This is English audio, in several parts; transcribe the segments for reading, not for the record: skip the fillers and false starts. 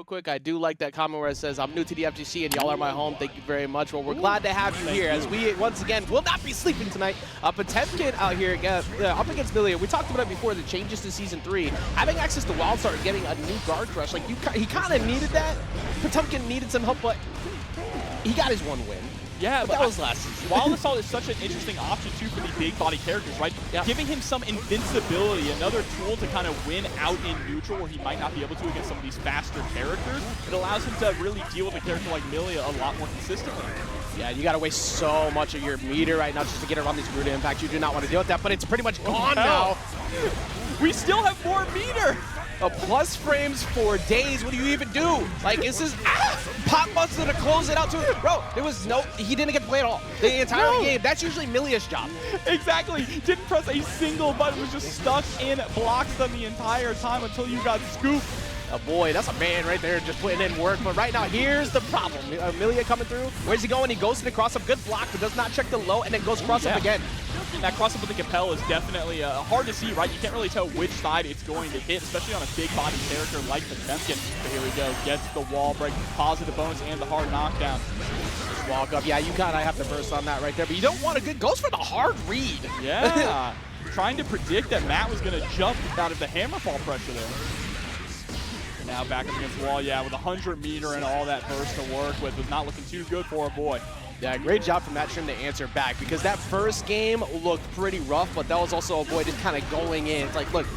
real quick. I do like that comment where it says, I'm new to the FGC and y'all are my home. Thank you very much. Well, we're glad to have you here as we, once again, will not be sleeping tonight. Potemkin out here again, up against Millia. We talked about it before, the changes to Season 3. Having access to Wild Start and getting a new guard crush, like he kind of needed that. Potemkin needed some help, but he got his one win. Yeah, but that was last season. Wild Assault is such an interesting option, too, for the big body characters, right? Yeah. Giving him some invincibility, another tool to kind of win out in neutral where he might not be able to against some of these faster characters. It allows him to really deal with a character like Millia a lot more consistently. Yeah, you got to waste so much of your meter right now just to get around these Garuda impacts. You do not want to deal with that, but it's pretty much gone now. We still have more meter. A plus frames for days. What do you even do? Like, this is pop busted to close it out to it. Bro, there was no, he didn't get to play at all. The entire game. That's usually Millia's job. Exactly. Didn't press a single button, was just stuck in blocks them the entire time until you got scooped. Boy, that's a man right there just putting in work. But right now, here's the problem. Millia coming through. Where's he going? He goes to the cross-up. Good block, but does not check the low, and then goes cross-up again. That cross-up with the Capel is definitely hard to see, right? You can't really tell which side it's going to hit, especially on a big-body character like Potemkin. But here we go. Gets the wall break, positive bonus, and the hard knockdown. Just walk up. Yeah, you kind of have to burst on that right there, but you don't want a good. Goes for the hard read. Yeah. Trying to predict that Matt was going to jump out of the hammerfall pressure there. Now back up against the wall, yeah, with 100 meter and all that burst to work with. Was not looking too good for Aboii. Yeah, great job from MattShroom to answer back, because that first game looked pretty rough, but that was also Aboii just kind of going in. It's like, look,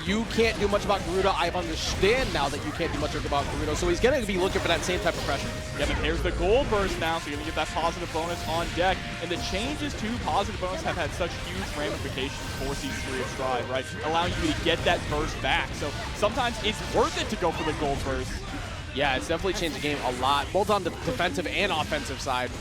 you can't do much about Garuda. I understand now that you can't do much about Garuda, so he's going to be looking for that same type of pressure. Yeah, but here's the gold burst now, so you're going to get that positive bonus on deck. And the changes to positive bonus have had such huge ramifications for Season 3 of Stride, right? Allowing you to get that burst back. So sometimes it's worth it to go for the gold burst. Yeah, it's definitely changed the game a lot, both on the defensive and offensive side.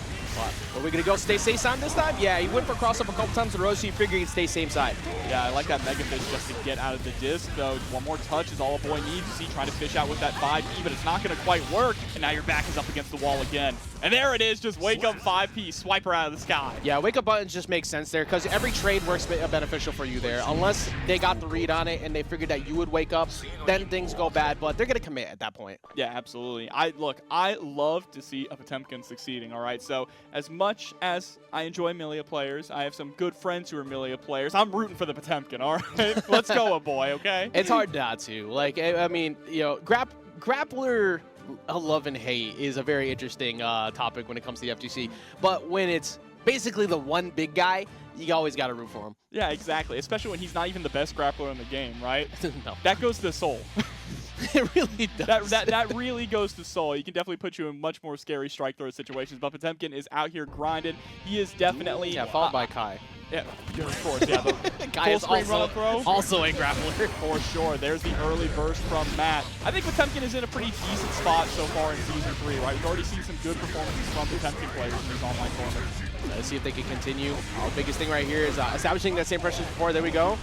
Are we going to go stay safe side this time? Yeah, he went for cross-up a couple times in a row, so you figure he'd stay same side. Yeah, I like that Mega Fish just to get out of the disc, though. One more touch is all Aboii needs. You see, trying to fish out with that 5P, but it's not going to quite work. And now your back is up against the wall again. And there it is, just wake up 5P, swipe her out of the sky. Yeah, wake up buttons just make sense there, because every trade works beneficial for you there. Unless they got the read on it and they figured that you would wake up, then things go bad, but they're going to commit at that point. Yeah, absolutely. I love to see a Potemkin succeeding, all right? So as much as I enjoy Millia players, I have some good friends who are Millia players. I'm rooting for the Potemkin, all right? Let's go, Aboii, okay? It's hard not to. Like, I mean, you know, grappler love and hate is a very interesting topic when it comes to the FGC. But when it's basically the one big guy, you always got to root for him. Yeah, exactly. Especially when he's not even the best grappler in the game, right? No. That goes to soul. It really does. That really goes to soul. He can definitely put you in much more scary strike throw situations. But Potemkin is out here grinding. He is definitely... Yeah, followed by Kai. Yeah, of course, yeah. The Kai is also a grappler. For sure. There's the early burst from Matt. I think Potemkin is in a pretty decent spot so far in Season 3, right? We've already seen some good performances from Potemkin players in these online tournaments. Let's see if they can continue. Our biggest thing right here is establishing that same pressure before. There we go.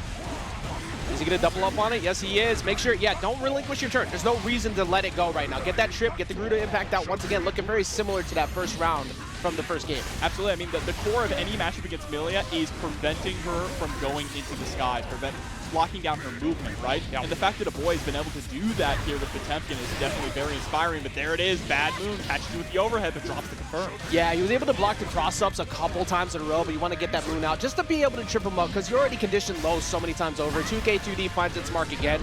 Is he going to double up on it? Yes, he is. Make sure, yeah, don't relinquish your turn. There's no reason to let it go right now. Get that trip, get the Garuda impact out once again, looking very similar to that first round from the first game. Absolutely. I mean, the core of any matchup against Millia is preventing her from going into the sky, locking down her movement, right? Yeah. And the fact that Aboii has been able to do that here with Potemkin is definitely very inspiring, but there it is. Bad moon, catches you with the overhead, but drops the confirm. Yeah, he was able to block the cross-ups a couple times in a row, but you want to get that moon out just to be able to trip him up, because you're already conditioned low so many times over. 2K2D finds its mark again.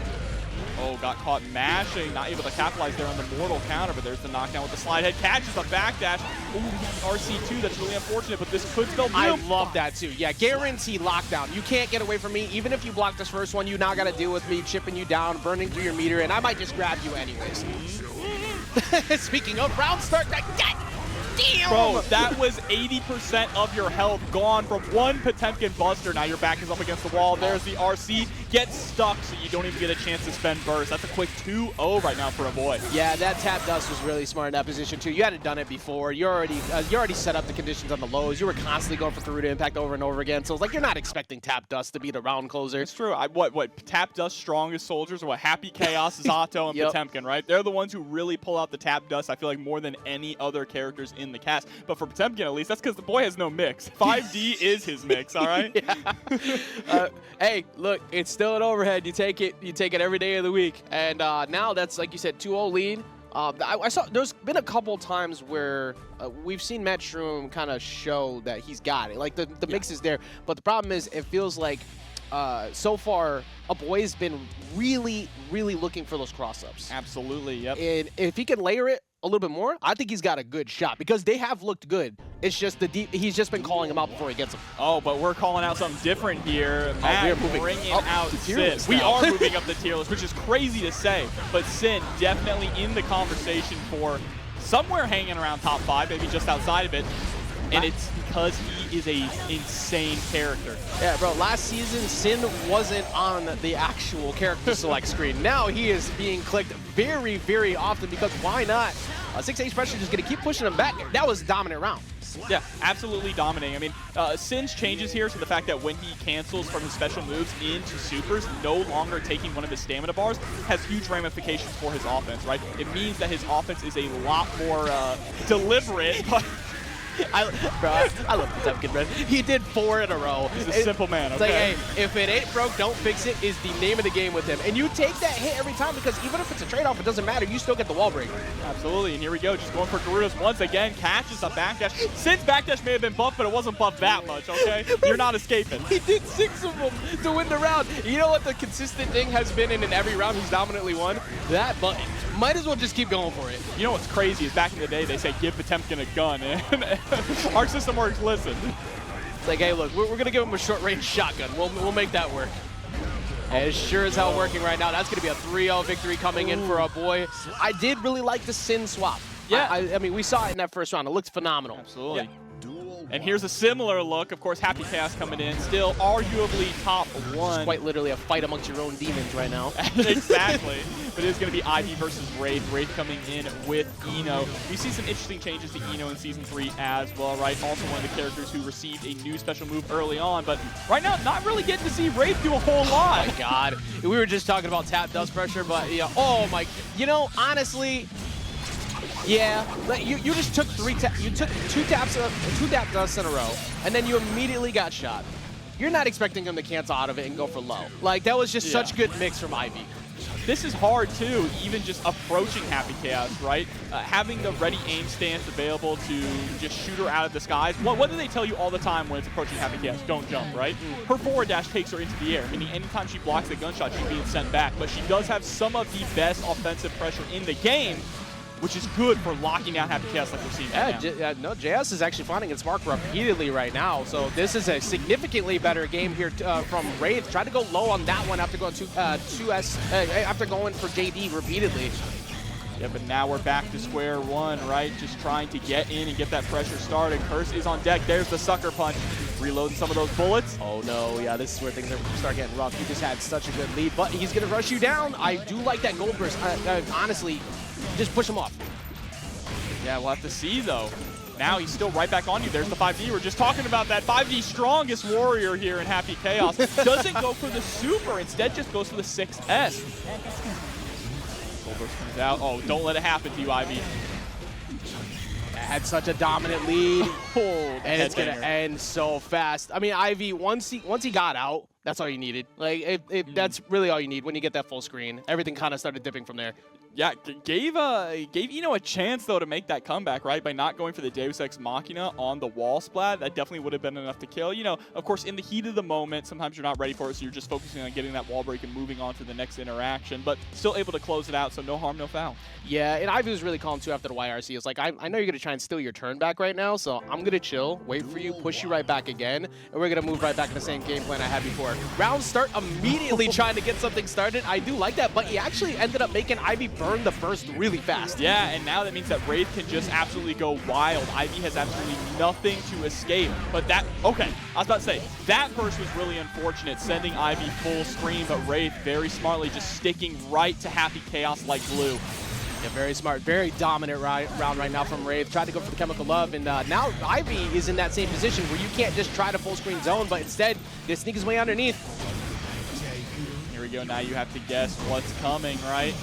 Oh, got caught mashing, not able to capitalize there on the mortal counter, but there's the knockdown with the slide head. Catches the backdash. Ooh, RC2, that's really unfortunate, but this could spell doom. I love that too. Yeah, guarantee lockdown. You can't get away from me. Even if you block this first one, you now got to deal with me chipping you down, burning through your meter, and I might just grab you anyways. Speaking of round start, damn! Bro, that was 80% of your health gone from one Potemkin buster. Now your back is up against the wall. There's the RC. Gets stuck, so you don't even get a chance to spend burst. That's a quick 2-0 right now for Aboii. Yeah, that tap dust was really smart in that position too. You hadn't done it before. You already set up the conditions on the lows. You were constantly going for Garuda impact over and over again. So it's like you're not expecting tap dust to be the round closer. It's true. What tap dust strongest soldiers are what Happy Chaos, Zato, and Potemkin, right? They're the ones who really pull out the tap dust. I feel like more than any other characters in the cast. But for Potemkin, at least, that's because the boy has no mix. 5D is his mix, all right? Hey, look, it's still an overhead. You take it every day of the week. And now that's, like you said, 2-0 lead. I saw there's been a couple times where we've seen MattShroom kind of show that he's got it. Like the mix is there, but the problem is it feels like so far Aboii's been really looking for those cross-ups. Absolutely, yep. And if he can layer it a little bit more, I think he's got a good shot because they have looked good. It's just he's just been calling them out before he gets them. Oh, but we're calling out something different here. Matt, we're bringing out Sin. We are moving up the tier list, which is crazy to say, but Sin definitely in the conversation for somewhere hanging around top 5, maybe just outside of it. And it's because he is a insane character. Yeah, bro, last season, Sin wasn't on the actual character select screen. Now he is being clicked very often because why not? 6H pressure just going to keep pushing him back. That was a dominant round. Yeah, absolutely dominating. I mean, Sin's changes here, so the fact that when he cancels from his special moves into supers, no longer taking one of his stamina bars, has huge ramifications for his offense, right? It means that his offense is a lot more deliberate, but I love Potemkin, man. He did 4 in a row. He's a simple man, okay? It's like, hey, if it ain't broke, don't fix it is the name of the game with him. And you take that hit every time because even if it's a trade-off, it doesn't matter. You still get the wall break. Absolutely, and here we go. Just going for Garudas once again. Catches a backdash. Sin's backdash may have been buffed, but it wasn't buffed that much, okay? You're not escaping. He did 6 of them to win the round. You know what the consistent thing has been in every round he's dominantly won? That button. Might as well just keep going for it. You know what's crazy is back in the day, they say give Potemkin a gun, and our system works, listen. It's like, hey, look, we're going to give him a short-range shotgun. We'll make that work. And it's sure as hell working right now. That's going to be a 3-0 victory coming in for Aboii. I did really like the Sin swap. Yeah. I mean, we saw it in that first round. It looked phenomenal. Absolutely. Yeah. And here's a similar look. Of course, Happy Chaos coming in. Still arguably top 1. It's quite literally a fight amongst your own demons right now. Exactly. But it is going to be Ivey versus Wraith. Wraith coming in with Eno. We see some interesting changes to Eno in Season 3 as well, right? Also one of the characters who received a new special move early on. But right now, not really getting to see Wraith do a whole lot. Oh, my God. We were just talking about tap dust pressure, but, yeah. Oh, my. You know, honestly, yeah, you just took you took two tap dusts in a row, and then you immediately got shot. You're not expecting him to cancel out of it and go for low. Like, that was just such good mix from Ivey. This is hard, too, even just approaching Happy Chaos, right? Having the ready aim stance available to just shoot her out of the skies. What do they tell you all the time when it's approaching Happy Chaos? Don't jump, right? Her forward dash takes her into the air, meaning anytime she blocks a gunshot, she's being sent back. But she does have some of the best offensive pressure in the game, which is good for locking down Happy Chaos like we're seeing right now. No, JS is actually finding its mark repeatedly right now, so this is a significantly better game here from Wraith. Tried to go low on that one after going after going for JD repeatedly. Yeah, but now we're back to square one, right? Just trying to get in and get that pressure started. Curse is on deck. There's the sucker punch. Reloading some of those bullets. Oh, no. Yeah, this is where things start getting rough. He just had such a good lead, but he's going to rush you down. I do like that gold burst. Honestly, just push him off. Yeah, we'll have to see, though. Now he's still right back on you. There's the 5D. We're just talking about that 5D strongest warrior here in Happy Chaos. Doesn't go for the super. Instead, just goes for the 6S. Goldburst comes out. Oh, don't let it happen to you, Ivey. Had such a dominant lead. And it's going to banger. end so fast. I mean, Ivey, once he got out, that's all you needed. Like, that's really all you need when you get that full screen. Everything kind of started dipping from there. Yeah, gave Eno a chance, though, to make that comeback, right? By not going for the Deus Ex Machina on the wall splat. That definitely would have been enough to kill. You know, of course, in the heat of the moment, sometimes you're not ready for it, so you're just focusing on getting that wall break and moving on to the next interaction. But still able to close it out, so no harm, no foul. Yeah, and Ivey was really calm, too, after the YRC. It's like, I know you're going to try and steal your turn back right now, so I'm going to chill, wait for you, push you right back again, and we're going to move right back in the same game plan I had before. Round start, immediately trying to get something started. I do like that, but he actually ended up making Ivey burn the burst really fast. Yeah, and now that means that Wraith can just absolutely go wild. Ivey has absolutely nothing to escape. But that, okay, I was about to say, that burst was really unfortunate, sending Ivey full screen, but Wraith very smartly just sticking right to Happy Chaos like glue. Yeah, very smart, very dominant round right now from Wraith. Tried to go for the Chemical Love, and now Ivey is in that same position where you can't just try to full screen zone, but instead, they sneak his way underneath. Here we go, now you have to guess what's coming, right?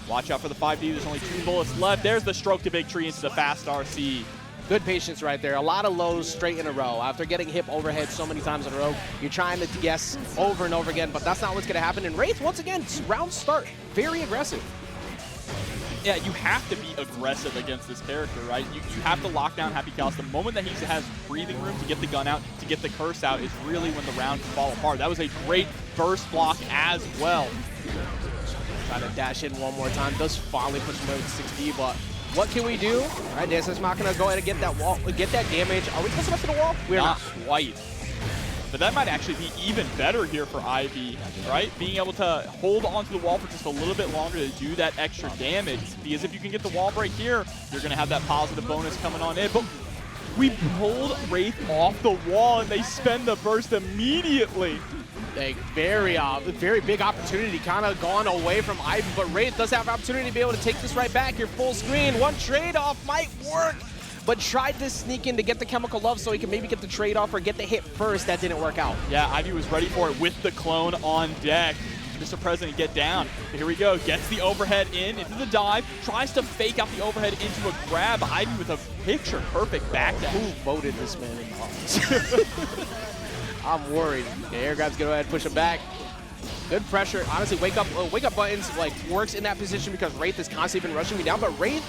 Watch out for the 5D, there's only 2 bullets left. There's the stroke to big tree into the fast RC. Good patience right there. A lot of lows straight in a row. After getting hip overhead so many times in a row, you're trying to guess over and over again, but that's not what's going to happen. And Wraith, once again, round start, very aggressive. Yeah, you have to be aggressive against this character, right? You have to lock down Happy Chaos. The moment that he has breathing room to get the gun out, to get the curse out, is really when the rounds fall apart. That was a great burst block as well. Trying to dash in one more time. Does finally push him over to 6D, but what can we do? All right, DS's not going to go ahead and get that wall, get that damage. Are we close enough to the wall? We're not quite. But that might actually be even better here for Ivey, right? Being able to hold onto the wall for just a little bit longer to do that extra damage. Because if you can get the wall break here, you're going to have that positive bonus coming on in. But we pulled Wraith off the wall, and they spend the burst immediately. A very big opportunity kind of gone away from Ivey, but Wraith does have an opportunity to be able to take this right back here. Full screen, one trade-off might work, but tried to sneak in to get the chemical love so he can maybe get the trade-off or get the hit first. That didn't work out. Yeah, Ivey was ready for it with the clone on deck. Mr. President, get down. Here we go. Gets the overhead into the dive. Tries to fake out the overhead into a grab. Ivey with a picture-perfect backdash. Who voted this man in office? I'm worried. The air grab's gonna go ahead and push him back. Good pressure. Honestly, wake up buttons like works in that position because Wraith has constantly been rushing me down. But Wraith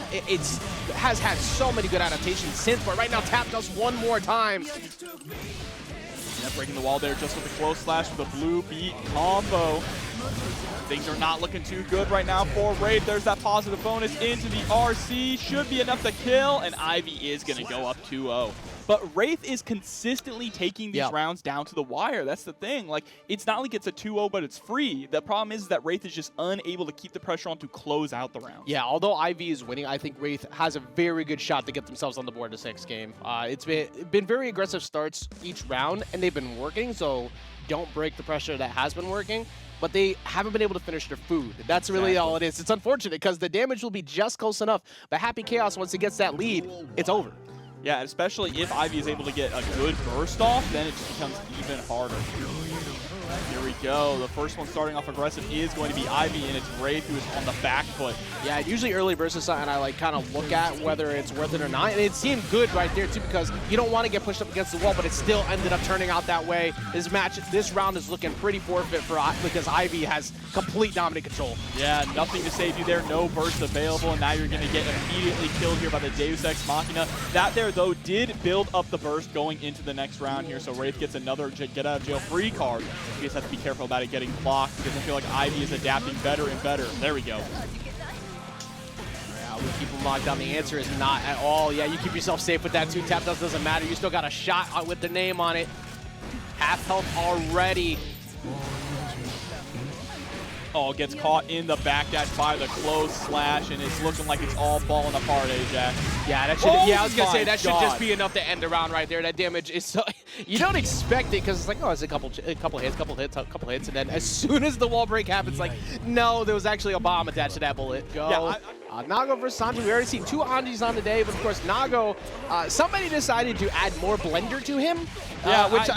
has had so many good adaptations since. But right now, tap does one more time. Yeah, breaking the wall there just with a close slash with a blue beat combo. Things are not looking too good right now for Wraith. There's that positive bonus into the RC. Should be enough to kill, and Ivey is going to go up 2-0. But Wraith is consistently taking these rounds down to the wire. That's the thing. Like, it's not like it's a 2-0, but it's free. The problem is that Wraith is just unable to keep the pressure on to close out the rounds. Yeah, although Ivey is winning, I think Wraith has a very good shot to get themselves on the board this next game. It's been very aggressive starts each round, and they've been working, so don't break the pressure that has been working. But they haven't been able to finish their food. That's really all it is. It's unfortunate because the damage will be just close enough. But Happy Chaos, once it gets that lead, it's over. Yeah, especially if Ivey is able to get a good burst off, then it just becomes even harder. Here we go. The first one starting off aggressive is going to be Ivey, and it's Wraith who is on the back foot. Yeah, usually early burst is something I like kind of look at whether it's worth it or not. And it seemed good right there too because you don't want to get pushed up against the wall, but it still ended up turning out that way. This round is looking pretty forfeit for because Ivey has complete dominant control. Yeah, nothing to save you there. No burst available, and now you're going to get immediately killed here by the Deus Ex Machina. That there, though, did build up the burst going into the next round here, so Wraith gets another get-out-of-jail-free card. You just have to be careful about it getting blocked because I feel like Ivey is adapting better and better. There we go. Yeah, we keep him locked down. The answer is not at all. Yeah, you keep yourself safe with that 2-tap. Doesn't matter. You still got a shot with the name on it. Half health already. Oh, gets caught in the backdash by the close slash, and it's looking like it's all falling apart, Ajax. Yeah, that should. I was gonna say that should just be enough to end the round right there. That damage is so you don't expect it because it's like, oh, it's a couple hits, and then as soon as the wall break happens, like, no, there was actually a bomb attached to that bullet. Go. Yeah, Nago versus Anji. We already seen 2 Anjis on the day, but of course Nago, somebody decided to add more blender to him. Yeah, which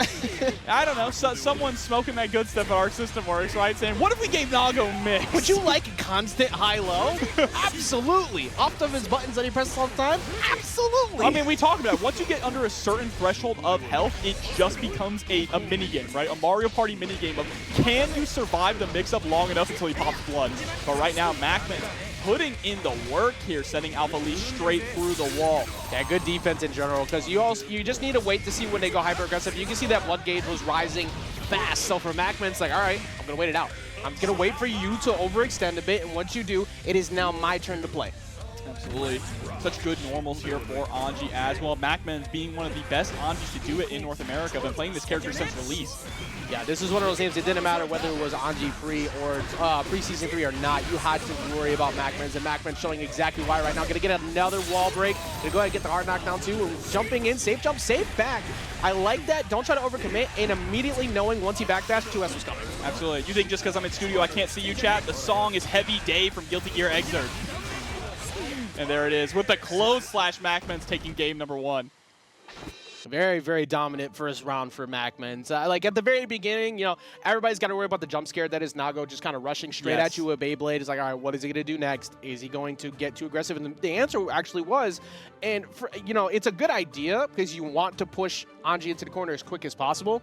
I don't know. Someone's smoking that good stuff at Arc System Works, right? Saying, what if we gave Nago mix? Would you like a constant high-low? Absolutely. Off of his buttons that he presses all the time? Absolutely. I mean, we talk about it. Once you get under a certain threshold of health, it just becomes a minigame, right? A Mario Party minigame of can you survive the mix-up long enough until he pops blood? But right now, MacMens putting in the work here, sending AlphaLee straight through the wall. Yeah, good defense in general, because you just need to wait to see when they go hyper-aggressive. You can see that blood gauge was rising fast, so for MacMens, it's like, all right, I'm going to wait it out. I'm going to wait for you to overextend a bit, and once you do, it is now my turn to play. Absolutely. Such good normals here for Anji as well. MacMens being one of the best Anjis to do it in North America, been playing this character since release. Yeah, this is one of those games, it didn't matter whether it was Anji free or pre-season 3 or not, you had to worry about MacMens, and MacMens showing exactly why right now. Gonna get another wall break, gonna go ahead and get the hard knockdown too, jumping in, safe jump, safe back. I like that, don't try to overcommit, and immediately knowing once he backdashed, 2S was coming. Absolutely. You think just because I'm in studio I can't see you, chat? The song is Heavy Day from Guilty Gear Xrd. And there it is, with the close slash, MacMens taking game number 1. Very, very dominant first round for MacMens. Like at the very beginning, you know, everybody's got to worry about the jump scare that is Nago just kind of rushing straight at you with Beyblade. It's like, all right, what is he going to do next? Is he going to get too aggressive? And the answer actually was, and for, you know, it's a good idea because you want to push Anji into the corner as quick as possible.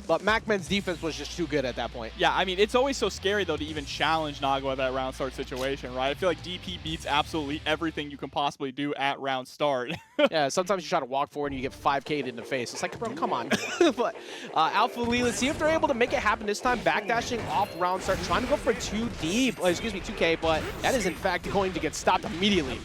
But MacMen's defense was just too good at that point. Yeah, I mean, it's always so scary, though, to even challenge Nago at that round start situation, right? I feel like DP beats absolutely everything you can possibly do at round start. Yeah, sometimes you try to walk forward and you get 5K'd in the face. It's like, bro, come on. But AlphaLee, let's see if they're able to make it happen this time. Backdashing off round start, trying to go for 2K, but that is in fact going to get stopped immediately.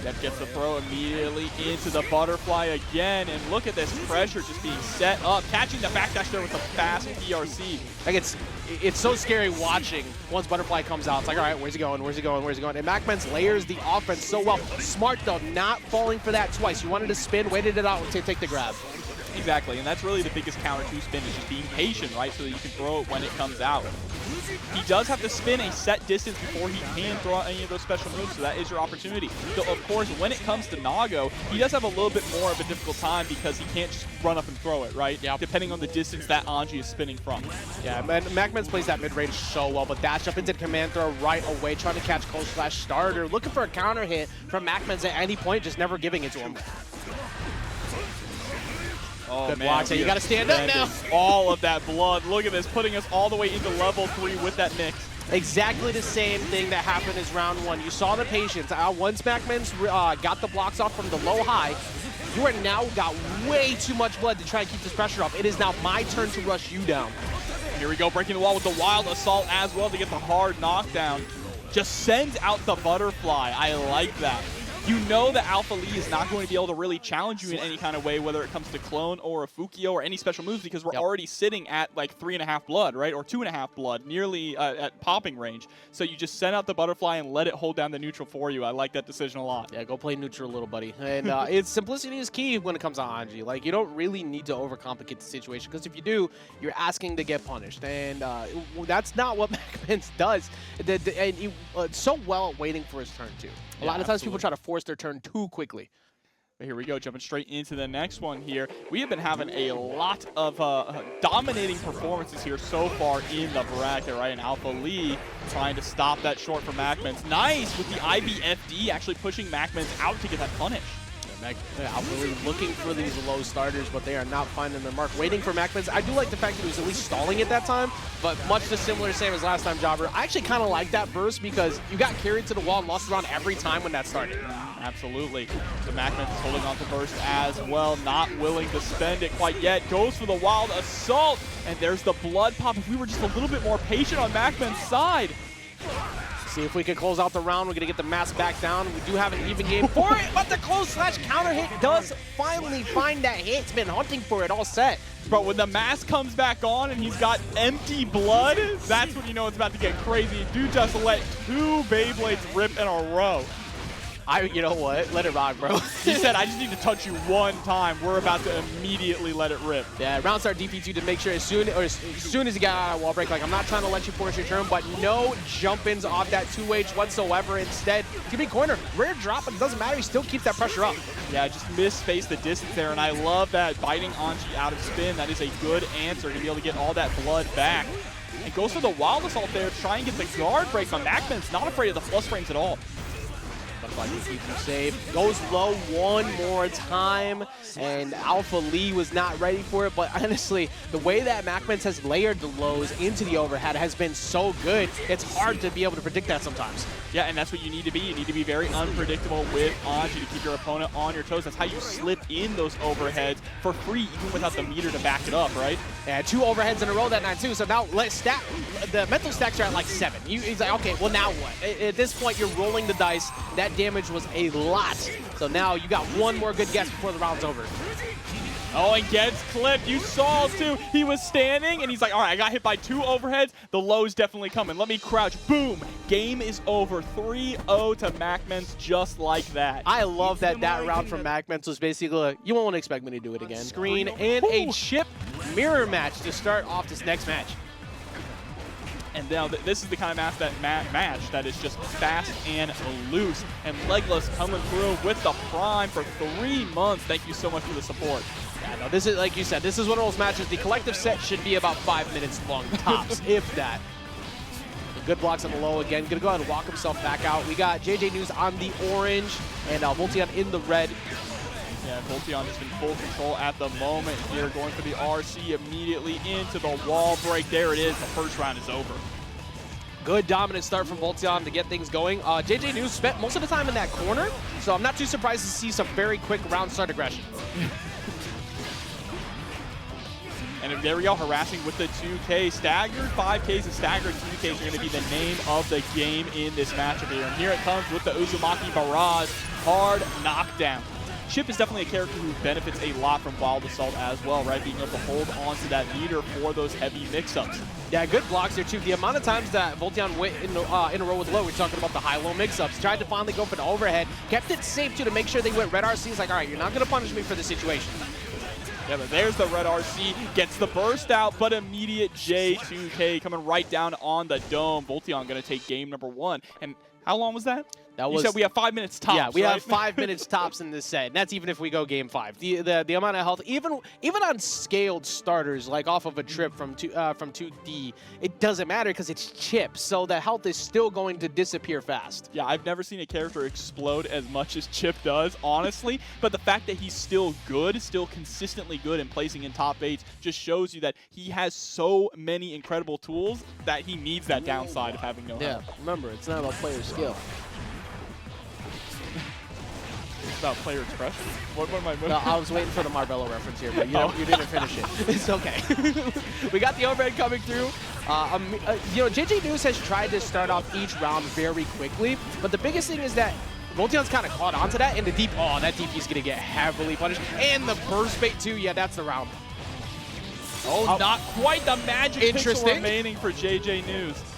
That gets the throw immediately into the butterfly again, and look at this pressure just being set up, catching the backdash there with a fast PRC. Like it's so scary watching once Butterfly comes out. It's like, all right, where's he going? Where's he going? Where's he going? And MacMens layers the offense so well. Smart though, not falling for that twice. You wanted to spin, waited it out to take the grab. Exactly, and that's really the biggest counter to spin, is just being patient, right, so that you can throw it when it comes out. He does have to spin a set distance before he can throw out any of those special moves, so that is your opportunity. Though, of course, when it comes to Nago, he does have a little bit more of a difficult time because he can't just run up and throw it, right? Yeah. Depending on the distance that Anji is spinning from. Yeah, MacMens plays that mid-range so well, but dash up into the command throw right away, trying to catch Cold/Starter, looking for a counter hit from MacMens at any point, just never giving it to him. Oh, good man, block, so you got to stand up now. All of that blood. Look at this, putting us all the way into level 3 with that mix. Exactly the same thing that happened as round 1. You saw the patience. Once MacMens got the blocks off from the low-high, you are now got way too much blood to try and keep this pressure up. It is now my turn to rush you down. Here we go, breaking the wall with the wild assault as well to get the hard knockdown. Just sends out the butterfly. I like that. You know that AlphaLee is not going to be able to really challenge you in any kind of way, whether it comes to clone or a Fukio or any special moves, because we're already sitting at like 3.5 blood, right? Or 2.5 blood, nearly at popping range. So you just send out the butterfly and let it hold down the neutral for you. I like that decision a lot. Yeah, go play neutral, little buddy. And it's simplicity is key when it comes to Anji. Like, you don't really need to overcomplicate the situation, because if you do, you're asking to get punished. And that's not what MacMens does. And he's so well at waiting for his turn, too. A lot of times people try to force their turn too quickly. But here we go, jumping straight into the next one here. We have been having a lot of dominating performances here so far in the bracket, right? And AlphaLee trying to stop that short for MacMens. Nice with the IBFD actually pushing MacMens out to get that punish. AlphaLee looking for these low starters, but they are not finding their mark. Waiting for MacMens. I do like the fact that he was at least stalling at that time, but much the similar same as last time, Jobber. I actually kind of like that burst because you got carried to the wall and lost around every time when that started. Absolutely. So MacMens is holding on to burst as well, not willing to spend it quite yet. Goes for the wild assault, and there's the blood pop. If we were just a little bit more patient on MacMens' side. See if we can close out the round. We're going to get the mask back down. We do have an even game for it, but the close/counter hit does finally find that hit. It's been hunting for it all set. But when the mask comes back on and he's got empty blood, that's when you know it's about to get crazy. Dude just let 2 Beyblades rip in a row. You know what? Let it rock, bro. He said, I just need to touch you one time. We're about to immediately let it rip. Yeah, round start DP2 to make sure as soon as he got out of wall break, like, I'm not trying to let you force your turn, but no jump-ins off that 2H whatsoever. Instead, give me corner. Rare drop, but it doesn't matter. He still keeps that pressure up. Yeah, just misspaced the distance there, and I love that biting Anji out of spin. That is a good answer to be able to get all that blood back. And goes for the wild assault there to try and get the guard break on MacMens. Not afraid of the plus frames at all. Keeps him safe. Goes low one more time, and AlphaLee was not ready for it, but honestly, the way that MacMens has layered the lows into the overhead has been so good, it's hard to be able to predict that sometimes. Yeah, and that's what you need to be. You need to be very unpredictable with Anji to keep your opponent on your toes. That's how you slip in those overheads for free, even without the meter to back it up, right? Yeah, 2 overheads in a row that night, too, so now let's stack. The mental stacks are at like 7. He's like, okay, well, now what? At this point, you're rolling the dice. That damage was a lot. So now you got one more good guess before the round's over. Oh, and gets clipped. You saw too. He was standing, and he's like, all right, I got hit by 2 overheads. The low's definitely coming. Let me crouch. Boom. Game is over. 3-0 to MacMens just like that. I love that round from MacMens was basically like, you won't expect me to do it again. Screen and a Chipp mirror match to start off this next match. And now this is the kind of match that is just fast and loose. And Legless coming through with the prime for 3 months. Thank you so much for the support. Yeah, no, this is, like you said, this is one of those matches. The collective set should be about 5 minutes long, tops, if that. Good blocks on the low again. Gonna go ahead and walk himself back out. We got JJnews on the orange and Voltiyon in the red. Yeah, Yeah, Voltiyon just in full control at the moment here, going for the RC immediately into the wall break. There it is. The first round is over. Good dominant start from Voltiyon to get things going. JJnews spent most of the time in that corner, so I'm not too surprised to see some very quick round start aggression. And there we go, harassing with the 2K. Staggered 5Ks and staggered 2Ks are going to be the name of the game in this matchup here. And here it comes with the Uzumaki Barrage. Hard knockdown. Chipp is definitely a character who benefits a lot from Wild Assault as well, right? Being able to hold on to that meter for those heavy mix-ups. Yeah, good blocks there too. The amount of times that Voltiyon went in a row with low, we're talking about the high-low mix-ups. Tried to finally go for the overhead. Kept it safe too to make sure they went red RC. He's like, all right, you're not going to punish me for this situation. Yeah, but there's the red RC, gets the burst out, but immediate J2K coming right down on the dome. Voltiyon going to take game number 1. And how long was that? You said we have 5 minutes tops. Yeah, we right? have 5 minutes tops in this set, and that's even if we go game 5. The amount of health, even on scaled starters, like off of a trip from 2D, it doesn't matter because it's Chipp, so the health is still going to disappear fast. Yeah, I've never seen a character explode as much as Chipp does, honestly. But the fact that he's still good, still consistently good in placing in top 8s, just shows you that he has so many incredible tools that he needs that downside of having no health. Yeah, remember, it's not about player skill. About player expression? What am I moving? No, I was waiting for the Marbello reference here, but you didn't finish it. It's okay. We got the overhead coming through. JJnews has tried to start off each round very quickly, but the biggest thing is that Voltiyon's kind of caught onto that, and the deep, that DP is going to get heavily punished. And the burst bait too, yeah, that's the round. Not quite the magic pixel remaining for JJnews.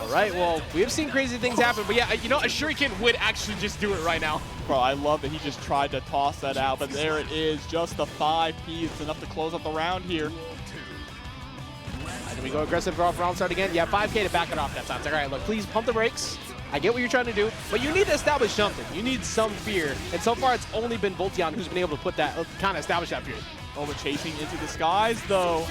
All right, well, we have seen crazy things happen, but yeah, a Shuriken would actually just do it right now. Bro, I love that he just tried to toss that out, but there it is, just the 5P. It's enough to close up the round here. Can we go aggressive off round start again? Yeah, 5K to back it off that time. It's like, all right, look, please pump the brakes. I get what you're trying to do, but you need to establish something. You need some fear, and so far it's only been Voltiyon who's been able to put that, kind of establish that fear. Oh, but chasing into the skies, though.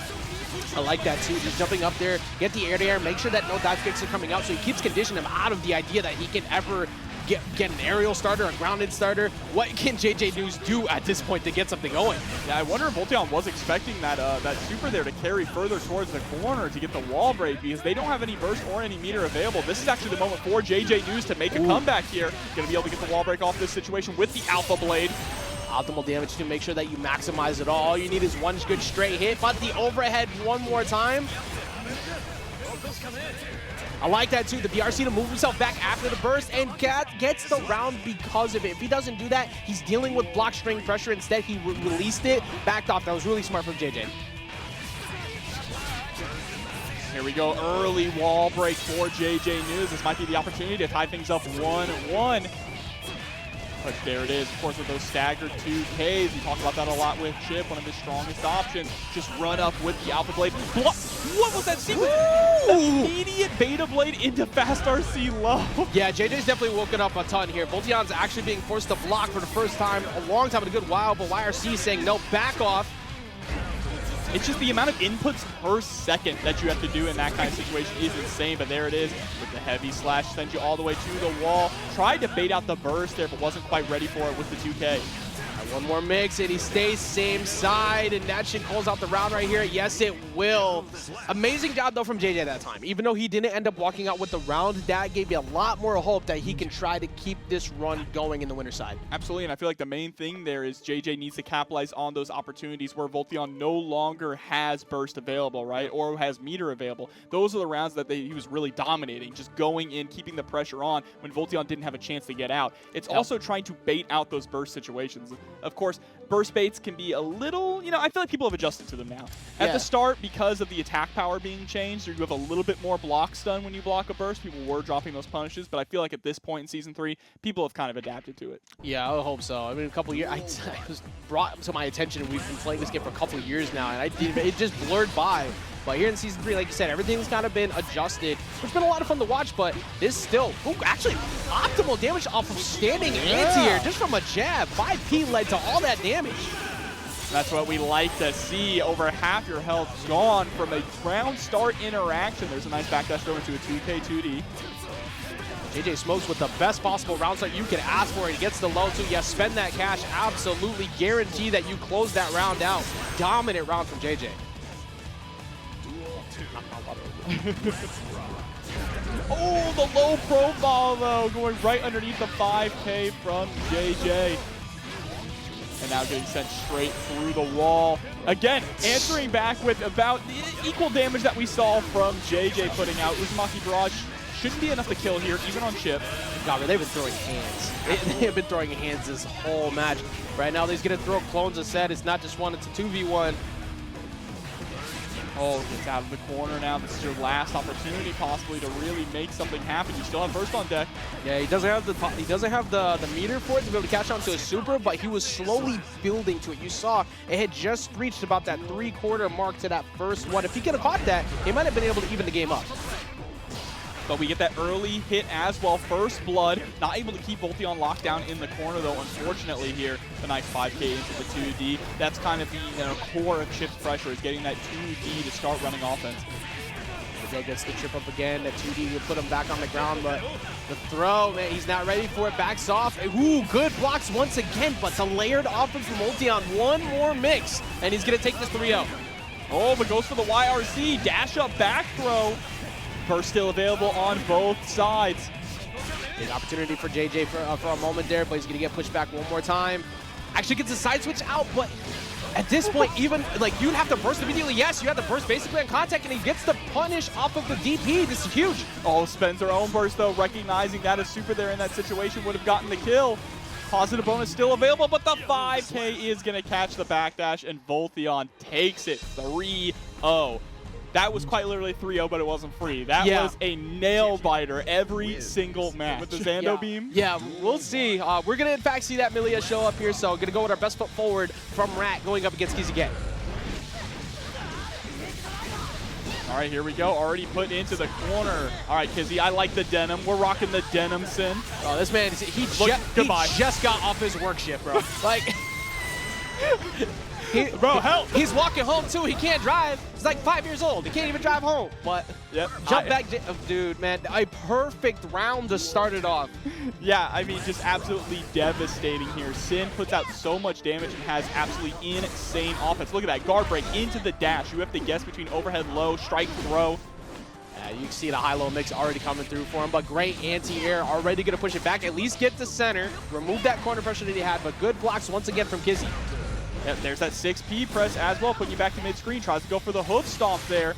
I like that too, just jumping up there, get the air-to-air, make sure that no dive kicks are coming out, so he keeps conditioning him out of the idea that he can ever get an aerial starter, a grounded starter. What can JJnews do at this point to get something going? Yeah, I wonder if Voltiyon was expecting that that super there to carry further towards the corner to get the wall break, because they don't have any burst or any meter available. This is actually the moment for JJnews to make a comeback here. Going to be able to get the wall break off this situation with the Alpha Blade. Optimal damage to make sure that you maximize it all. You need is one good straight hit, but the overhead one more time. I like that too, the BRC to move himself back after the burst and gets the round because of it. If he doesn't do that, he's dealing with block string pressure. Instead, he released it, backed off. That was really smart from JJ. Here we go, early wall break for JJnews. This might be the opportunity to tie things up 1-1. But there it is, of course, with those staggered 2Ks. We talk about that a lot with Chipp, one of his strongest options. Just run up with the Alpha Blade. What was that sequence? Immediate Beta Blade into Fast RC low. Yeah, JJ's definitely woken up a ton here. Voltiyon's actually being forced to block for the first time, a long time in a good while, but YRC is saying, no, back off. It's just the amount of inputs per second that you have to do in that kind of situation is insane, but there it is with the heavy slash, sends you all the way to the wall. Tried to bait out the burst there, but wasn't quite ready for it with the 2K. One more mix, and he stays same side, and that should close out the round right here. Yes, it will. Amazing job, though, from JJ that time. Even though he didn't end up walking out with the round, that gave you a lot more hope that he can try to keep this run going in the winner's side. Absolutely, and I feel like the main thing there is JJ needs to capitalize on those opportunities where Voltiyon no longer has burst available, right, or has meter available. Those are the rounds that he was really dominating, just going in, keeping the pressure on when Voltiyon didn't have a chance to get out. It's also trying to bait out those burst situations. Of course, burst baits can be a little, I feel like people have adjusted to them now. At the start, because of the attack power being changed, you have a little bit more blocks done when you block a burst. People were dropping those punishes, but I feel like at this point in Season 3, people have kind of adapted to it. Yeah, I hope so. I mean, a couple of years, it was brought to my attention, and we've been playing this game for a couple of years now, and it just blurred by. But here in Season 3, like you said, everything's kind of been adjusted. It's been a lot of fun to watch, but this still, actually, optimal damage off of standing anti-air just from a jab. 5P led to all that damage. That's what we like to see. Over half your health gone from a round start interaction. There's a nice backdash throw into a 2K 2D. JJ smokes with the best possible round start you could ask for. He gets the low too. Yes, spend that cash. Absolutely guarantee that you close that round out. Dominant round from JJ. Oh, the low profile though, going right underneath the 5K from JJ. And now getting sent straight through the wall. Again, answering back with about the equal damage that we saw from JJ putting out. Uzumaki Barrage shouldn't be enough to kill here, even on Chipp. God, they've been throwing hands. They have been throwing hands this whole match. Right now, he's going to throw clones instead. It's not just one, it's a 2v1. Oh, gets out of the corner now. This is your last opportunity possibly to really make something happen. You still have Burst on deck. Yeah, he doesn't have the meter for it to be able to catch on to a super, but he was slowly building to it. You saw it had just reached about that 3/4 mark to that first one. If he could have caught that, he might have been able to even the game up. But we get that early hit as well. First blood. Not able to keep Voltiyon locked down in the corner, though, unfortunately, here. The nice 5K into the 2D. That's kind of the core of Chipp's pressure, is getting that 2D to start running offense. Joe gets the trip up again. That 2D will put him back on the ground, but the throw, man, he's not ready for it. Backs off. Ooh, good blocks once again, but it's a layered offense from Voltiyon. One more mix, and he's going to take this 3-0. Oh, but goes for the YRC. Dash up back throw. Burst still available on both sides. Big opportunity for JJ for a moment there, but he's going to get pushed back one more time. Actually gets a side switch out, but at this point, even like you'd have to burst immediately. Yes, you have to burst basically on contact, and he gets the punish off of the DP. This is huge. Oh, spends her own burst though, recognizing that a super there in that situation would have gotten the kill. Positive bonus still available, but the 5K is going to catch the backdash, and Voltiyon takes it 3-0. That was quite literally 3-0, but it wasn't free. That was a nail biter every single match. With the Zando beam? Yeah, we'll see. We're going to, in fact, see that Millia show up here, so going to go with our best foot forward from Rat going up against Kizzie Kay. All right, here we go. Already put into the corner. All right, Kizzie, I like the denim. We're rocking the denim, Sin. Oh, this man, he just got off his work shift, bro. Like... Bro, help! He's walking home too. He can't drive. He's like 5 years old. He can't even drive home. But jump back, dude, man. A perfect round to start it off. Yeah, I mean, just absolutely devastating here. Sin puts out so much damage and has absolutely insane offense. Look at that guard break into the dash. You have to guess between overhead low, strike, throw. You can see the high-low mix already coming through for him, but great anti-air, already going to push it back. At least get to center, remove that corner pressure that he had, but good blocks once again from Kizzie. Yep, there's that 6P press as well, putting you back to mid-screen. Tries to go for the hoof stomp there.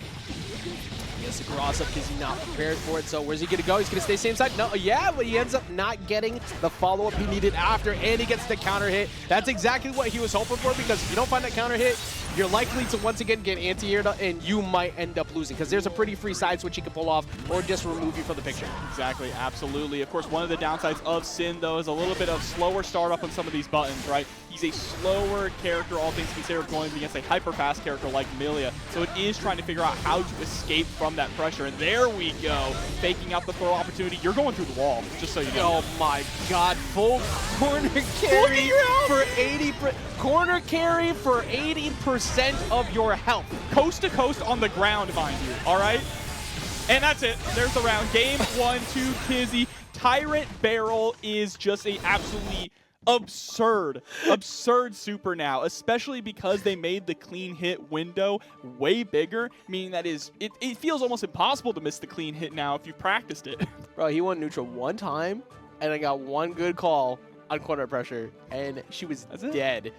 Gets the cross up, Kizzie not prepared for it, so where's he going to go? He's going to stay same side? No, yeah, but he ends up not getting the follow-up he needed after, and he gets the counter hit. That's exactly what he was hoping for, because if you don't find that counter hit, you're likely to once again get anti-aired, and you might end up losing, because there's a pretty free side switch he can pull off, or just remove you from the picture. Exactly, absolutely. Of course, one of the downsides of Sin, though, is a little bit of slower startup on some of these buttons, right? He's a slower character, all things considered, going against a hyper-fast character like Millia. So it is trying to figure out how to escape from that pressure. And there we go, faking out the throw opportunity. You're going through the wall, just so you know. Oh my God, full corner carry for 80%. Corner carry for 80% of your health. Coast to coast on the ground, mind you, all right? And that's it. There's the round. Game 1 to Kizzie. Tyrant Barrel is just a absolutely absurd super now, especially because they made the clean hit window way bigger, meaning that it feels almost impossible to miss the clean hit now if you've practiced it. Bro, he went neutral one time, and I got one good call on corner pressure, and she was dead.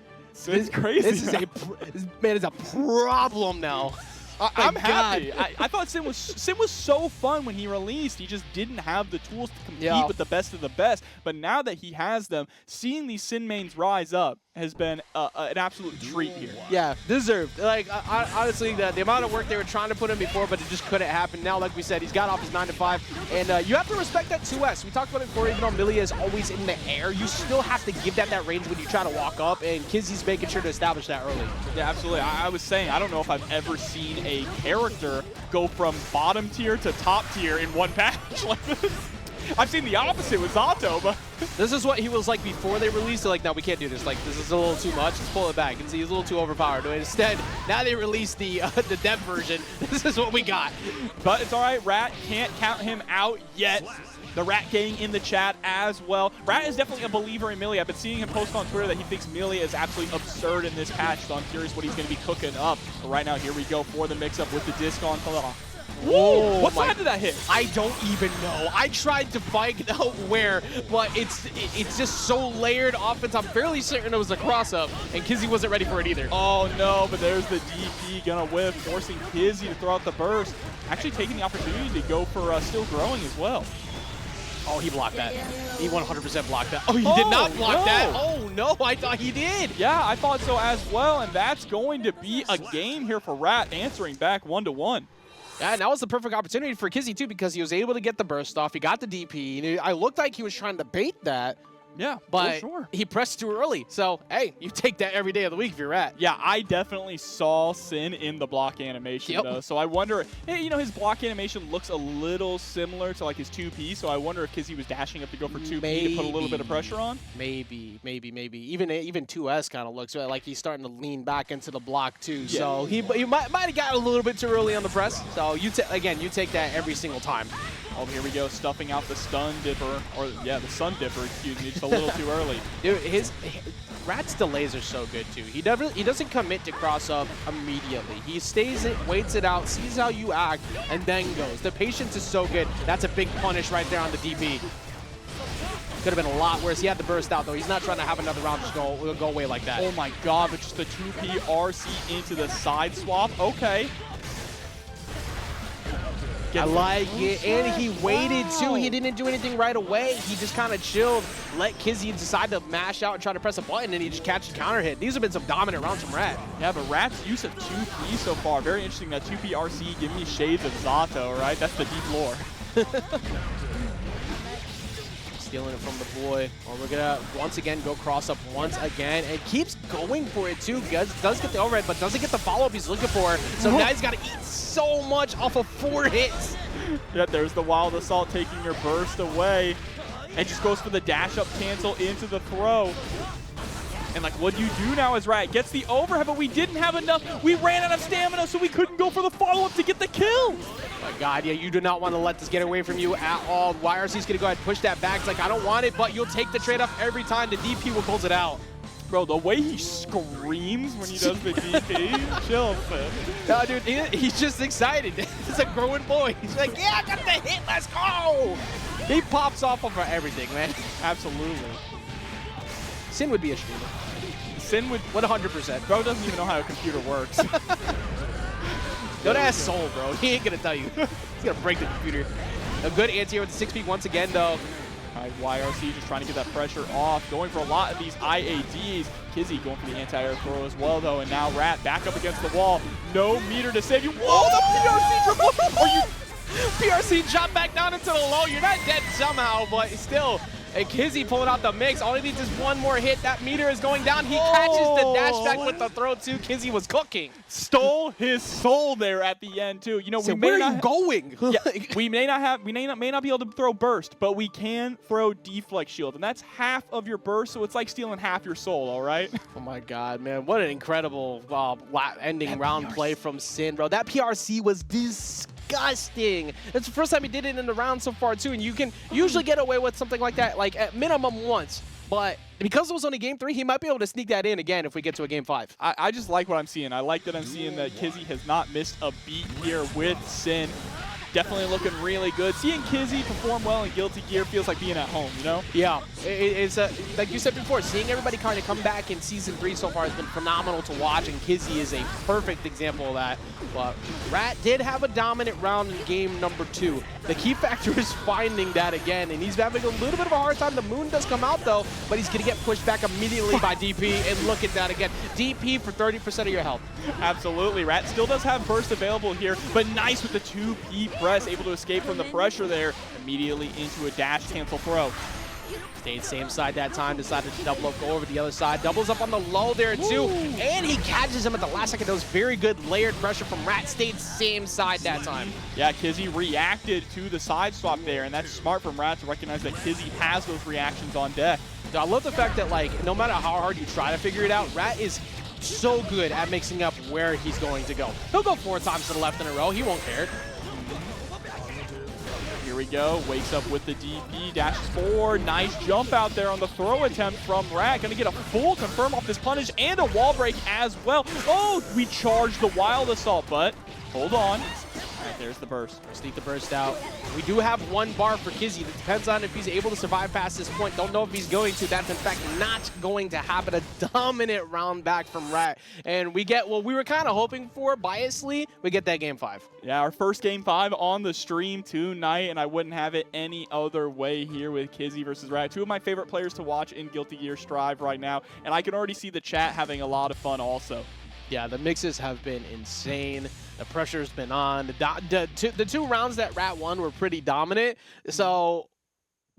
It's crazy. This is a problem now. I'm happy. I thought Sin was so fun when he released. He just didn't have the tools to compete with the best of the best. But now that he has them, seeing these Sin mains rise up has been an absolute treat here. Yeah, deserved. Like, honestly, the amount of work they were trying to put in before, but it just couldn't happen. Now, like we said, he's got off his 9-5, and you have to respect that 2S. We talked about it before, even though Millia is always in the air, you still have to give that range when you try to walk up, and Kizzie's making sure to establish that early. Yeah, absolutely. I was saying, I don't know if I've ever seen a character go from bottom tier to top tier in one patch like this. I've seen the opposite with Zato, but this is what he was like before they released it. Like, no, we can't do this. Like, this is a little too much. Let's pull it back. And see, he's a little too overpowered. But instead, now they released the dev version. This is what we got. But it's all right. Rat can't count him out yet. The Rat Gang in the chat as well. Rat is definitely a believer in Millia. I've been seeing him post on Twitter that he thinks Millia is absolutely absurd in this patch, so I'm curious what he's going to be cooking up. But right now, here we go for the mix-up with the disc on. Whoa! What side did that hit? I don't even know. I tried to find out where, but it's just so layered offense. I'm fairly certain it was a cross-up, and Kizzie wasn't ready for it either. Oh no, but there's the DP gonna whip, forcing Kizzie to throw out the burst. Actually taking the opportunity to go for still growing as well. Oh, he blocked that. He 100% blocked that. Oh, he did not block that. Oh no, I thought he did. Yeah, I thought so as well, and that's going to be a game here for Rat, answering back 1-1. Yeah, and that was the perfect opportunity for Kizzie, too, because he was able to get the burst off. He got the DP. I looked like he was trying to bait that. Yeah, but for sure. He pressed too early. So, hey, you take that every day of the week if you're Rat. Yeah, I definitely saw Sin in the block animation, though. So I wonder, hey, you know, his block animation looks a little similar to, like, his 2P. So I wonder if Kizzie was dashing up to go for 2P to put a little bit of pressure on. Maybe. Even 2S kind of looks like he's starting to lean back into the block, too. Yeah. So he might have got a little bit too early on the press. So, you take that every single time. Oh, here we go, stuffing out the stun dipper, or yeah, the sun dipper, excuse me, just a little too early. Dude, Rat's delays are so good too. He doesn't commit to cross up immediately. He stays it, waits it out, sees how you act, and then goes. The patience is so good. That's a big punish right there on the DP. Could have been a lot worse. He had to burst out though. He's not trying to have another round just go away like that. Oh my god, but just the 2P RC into the side swap. Okay. I like it, and he waited too. He didn't do anything right away. He just kind of chilled, let Kizzie decide to mash out and try to press a button, and he just catches counter hit. These have been some dominant rounds from Rat. Yeah, but Rat's use of 2P so far, very interesting. That 2P RC giving me shades of Zato, right? That's the deep lore. Stealing it from the boy. Well, we're gonna once again go cross up once again, and keeps going for it too. Does get the overhead, but doesn't get the follow-up he's looking for. So now he's got to eat so much off of 4 hits. Yeah, there's the Wild Assault taking your burst away, and just goes for the dash up cancel into the throw. And like, what do you do now as Rat gets the overhead, but we didn't have enough. We ran out of stamina, so we couldn't go for the follow-up to get the kill. My God, yeah, you do not want to let this get away from you at all. YRC's going to go ahead and push that back. It's like, I don't want it, but you'll take the trade-off every time. The DP will close it out. Bro, the way he screams when he does the DP, chill, man. No, dude, he's just excited. He's a growing boy. He's like, yeah, I got the hit, let's go. He pops off over everything, man. Absolutely. Sin would be a streamer. Sin would 100%. Bro doesn't even know how a computer works. Don't ask Soul, bro. He ain't gonna tell you. He's gonna break the computer. A good anti-air with the 6 feet once again, though. All right, YRC just trying to get that pressure off, going for a lot of these IADs. Kizzie going for the anti-air throw as well, though, and now Rat back up against the wall. No meter to save you. Whoa, the PRC triple! Are you? PRC jump back down into the low. You're not dead somehow, but still. And Kizzie pulling out the mix. All he needs is one more hit. That meter is going down. He catches the dash back with the throw, too. Kizzie was cooking. Stole his soul there at the end, too. You know, so where are you going? Yeah, we may not be able to throw burst, but we can throw deflect shield, and that's half of your burst, so it's like stealing half your soul, all right? Oh my God, man. What an incredible ending round play from Sin, bro. That PRC was disgusting. It's the first time he did it in the round so far, too, and you can usually get away with something like that, like at minimum once. But because it was only game 3, he might be able to sneak that in again if we get to a game 5. I just like what I'm seeing. I like that I'm seeing that Kizzie has not missed a beat here with Sin. Definitely looking really good. Seeing Kizzie perform well in Guilty Gear feels like being at home, you know? Yeah, it's like you said before, seeing everybody kind of come back in Season 3 so far has been phenomenal to watch, and Kizzie is a perfect example of that. But Rat did have a dominant round in game number 2. The key factor is finding that again, and he's having a little bit of a hard time. The moon does come out, though, but he's going to get pushed back immediately by DP, and look at that again. DP for 30% of your health. Absolutely. Rat still does have burst available here, but nice with the 2P press, able to escape from the pressure there, immediately into a dash cancel throw. Stayed same side that time, decided to double up, go over the other side, doubles up on the low there too, and he catches him at the last second. That was very good layered pressure from Rat. Stayed same side that time. Yeah, Kizzie reacted to the side swap there, and that's smart from Rat to recognize that Kizzie has those reactions on deck. I love the fact that, like, no matter how hard you try to figure it out, Rat is so good at mixing up where he's going to go. He'll go 4 times to the left in a row. He won't care. Here we go. Wakes up with the DP, dashes forward. Nice jump out there on the throw attempt from Rat. Gonna get a full confirm off this punish and a wall break as well. Oh, we charged the Wild Assault, but hold on. All right, there's the burst. Sneak the burst out. We do have one bar for Kizzie. It depends on if he's able to survive past this point. Don't know if he's going to. That's in fact not going to happen. A dominant round back from Rat. And we get what we were kind of hoping for, biasly. We get that game 5. Yeah, our first game 5 on the stream tonight, and I wouldn't have it any other way here with Kizzie versus Rat. Two of my favorite players to watch in Guilty Gear Strive right now, and I can already see the chat having a lot of fun also. Yeah, the mixes have been insane. The pressure's been on. The two rounds that Rat won were pretty dominant. So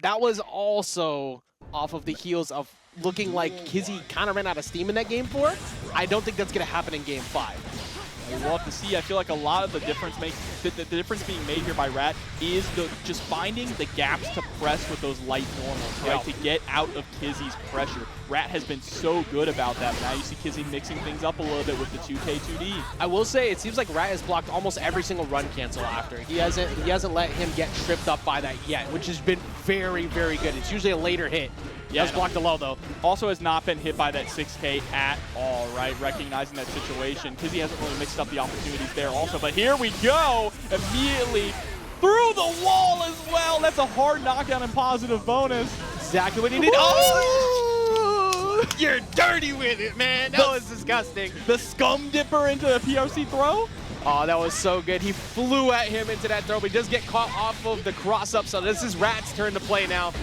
that was also off of the heels of looking like Kizzie kind of ran out of steam in that game 4. I don't think that's going to happen in game 5. We'll have to see. I feel like a lot of the difference the difference being made here by Rat is just finding the gaps to press with those light normals, right? To get out of Kizzie's pressure. Rat has been so good about that. But now you see Kizzie mixing things up a little bit with the 2K2D. I will say, it seems like Rat has blocked almost every single run cancel after. He hasn't let him get tripped up by that yet, which has been very, very good. It's usually a later hit. Yeah, does block the low, though. Also has not been hit by that 6K at all, right? Recognizing that situation. Kizzie hasn't really mixed up the opportunities there also. But here we go. Immediately through the wall as well. That's a hard knockdown and positive bonus. Exactly what he needed. Oh! You're dirty with it, man. That was disgusting. The scum dipper into the PRC throw. Oh, that was so good. He flew at him into that throw, but he does get caught off of the cross-up. So this is Rat's turn to play now.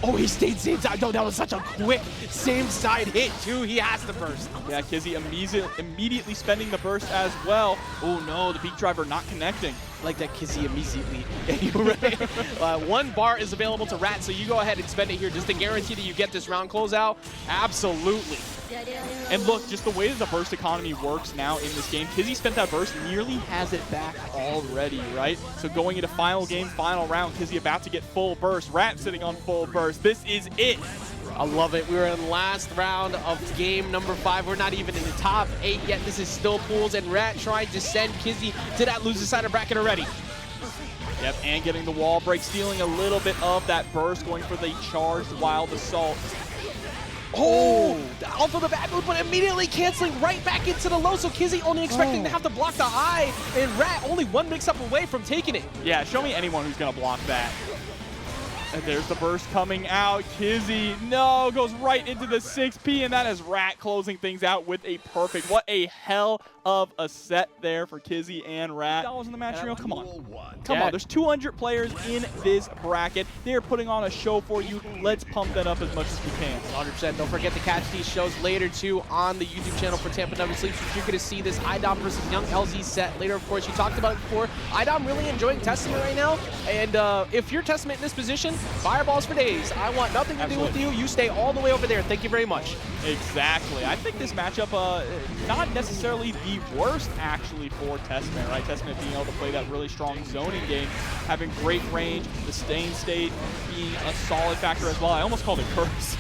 Oh, he stayed same side. No, that was such a quick same side hit, too. He has the burst. Yeah, Kizzie immediately spending the burst as well. Oh, no, the peak driver not connecting. Like that Kizzie immediately. One bar is available to Rat, so you go ahead and spend it here just to guarantee that you get this round closeout. Absolutely. And look, just the way that the burst economy works now in this game, Kizzie spent that burst, nearly has it back already, right? So going into final game, final round, Kizzie about to get full burst. Rat sitting on full burst. This is it. I love it. We were in the last round of game number 5. We're not even in the top 8 yet. This is still pools, and Rat trying to send Kizzie to that loser side of bracket already. Yep, and getting the wall break, stealing a little bit of that burst, going for the charged Wild Assault. Oh, off of the back move, but immediately canceling right back into the low, so Kizzie only expecting to have to block the high, and Rat only one mix-up away from taking it. Yeah, show me anyone who's going to block that. And there's the burst coming out. Kizzie, no, goes right into the 6P, and that is Rat closing things out with a perfect. What a hell of a set there for Kizzie and Rat. $1 in the match reel, come on. Come on, there's 200 players in this bracket. They're putting on a show for you. Let's pump that up as much as we can. 100%. Don't forget to catch these shows later, too, on the YouTube channel for TampaNeverSleeps. You're going to see this Idom versus Young LZ set later. Of course, you talked about it before. Idom really enjoying Testament right now, and if you're Testament in this position, fireballs for days. I want nothing to do with you. You stay all the way over there. Thank you very much. Exactly. I think this matchup, not necessarily the worst, actually, for Testament, right? Testament being able to play that really strong zoning game, having great range, the staying state being a solid factor as well. I almost called it curse.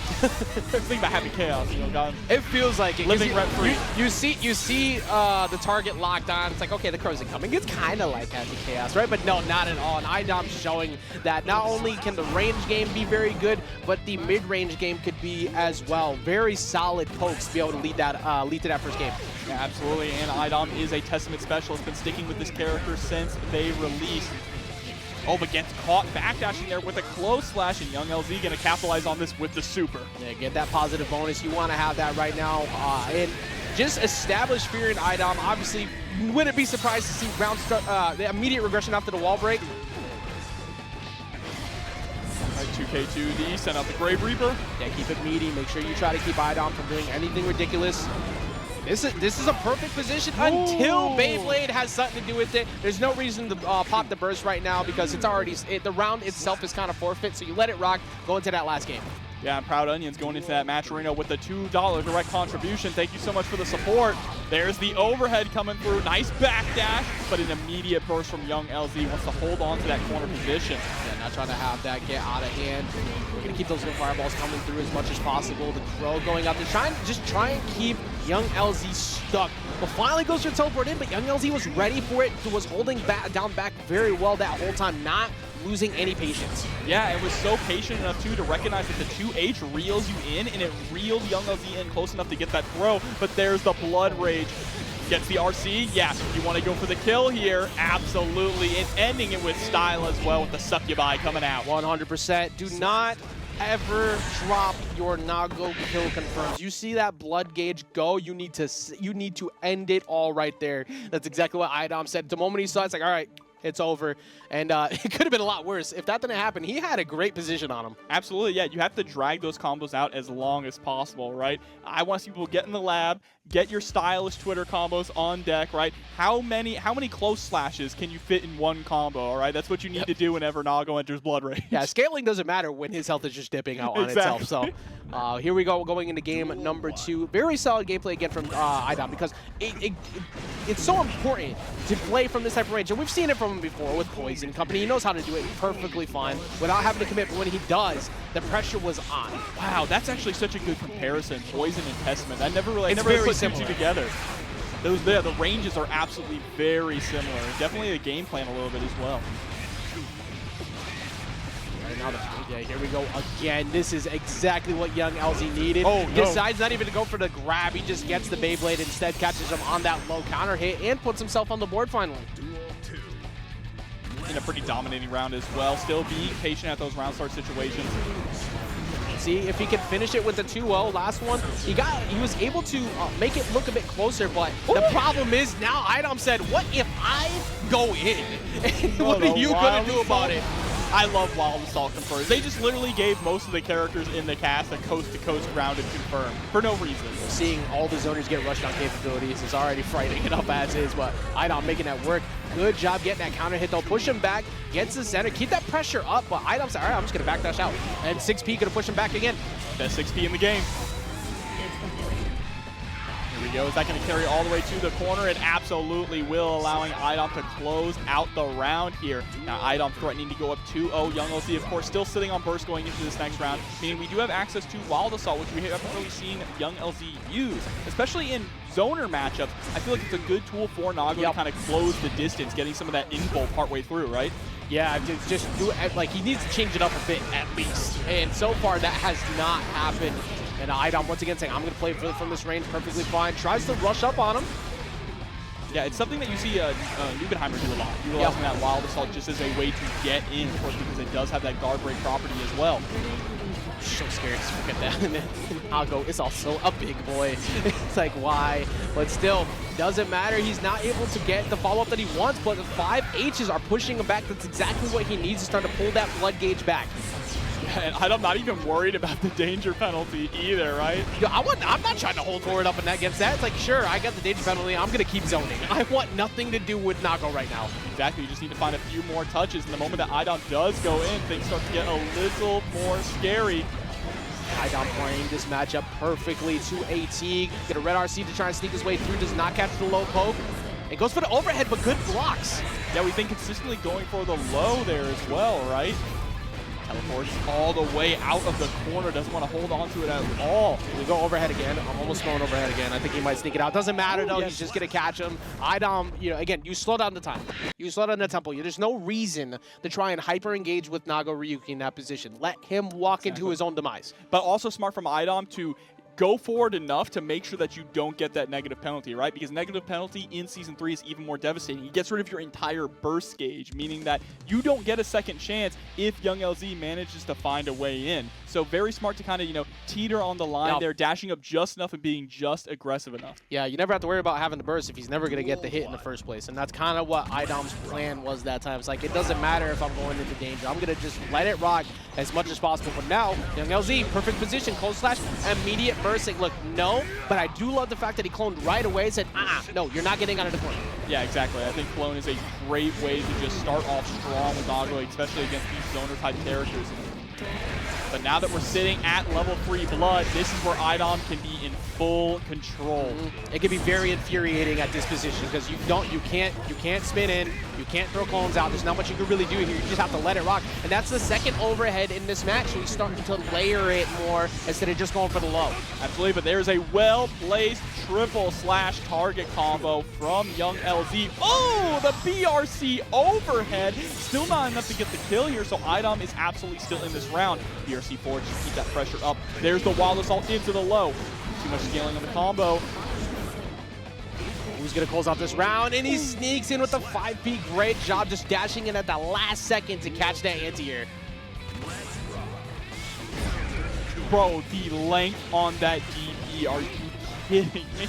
Think about Happy Chaos, you know, God. It feels like it. Living rent free. You see the target locked on. It's like, okay, the curse is coming. It's kind of like Happy Chaos, right? But no, not at all. And Idom's showing that not only can the range game be very good, but the mid-range game could be as well. Very solid pokes to be able to lead to that first game. Yeah, absolutely. And Idom is a Testament specialist. Been sticking with this character since they released. Oh, but gets caught backdashing there with a close slash, and Young LZ going to capitalize on this with the super. Yeah, get that positive bonus. You want to have that right now. And just establish fear in Idom. Obviously, wouldn't be surprised to see the immediate regression after the wall break. All right, 2K2D, send out the Grave Reaper. Yeah, keep it meaty. Make sure you try to keep Idom from doing anything ridiculous. This is a perfect position until Beyblade has something to do with it. There's no reason to pop the burst right now because it's already the round itself is kind of forfeit. So you let it rock, go into that last game. Yeah, and Proud Onions going into that match arena with the $2 direct contribution. Thank you so much for the support. There's the overhead coming through. Nice backdash, but an immediate burst from Young LZ. Wants to hold on to that corner position. Yeah, not trying to have that get out of hand. We're going to keep those little fireballs coming through as much as possible. The crow going out there. Just try and keep Young LZ stuck. But finally goes for teleport in, but Young LZ was ready for it. Was holding down back very well that whole time. Not losing any patience. Yeah, and was so patient enough, too, to recognize that the 2H reels you in, and it reeled Young LZ in close enough to get that throw, but there's the Blood Rage. Gets the RC, yeah, you want to go for the kill here, absolutely, and ending it with style as well with the Succubi coming out. 100%. Do not ever drop your Nago kill confirms. You see that blood gauge go, you need to end it all right there. That's exactly what Idom said. The moment he saw it, it's like, all right, it's over. And it could have been a lot worse. If that didn't happen, he had a great position on him. Absolutely, yeah. You have to drag those combos out as long as possible, right? I want to see people get in the lab, get your stylish Twitter combos on deck, right? How many close slashes can you fit in one combo, all right? That's what you need to do whenever Nago enters Blood Rage. Yeah, scaling doesn't matter when his health is just dipping out on itself. So here we go, going into game number 2. Very solid gameplay again from Idom, because it's so important to play from this type of range. And we've seen it from him before with Poison Company. He knows how to do it perfectly fine without having to commit. But when he does, the pressure was on. Wow, that's actually such a good comparison. Poison and Testament. I never put two together. The ranges are absolutely very similar. Definitely the game plan a little bit as well. Right now, yeah, here we go again. This is exactly what young LZ needed. Oh, no. Decides not even to go for the grab. He just gets the Beyblade, instead catches him on that low counter hit and puts himself on the board finally. In a pretty dominating round as well. Still being patient at those round start situations. See if he can finish it with the 2-0. Last one, he was able to make it look a bit closer, but the problem is now Idom said, what if I go in? And what are you going to do about it? I love Wild Assault confirms. They just literally gave most of the characters in the cast a coast-to-coast grounded confirm for no reason. Seeing all the zoners get rushed on capabilities is already frightening enough as is, but Idom making that work. Good job getting that counter hit though. Push him back, gets the center, keep that pressure up, but Idom said, all right, I'm just going to backdash out. And 6P going to push him back again. Best 6P in the game. Here we go. Is that going to carry all the way to the corner? It absolutely will, allowing Idom to close out the round here. Now Idom threatening to go up 2-0. Young LZ, of course, still sitting on burst going into this next round, meaning we do have access to Wild Assault, which we haven't really seen Young LZ use, especially in zoner matchups. I feel like it's a good tool for Nago to kind of close the distance, getting some of that info partway through, right? Yeah, just do it. Like, he needs to change it up a bit at least. And so far, that has not happened. And Idom once again saying, I'm going to play from this range perfectly fine. Tries to rush up on him. Yeah, it's something that you see Nubenheimer do a lot. Utilizing that Wild Assault just as a way to get in, of course, because it does have that guard break property as well. So scary to forget that. And then Nago is also a big boy. It's like, why? But still, doesn't matter. He's not able to get the follow-up that he wants, but the 5 H's are pushing him back. That's exactly what he needs to start to pull that blood gauge back. And I'm not even worried about the danger penalty either, right? Yo, I'm not trying to hold forward up and against that. It's like, sure, I got the danger penalty. I'm going to keep zoning. I want nothing to do with Nago right now. Exactly. You just need to find a few more touches. And the moment that Idom does go in, things start to get a little more scary. Idom playing this matchup perfectly to AT. Get a red RC to try and sneak his way through. Does not catch the low poke. It goes for the overhead, but good blocks. Yeah, we've been consistently going for the low there as well, right? Teleports all the way out of the corner. Doesn't want to hold on to it at all. We go overhead again. I'm almost going overhead again. I think he might sneak it out. Doesn't matter, though. Yes. He's just going to catch him. Idom, you know, again, you slow down the time. You slow down the tempo. There's no reason to try and hyper-engage with Nagoriyuki in that position. Let him walk into his own demise. But also smart from Idom to go forward enough to make sure that you don't get that negative penalty, right? Because negative penalty in Season 3 is even more devastating. He gets rid of your entire burst gauge, meaning that you don't get a second chance if Young LZ manages to find a way in. So very smart to kind of, you know, teeter on the line there, dashing up just enough and being just aggressive enough. Yeah, you never have to worry about having the burst if he's never going to get the hit in the first place. And that's kind of what Idom's plan was that time. It's like, it doesn't matter if I'm going into danger. I'm going to just let it rock as much as possible. But now, Young LZ, perfect position, close slash, immediate bursting. Look, no, but I do love the fact that he cloned right away and said, no, you're not getting out of the corner. Yeah, exactly. I think clone is a great way to just start off strong with Nago, especially against these zoner type characters. But now that we're sitting at level 3 blood, this is where Idom can be in full control. It can be very infuriating at this position because you can't spin in, you can't throw clones out. There's not much you can really do here. You just have to let it rock. And that's the second overhead in this match. So he's starting to layer it more instead of just going for the low. Absolutely, but there's a well-placed triple slash target combo from young LZ. Oh, the BRC overhead. Still not enough to get the kill here, so Idom is absolutely still in this round. BRC forward to keep that pressure up. There's the wild assault into the low. Too much scaling on the combo. Who's going to close out this round? And he sneaks in with the 5P. Great job just dashing in at the last second to catch that anti-air. Bro, the length on that DP, are you kidding me?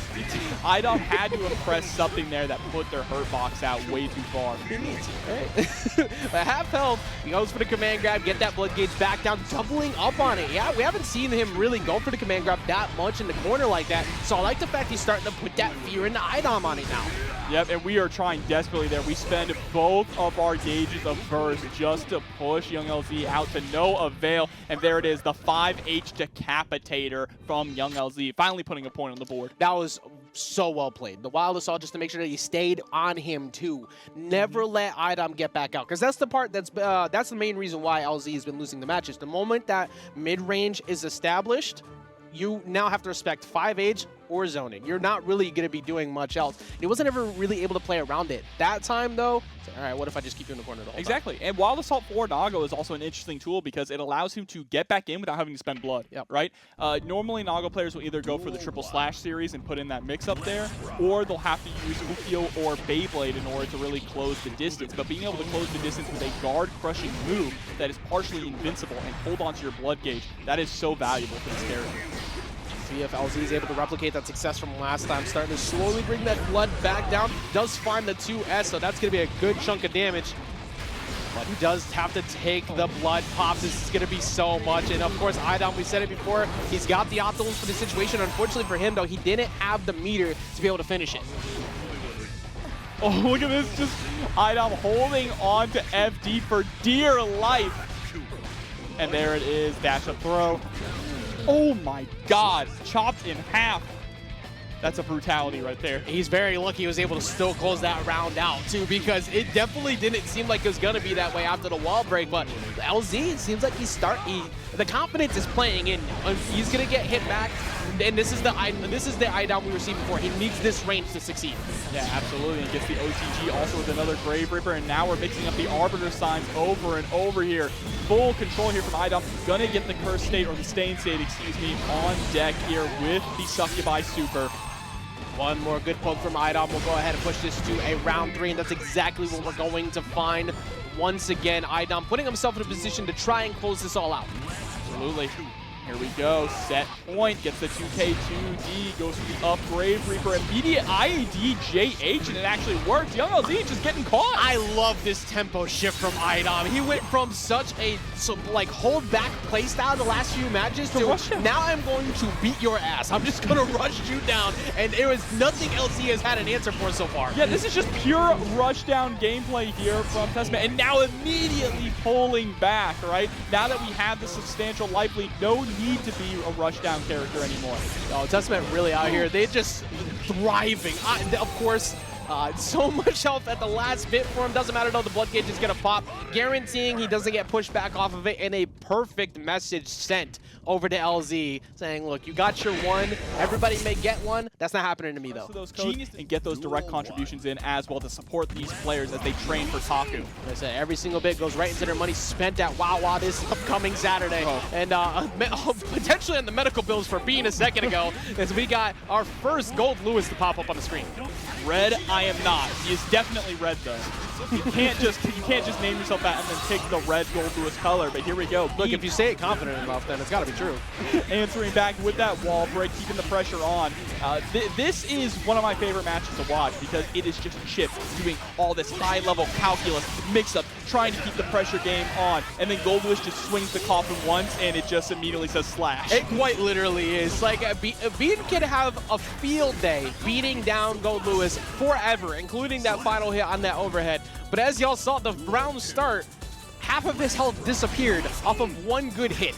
Idom had to impress something there that put their hurt box out way too far. He needs it, right? At half health, he goes for the command grab, get that blood gauge back down, doubling up on it. Yeah, we haven't seen him really go for the command grab that much in the corner like that. So I like the fact he's starting to put that fear into Idom on it now. Yep, and we are trying desperately there. We spend both of our gauges of burst just to push young LZ out to no avail. And there it is, the 5H decapitator from young LZ, finally putting a point on the board. That was so well played. The wild assault just to make sure that he stayed on him too. Never let Idom get back out, because that's the part that's the main reason why LZ has been losing the matches. The moment that mid-range is established, you now have to respect 5H or zoning. You're not really going to be doing much else. He wasn't ever really able to play around it. That time, though, all right, what if I just keep you in the corner the whole Exactly. time? And Wild Assault for Nago is also an interesting tool because it allows him to get back in without having to spend blood, right? Normally, Nago players will either go for the triple slash series and put in that mix-up there, or they'll have to use Ukyo or Beyblade in order to really close the distance. But being able to close the distance with a guard-crushing move that is partially invincible and hold onto your blood gauge, that is so valuable for this character. See if LZ is able to replicate that success from last time, starting to slowly bring that blood back down. Does find the 2S, so that's going to be a good chunk of damage. But he does have to take the blood pops. This is going to be so much. And of course, Idom, we said it before, he's got the optimals for the situation. Unfortunately for him, though, he didn't have the meter to be able to finish it. Oh, look at this. Just Idom holding on to FD for dear life. And there it is. Dash up throw. Oh my god, chopped in half. That's a brutality right there. He's very lucky he was able to still close that round out, too, because it definitely didn't seem like it was going to be that way after the wall break. But LZ, it seems like the confidence is playing in now. He's going to get hit back, and this is the Idom we were seeing before. He needs this range to succeed. Yeah, absolutely, and gets the OTG also with another Grave Reaper, and now we're mixing up the Arbiter signs over and over here. Full control here from Idom. Gonna get the Curse State, or the Stain State, excuse me, on deck here with the Succubi Super. One more good poke from Idom. We'll go ahead and push this to a round 3, and that's exactly what we're going to find. Once again, Idom putting himself in a position to try and close this all out. Absolutely. Here we go, set point, gets the 2K2D, goes for the upgrade, Reaper, immediate IDJH, and it actually works. Young LZ just getting caught. I love this tempo shift from Idom. He went from such a hold back playstyle the last few matches to now I'm going to beat your ass. I'm just going to rush you down, and it was nothing else he has had an answer for so far. Yeah, this is just pure rush down gameplay here from Testament, and now immediately pulling back, right? Now that we have the substantial life lead, no need to be a rush down character anymore. Oh, Testament really out here. They just thriving. Of course, so much health at the last bit for him. Doesn't matter though, the blood gauge is gonna pop, guaranteeing he doesn't get pushed back off of it, and a perfect message sent over to LZ saying, look, you got your one, everybody may get one. That's not happening to me though. Those codes and get those direct contributions in as well to support these players as they train for Taku. Like I said, every single bit goes right into their money spent at Wawa this upcoming Saturday. And potentially on the medical bills for being a second ago, as we got our first GoldLewis to pop up on the screen. RedIamnot. He is definitely red though. You can't just name yourself that and then pick the red GoldLewis color. But here we go. Look, if you say it confident enough, then it's got to be true. Answering back with that wall break, keeping the pressure on. This is one of my favorite matches to watch because it is just Chipp doing all this high-level calculus, mix-up, trying to keep the pressure game on, and then GoldLewis just swings the coffin once, and it just immediately says slash. It quite literally is. Like, Bean can have a field day beating down GoldLewis forever, including that final hit on that overhead. But as y'all saw, the round start, half of his health disappeared off of one good hit.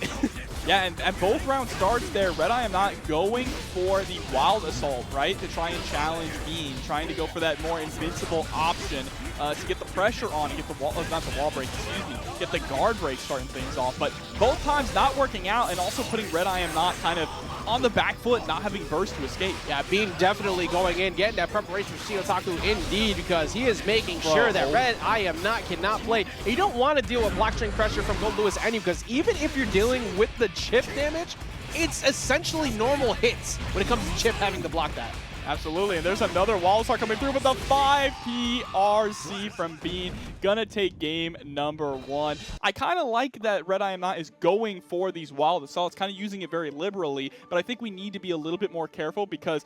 Yeah, and both round starts there, RedIamnot going for the Wild Assault, right? To try and challenge Bean, trying to go for that more invincible option to get the pressure on, get the wall, not the wall break, excuse me, get the guard break starting things off. But both times not working out and also putting RedIamnot kind of on the back foot, not having burst to escape. Yeah, Bean definitely going in, getting that preparation for Shiotaku indeed, because he is making sure that RedIamnot cannot play. And you don't want to deal with block string pressure from GoldLewis any, because even if you're dealing with the Chipp damage, it's essentially normal hits when it comes to Chipp having to block that. Absolutely, and there's another wall start coming through with the 5 PRC from Bean. Gonna take game number 1. I kind of like that RedIamnot is going for these wild assaults, kind of using it very liberally, but I think we need to be a little bit more careful because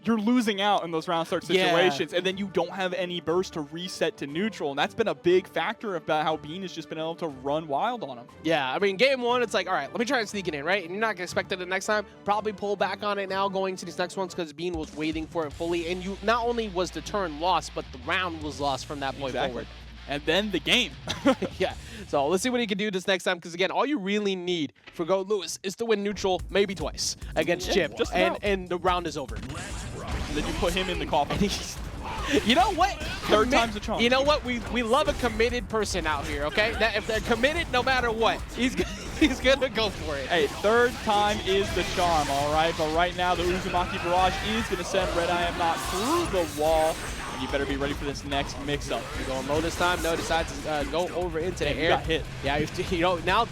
you're losing out in those round start situations, and then you don't have any burst to reset to neutral, and that's been a big factor about how Bean has just been able to run wild on him. Yeah, I mean, game 1, it's like, all right, let me try and sneak it in, right? And you're not going to expect it the next time. Probably pull back on it now going to these next ones because Bean was waiting for it fully, and you not only was the turn lost, but the round was lost from that point forward. And then the game. Yeah, so let's see what he can do this next time, because again, all you really need for GoldLewis is to win neutral maybe twice against Chipp, and the round is over. And then you put him in the coffin. You know what? Third time's a charm. You know what? We love a committed person out here, okay? That if they're committed, no matter what, he's gonna go for it. Hey, third time is the charm, all right? But right now, the Uzumaki Barrage is gonna send RedIamnot through the wall. You better be ready for this next mix-up. You're going low this time. No, decides to go over into the air. Got hit. Yeah, you know, now,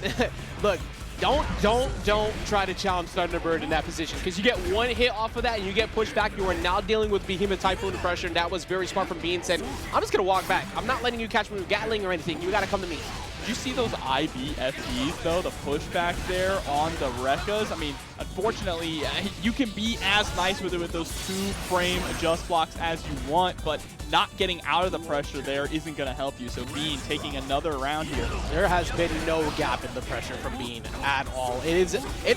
look, don't try to challenge Thunderbird in that position, because you get one hit off of that and you get pushed back. You are now dealing with Behemoth Typhoon pressure, and that was very smart from Bean. Said, I'm just going to walk back. I'm not letting you catch me with Gatling or anything. You got to come to me. Did you see those IBFDs, though, the pushback there on the Rekkas? I mean, unfortunately, you can be as nice with it with those 2-frame adjust blocks as you want, but not getting out of the pressure there isn't going to help you. So Bean taking another round here. There has been no gap in the pressure from Bean at all. It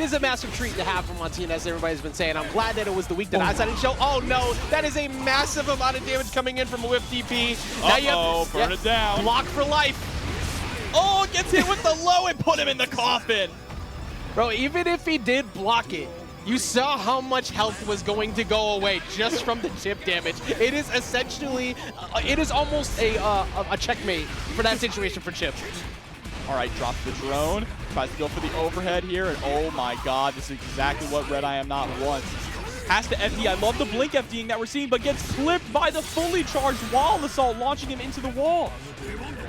is a massive treat to have from on TNS, everybody's been saying. I'm glad that it was the week that I didn't show. Oh, no, that is a massive amount of damage coming in from a whip DP. Uh-oh, burn it down. Block for life. Oh, gets hit with the low and put him in the coffin. Bro, even if he did block it, you saw how much health was going to go away just from the Chipp damage. It is essentially, it is almost a checkmate for that situation for Chipp. All right, drops the drone, tries to go for the overhead here, and oh my god, this is exactly what RedIamnot wants. Has to FD. I love the blink FDing that we're seeing, but gets clipped by the fully charged Wild Assault, launching him into the wall.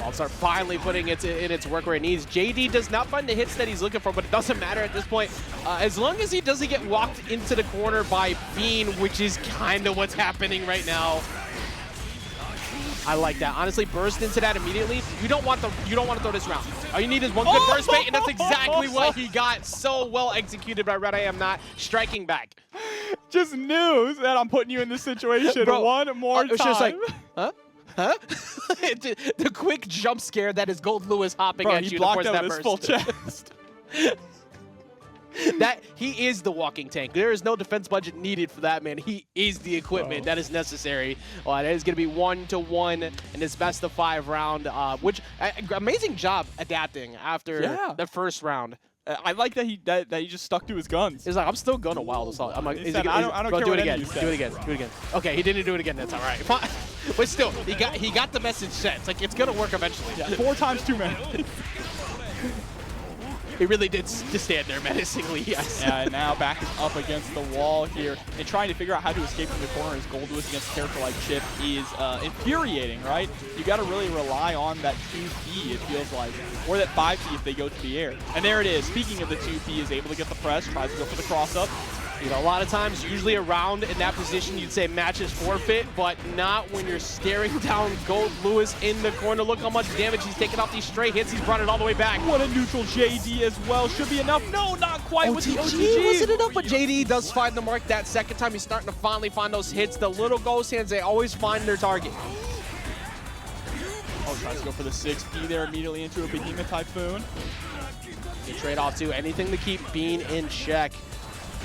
I'll start finally putting it in its work where it needs. JD does not find the hits that he's looking for, but it doesn't matter at this point. As long as he doesn't get walked into the corner by Bean, which is kind of what's happening right now. I like that. Honestly, burst into that immediately. You don't want to throw this round. All you need is one good burst bait, and that's exactly what he got. So well executed by RedIamnot, striking back. Just knew that I'm putting you in this situation. Bro, one more time. It's just like, huh? Huh? The quick jump scare that is GoldLewis hopping at you to force that burst. Full chest. That he is the walking tank. There is no defense budget needed for that, man. He is the equipment that is necessary. That is going to be 1-1 in this best of 5 round, which amazing job adapting after the first round. I like that he just stuck to his guns. He's like, I'm still gonna Wild Assault. I'm like, I don't care do what it again. You said. Do it again. Do it again. Okay, he didn't do it again. That's all right. But still, he got the message set. It's like it's gonna work eventually. Yeah, 4 times too many. He really did just stand there menacingly, yes. Yeah, and now back is up against the wall here and trying to figure out how to escape from the corner as GoldLewis against a character like Chipp is infuriating, right? You got to really rely on that 2P, it feels like, or that 5P if they go to the air. And there it is. Speaking of the 2P, is able to get the press, tries to go for the cross-up. You know, a lot of times, usually around in that position, you'd say match is forfeit, but not when you're staring down GoldLewis in the corner. Look how much damage he's taken off these straight hits. He's brought it all the way back. What a neutral JD as well. Should be enough. No, not quite with the OTG. Wasn't enough, but JD does find the mark that second time. He's starting to finally find those hits. The little ghost hands, they always find their target. Oh, tries to go for the 6P there immediately into a Behemoth Typhoon. They trade off too. Anything to keep Bean in check.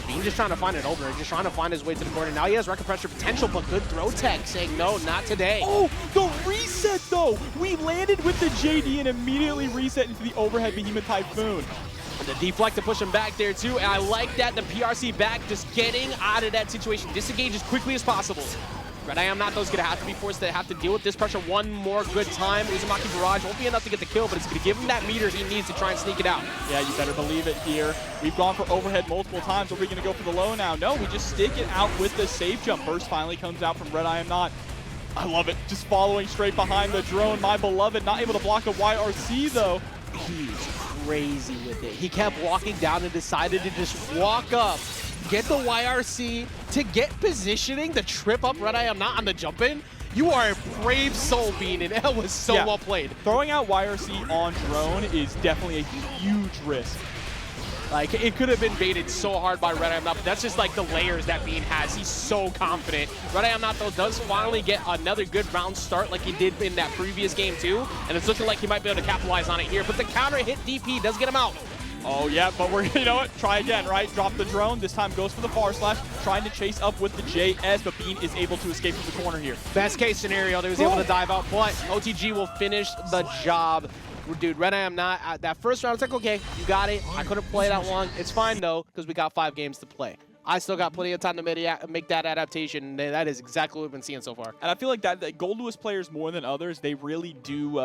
Bean just trying to find an opener, just trying to find his way to the corner. Now he has record pressure potential, but good throw tech saying no, not today. Oh, the reset! reset though. We landed with the JD and immediately reset into the overhead Behemoth Typhoon. The deflect to push him back there too, and I like that the PRC back just getting out of that situation. Disengage as quickly as possible. RedIamnot though is going to have to be forced to have to deal with this pressure one more good time. Uzumaki Barrage won't be enough to get the kill, but it's going to give him that meter he needs to try and sneak it out. Yeah, you better believe it here. We've gone for overhead multiple times. Are we going to go for the low now? No, we just stick it out with the safe jump. Burst finally comes out from RedIamnot. I love it. Just following straight behind the drone. My beloved not able to block a YRC though. He's crazy with it. He kept walking down and decided to just walk up, get the YRC to get positioning to trip up RedIamnot on the jump in. You are a brave soul, Bean, and that was so well played. Throwing out YRC on drone is definitely a huge risk. Like, it could have been baited so hard by RedIamnot, but that's just like the layers that Bean has. He's so confident. RedIamnot, though, does finally get another good round start like he did in that previous game, too. And it's looking like he might be able to capitalize on it here. But the counter hit DP does get him out. Oh, yeah, but we're, you know what? Try again, right? Drop the drone. This time goes for the far slash, trying to chase up with the JS, but Bean is able to escape from the corner here. Best case scenario, they was able to dive out, but OTG will finish the job. Dude, RedIamnot, that first round, it's like, okay, you got it. I couldn't play that long. It's fine, though, because we got 5 games to play. I still got plenty of time to make that adaptation. That is exactly what we've been seeing so far. And I feel like that GoldLewis players, more than others, they really do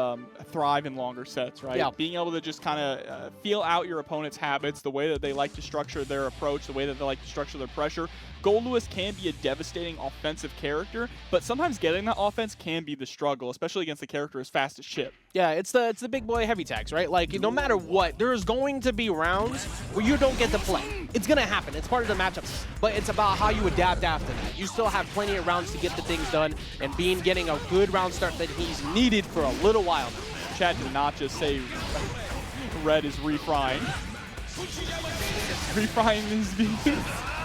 thrive in longer sets, right? Yeah. Being able to just kind of feel out your opponent's habits, the way that they like to structure their approach, the way that they like to structure their pressure. GoldLewis can be a devastating offensive character, but sometimes getting that offense can be the struggle, especially against a character as fast as Chipp. Yeah, it's the big boy heavy tags, right? Like, no matter what, there's going to be rounds where you don't get to play. It's going to happen. It's part of the matchup. But it's about how you adapt after that. You still have plenty of rounds to get the things done, and Bean getting a good round start that he's needed for a little while now. Chad did not just say Red is refrying. Refrying these beans.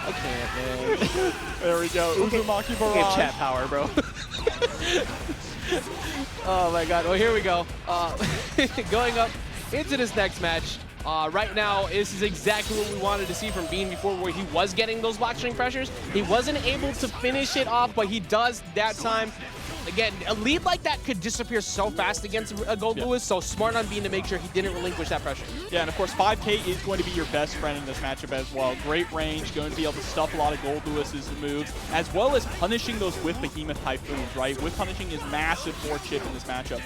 I can't, man. There we go. Uzumaki Barrage. Give chat power, bro. Oh my god. Well, here we go. Going up into this next match. Right now, this is exactly what we wanted to see from Bean before, where he was getting those block string pressures. He wasn't able to finish it off, but he does that time. Again, a lead like that could disappear so fast against a GoldLewis, so smart on Bean to make sure he didn't relinquish that pressure. Yeah, and of course, 5K is going to be your best friend in this matchup as well. Great range, going to be able to stuff a lot of GoldLewis's moves, as well as punishing those with Behemoth Typhoons, right? With punishing is massive for Chipp in this matchup.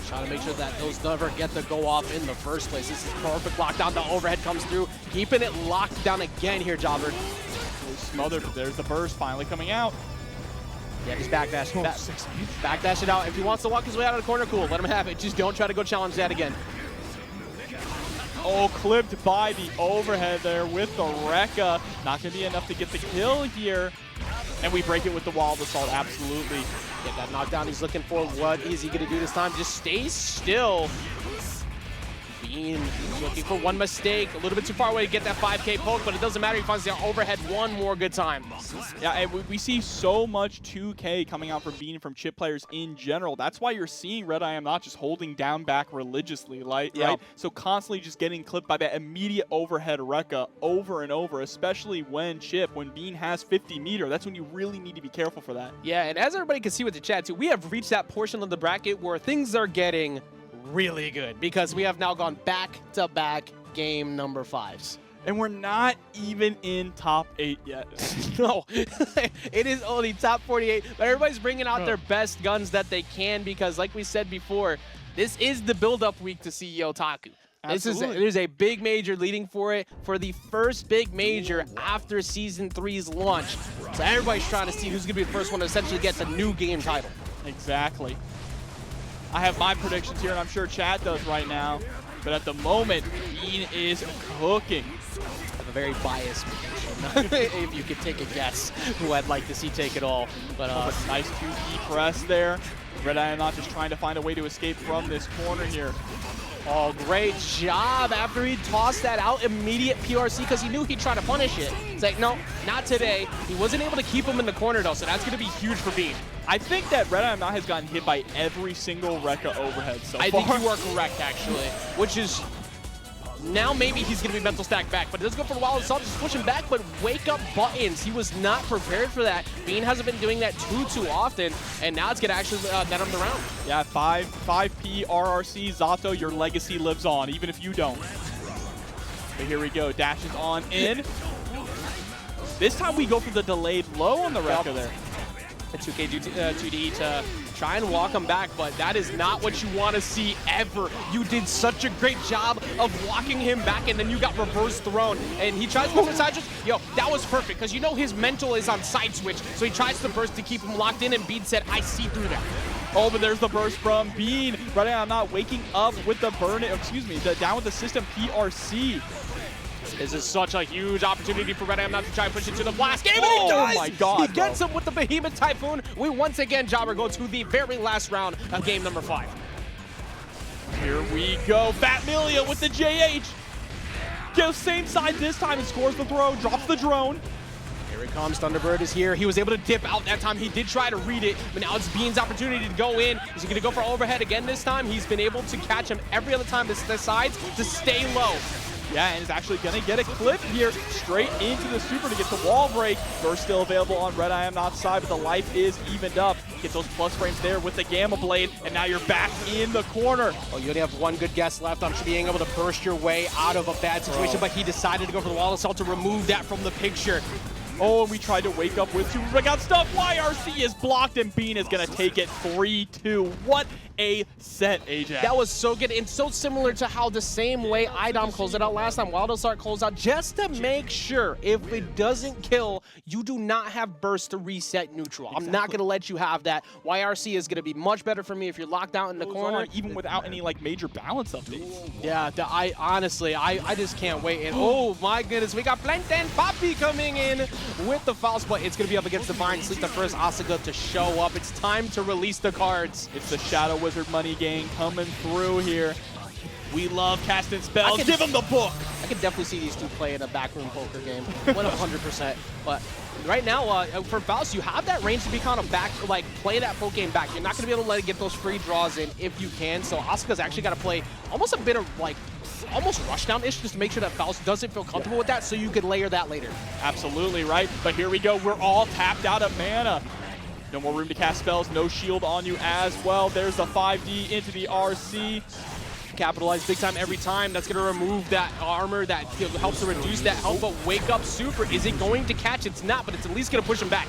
Trying to make sure that those never get to go off in the first place. This is perfect lockdown. The overhead comes through, keeping it locked down again here, Jobber. Smothered. There's the burst finally coming out. Yeah, just backdash it out. If he wants to walk his way out of the corner, cool. Let him have it. Just don't try to go challenge that again. Oh, clipped by the overhead there with the Rekka. Not going to be enough to get the kill here. And we break it with the wall of assault, absolutely. Get that knockdown he's looking for. What is he going to do this time? Just stay still. Bean looking for one mistake. A little bit too far away to get that 5K poke, but it doesn't matter. He finds the overhead one more good time. Yeah, and we see so much 2K coming out from Bean and from Chipp players in general. That's why you're seeing RedIamnot just holding down back religiously, right? So constantly just getting clipped by that immediate overhead Rekka over and over, especially when Bean has 50 meter. That's when you really need to be careful for that. Yeah, and as everybody can see with the chat too, we have reached that portion of the bracket where things are getting really good, because we have now gone back-to-back game number 5s. And we're not even in top 8 yet. No, it is only top 48, but everybody's bringing out their best guns that they can, because like we said before, this is the build-up week to CEO Taku. There's a big major leading for it, for the first big major after Season 3's launch. So everybody's trying to see who's going to be the first one to essentially get the new game title. Exactly. I have my predictions here, and I'm sure Chad does right now. But at the moment, Bean is cooking. I have a very biased prediction, if you could take a guess who I'd like to see take it all. But nice 2E press there. RedIamnot just trying to find a way to escape from this corner here. Oh, great job. After he tossed that out, immediate PRC, because he knew he'd try to punish it. It's like, no, not today. He wasn't able to keep him in the corner, though, so that's going to be huge for Bean. I think that RedIamnot has gotten hit by every single Rekka overhead so far. I think you are correct, actually, which is Now maybe he's going to be mental stack back, but it does go for a while. Assault just pushing back, but wake up buttons. He was not prepared for that. Bean hasn't been doing that too often, and now it's going to actually net him the round. Yeah, 5P RRC, Zato, your legacy lives on, even if you don't. But here we go, dashes on in. This time we go for the delayed low on the Rekka there. A 2K 2D to try and walk him back, but that is not what you want to see ever. You did such a great job of walking him back, and then you got reverse thrown. And he tries to go for side switch. Yo, that was perfect, because you know his mental is on side switch, so he tries to burst to keep him locked in, and Bean said, I see through that. Oh, but there's the burst from Bean. RedIamnot waking up with the burn, the down with the system PRC. This is such a huge opportunity for RedIamnot to try and push it to the blast game, and he Oh does! my God, he gets him with the Behemoth Typhoon. We once again, Jobber, go to the very last round of game number 5. Here we go. Fat Millia with the JH. Goes same side this time and scores the throw, drops the drone. Here he comes, Thunderbird is here. He was able to dip out that time. He did try to read it, but now it's Bean's opportunity to go in. Is he gonna go for overhead again this time? He's been able to catch him every other time this decides to stay low. Yeah, and is actually gonna get a clip here straight into the super to get the wall break. Burst still available on RedIamnot's side, but the life is evened up. Get those plus frames there with the Gamma Blade, and now you're back in the corner. Oh, you only have one good guess left on being able to burst your way out of a bad situation, but he decided to go for the wall assault to remove that from the picture. Oh, and we tried to wake up with two, but got stuck. YRC is blocked, and Bean is gonna take it 3-2. What a set, Ajax. That was so good, and so similar to how the same way Idom closed it out last time, Wild Assault closed out, just to make sure if it doesn't kill, you do not have burst to reset neutral. Exactly. I'm not going to let you have that. YRC is going to be much better for me if you're locked out in the corner. Even without any like major balance updates. Yeah, honestly, I just can't wait. And oh my goodness, we got PlantainPapi coming in with the Faust, but it's going to be up against IDivineSleep, the first Asuka to show up. It's time to release the cards. It's the Shadow Wizard Money Gang coming through here. We love casting spells. Give them the book. I can definitely see these two play in a backroom poker game, 100%. But right now, for Faust, you have that range to be kind of back, like play that poke game back. You're not going to be able to let it get those free draws in if you can. So Asuka's actually got to play almost a bit of like almost rushdown-ish just to make sure that Faust doesn't feel comfortable with that, so you could layer that later. Absolutely right. But here we go. We're all tapped out of mana. No more room to cast spells, no shield on you as well. There's the 5D into the RC. Capitalize big time every time. That's going to remove that armor that helps to reduce that health, but wake up super. Is it going to catch? It's not, but it's at least going to push him back.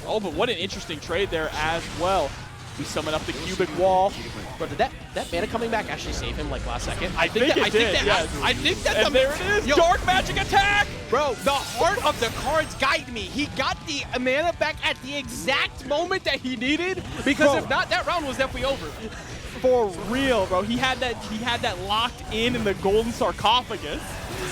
Oh, but what an interesting trade there as well. We summon up the cubic wall. Bro, did that mana coming back actually save him like last second? I think that there it is. Yo, Dark magic attack. Bro, the heart of the cards guide me. He got the mana back at the exact moment that he needed, because if not, that round was definitely over. For real, bro. He had that locked in the golden sarcophagus.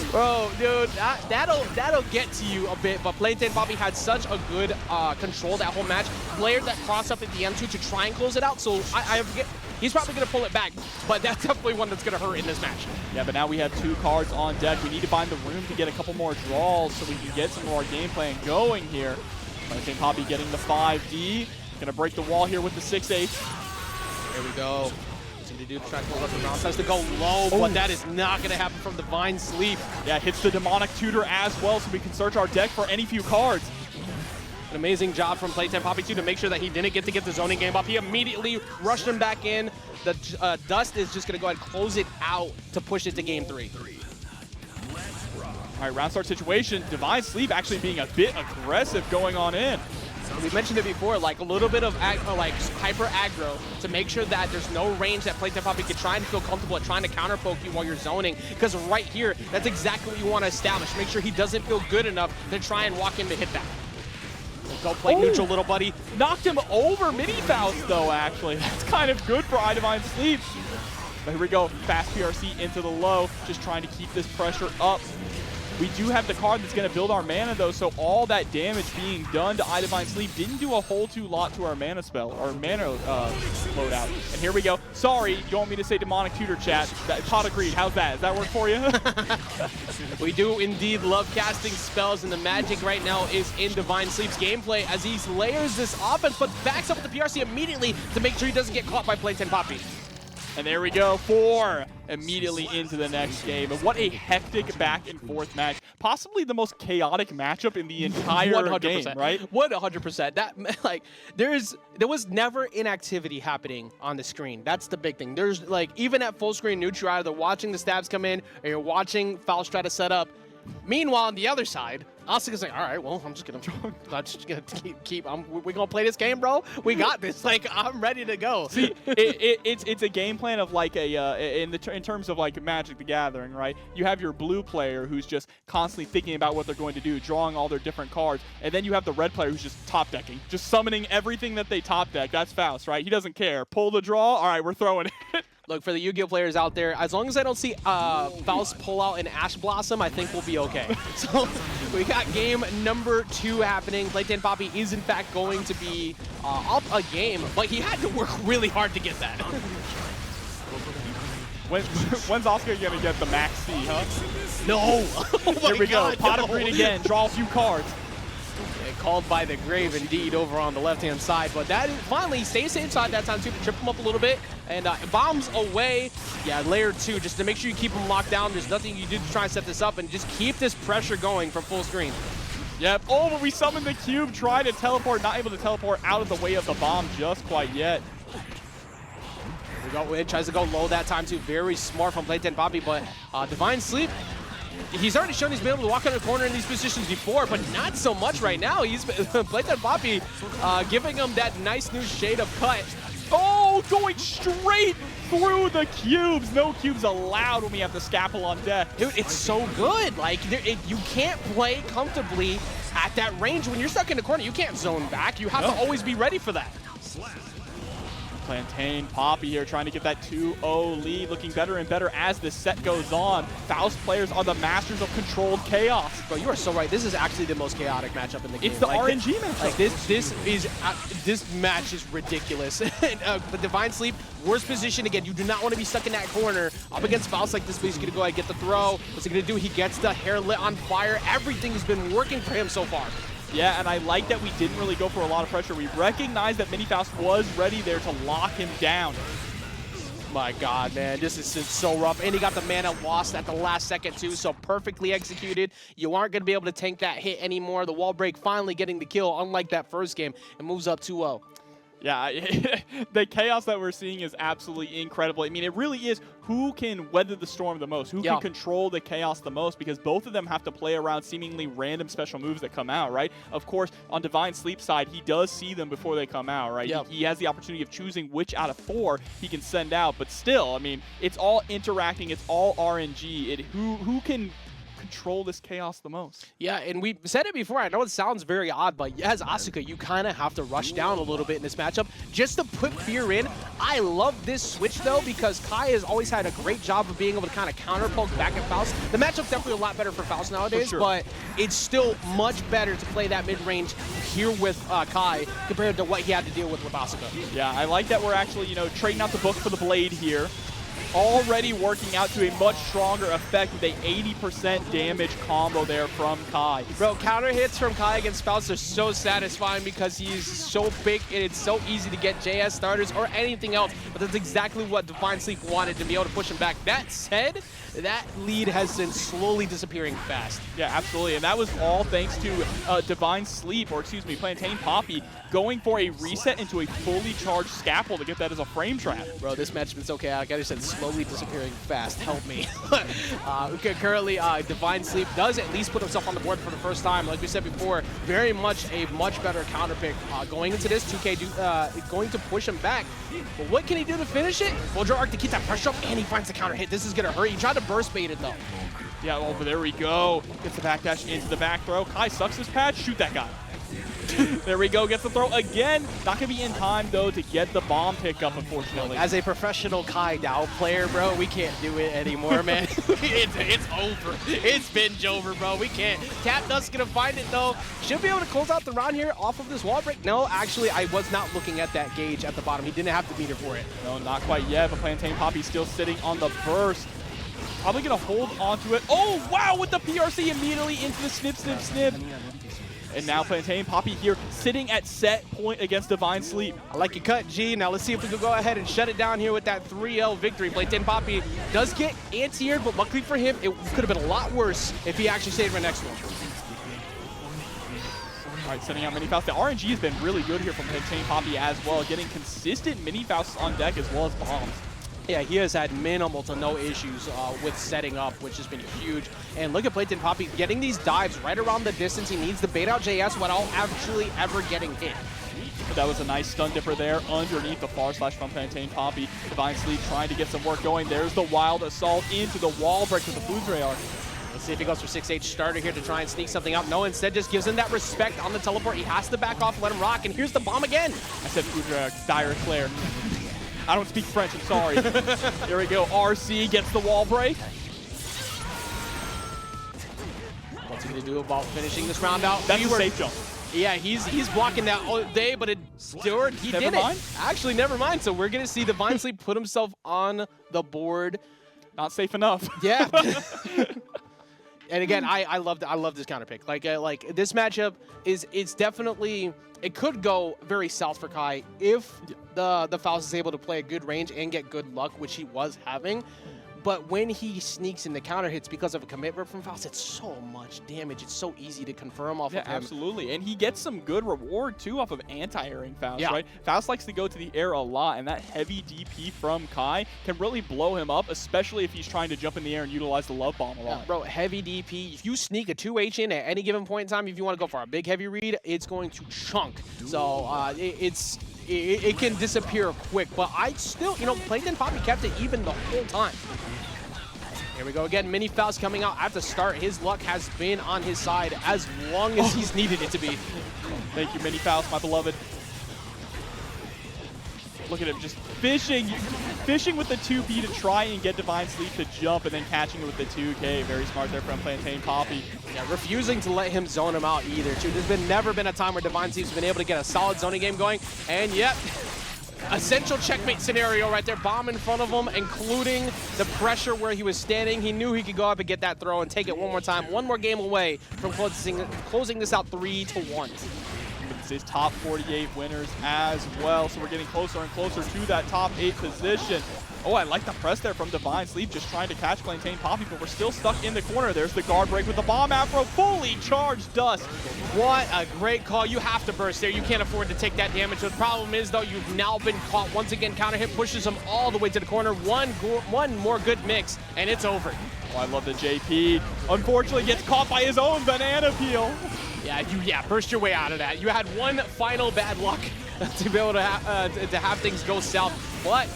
Bro, dude, that'll get to you a bit, but PlantainPapi had such a good control that whole match. Blared that cross up at the end too to try and close it out, so I forget. He's probably going to pull it back, but that's definitely one that's going to hurt in this match. Yeah, but now we have 2 cards on deck. We need to find the room to get a couple more draws so we can get some more game plan going here. PlantainPapi getting the 5D. Going to break the wall here with the 6-8. Here we go. What's he going to do to try to pull up the round? Tries to go low, but that is not going to happen from IDivineSleep. Yeah, hits the Demonic Tutor as well, so we can search our deck for any few cards. An amazing job from PlantainPapi too to make sure that he didn't get the zoning game up. He immediately rushed him back in. The Dust is just going to go ahead and close it out to push it to game 3. All right, round start situation. IDivineSleep actually being a bit aggressive going on in. We mentioned it before, like a little bit of hyper aggro to make sure that there's no range that PlantainPapi can try and feel comfortable at trying to counter poke you while you're zoning. Because right here, that's exactly what you want to establish. Make sure he doesn't feel good enough to try and walk in to hit that. Go play neutral, little buddy. Knocked him over Mini Faust, though, actually. That's kind of good for IDivineSleep. But here we go. Fast PRC into the low, just trying to keep this pressure up. We do have the card that's going to build our mana, though, so all that damage being done to IDivineSleep didn't do a whole lot to our mana spell, or mana loadout. And here we go. Sorry, you want me to say Demonic Tutor chat. Pot agreed. How's that? Does that work for you? We do indeed love casting spells, and the magic right now is in IDivineSleep's gameplay as he layers this offense, but backs up with the PRC immediately to make sure he doesn't get caught by PlantainPapi. And there we go for immediately into the next game. And what a hectic back and forth match. Possibly the most chaotic matchup in the entire 100%. game, right? 100%. That, like, there was never inactivity happening on the screen. That's the big thing. There's, like, even at full screen neutral, you're either watching the stabs come in or you're watching Faust try to set up. Meanwhile, on the other side, Asuka's like, all right, well, I'm just gonna we're gonna play this game, bro. We got this. Like, I'm ready to go. See, it's a game plan of like a in terms of like Magic the Gathering, right? You have your blue player who's just constantly thinking about what they're going to do, drawing all their different cards, and then you have the red player who's just top decking, just summoning everything that they top deck. That's Faust, right? He doesn't care. Pull the draw. All right, we're throwing it. Look, for the Yu-Gi-Oh players out there, as long as I don't see Faust pull out an Ash Blossom, I think we'll be okay. So we got game number 2 happening. PlantainPapi is, in fact, going to be up a game, but he had to work really hard to get that. When's Asuka going to get the max C, huh? No! Oh Here we go. Pot of green again. Draw a few cards. Called by the grave indeed over on the left-hand side, but that finally stays safe side that time too to trip him up a little bit, and bombs away. Yeah, layer 2 just to make sure you keep him locked down. There's nothing you do to try and set this up and just keep this pressure going from full screen. Yep. Oh, but we summoned the cube, try to teleport, not able to teleport out of the way of the bomb just quite yet. It tries to go low that time too. Very smart from PlantainPapi, but IDivineSleep, he's already shown he's been able to walk out of the corner in these positions before, but not so much right now. He's PlantainPapi giving him that nice new shade of cut. Oh, going straight through the cubes. No cubes allowed when we have the scalpel on deck. Dude, it's so good. Like, you can't play comfortably at that range when you're stuck in the corner. You can't zone back. You have to always be ready for that. PlantainPapi here trying to get that 2-0 lead, looking better and better as the set goes on. Faust players are the masters of controlled chaos. Bro, you are so right. This is actually the most chaotic matchup in the game. It's the RNG matchup. Like this match is ridiculous. And IDivineSleep, worst position again. You do not want to be stuck in that corner up against Faust like this, but he's gonna go ahead and get the throw. What's he gonna do? He gets the hair lit on fire. Everything has been working for him so far. Yeah, and I like that we didn't really go for a lot of pressure. We recognized that Mini Faust was ready there to lock him down. My God, man, this is so rough. And he got the mana lost at the last second, too, so perfectly executed. You aren't going to be able to tank that hit anymore. The wall break finally getting the kill, unlike that first game. It moves up 2-0. Yeah, the chaos that we're seeing is absolutely incredible. I mean, it really is who can weather the storm the most, who can control the chaos the most, because both of them have to play around seemingly random special moves that come out, right? Of course, on DivineSleep's side, he does see them before they come out, right? He has the opportunity of choosing which out of 4 he can send out, but still, I mean, it's all interacting, it's all RNG. Who can control this chaos the most? Yeah, and we said it before. I know it sounds very odd, but as Asuka, you kind of have to rush down a little bit in this matchup just to put fear in. I love this switch, though, because Kai has always had a great job of being able to kind of counter-poke back at Faust. The matchup's definitely a lot better for Faust nowadays, but it's still much better to play that mid-range here with Kai compared to what he had to deal with Asuka. Yeah, I like that we're actually, you know, trading out the book for the blade here. Already working out to a much stronger effect with a 80% damage combo there from Kai. Bro, counter hits from Kai against Faust are so satisfying because he's so big and it's so easy to get JS starters or anything else, but that's exactly what DivineSleep wanted, to be able to push him back. That said, that lead has been slowly disappearing fast. Yeah, absolutely, and that was all thanks to DivineSleep, or excuse me, PlantainPapi, going for a reset into a fully charged scalpel to get that as a frame trap. Bro, this match has been so chaotic. I just said slowly disappearing fast. Help me. Currently, DivineSleep does at least put himself on the board for the first time. Like we said before, very much a much better counter pick going into this. 2K going to push him back. But what can he do to finish it? Well, Arc to keep that pressure up, and he finds the counter hit. This is going to hurt. He tried to burst bait it, though. Yeah, well, there we go. Gets the backdash into the back throw. Kai sucks his patch. Shoot that guy. There we go, gets the throw again. Not gonna be in time though to get the bomb pickup, unfortunately. As a professional Kai Dao player, bro, we can't do it anymore, man. it's over. It's binge over, bro. We can't. TapNut's gonna find it though. Should be able to close out the round here off of this wall break. No, actually, I was not looking at that gauge at the bottom. He didn't have the meter for it. No, not quite yet, but PlantainPapi still sitting on the burst. Probably gonna hold onto it. Oh, wow, with the PRC immediately into the snip, snip, snip. And now PlantainPapi here sitting at set point against DivineSleep. I like your cut, G. Now let's see if we can go ahead and shut it down here with that 3-0 victory. PlantainPapi does get anti-aired, but luckily for him, it could have been a lot worse if he actually stayed for the next one. All right, sending out mini Faust. The RNG has been really good here from PlantainPapi as well, getting consistent mini Fausts on deck as well as bombs. Yeah, he has had minimal to no issues with setting up, which has been huge. And look at PlantainPapi getting these dives right around the distance he needs to bait out JS without actually ever getting hit. But that was a nice stun dipper there underneath the far slash from PlantainPapi. DivineSleep trying to get some work going. There's the wild assault into the wall break with the Foods Ray. Let's see if he goes for 6H starter here to try and sneak something out. No, instead just gives him that respect on the teleport. He has to back off, let him rock, and here's the bomb again. I said Foods Ray, dire eclair. I don't speak French, I'm sorry. Here we go, RC gets the wall break. What's he gonna do about finishing this round out? That's a safe jump. Yeah, he's blocking that all day, but he did it. Actually, never mind. So we're gonna see DivineSleep put himself on the board. Not safe enough. Yeah. And again, I love this counter pick. Like this matchup it's definitely, it could go very south for Kai if the Faust is able to play a good range and get good luck, which he was having. But when he sneaks in the counter hits because of a commit rip from Faust, it's so much damage. It's so easy to confirm off of him. Absolutely. And he gets some good reward, too, off of anti-airing Faust, yeah. right? Faust likes to go to the air a lot, and that heavy DP from Kai can really blow him up, especially if he's trying to jump in the air and utilize the love bomb a lot. Yeah, bro, heavy DP. If you sneak a 2H in at any given point in time, if you want to go for a big heavy read, it's going to chunk. So it can disappear quick. But I still, PlantainPapi kept it even the whole time. Here we go again, mini Faust coming out at the start. His luck has been on his side as long as he's needed it to be. Thank you, mini Faust, my beloved. Look at him just fishing with the 2B to try and get DivineSleep to jump and then catching it with the 2K. Very smart there from PlantainPapi. Yeah, refusing to let him zone him out either, too. There's never been a time where DivineSleep's been able to get a solid zoning game going, and yep. Essential checkmate scenario right there. Bomb in front of him, including the pressure where he was standing. He knew he could go up and get that throw and take it one more time. One more game away from closing this out 3-1. It's his top 48 winners as well. So we're getting closer and closer to that top 8 position. Oh, I like the press there from DivineSleep, just trying to catch PlantainPapi, but we're still stuck in the corner. There's the guard break with the bomb afro, fully charged dust. What a great call. You have to burst there. You can't afford to take that damage. The problem is, though, you've now been caught once again. Counter hit pushes him all the way to the corner. One more good mix, and it's over. Oh, I love the JP. Unfortunately, gets caught by his own banana peel. Yeah, burst your way out of that. You had one final bad luck to be able to have things go south, but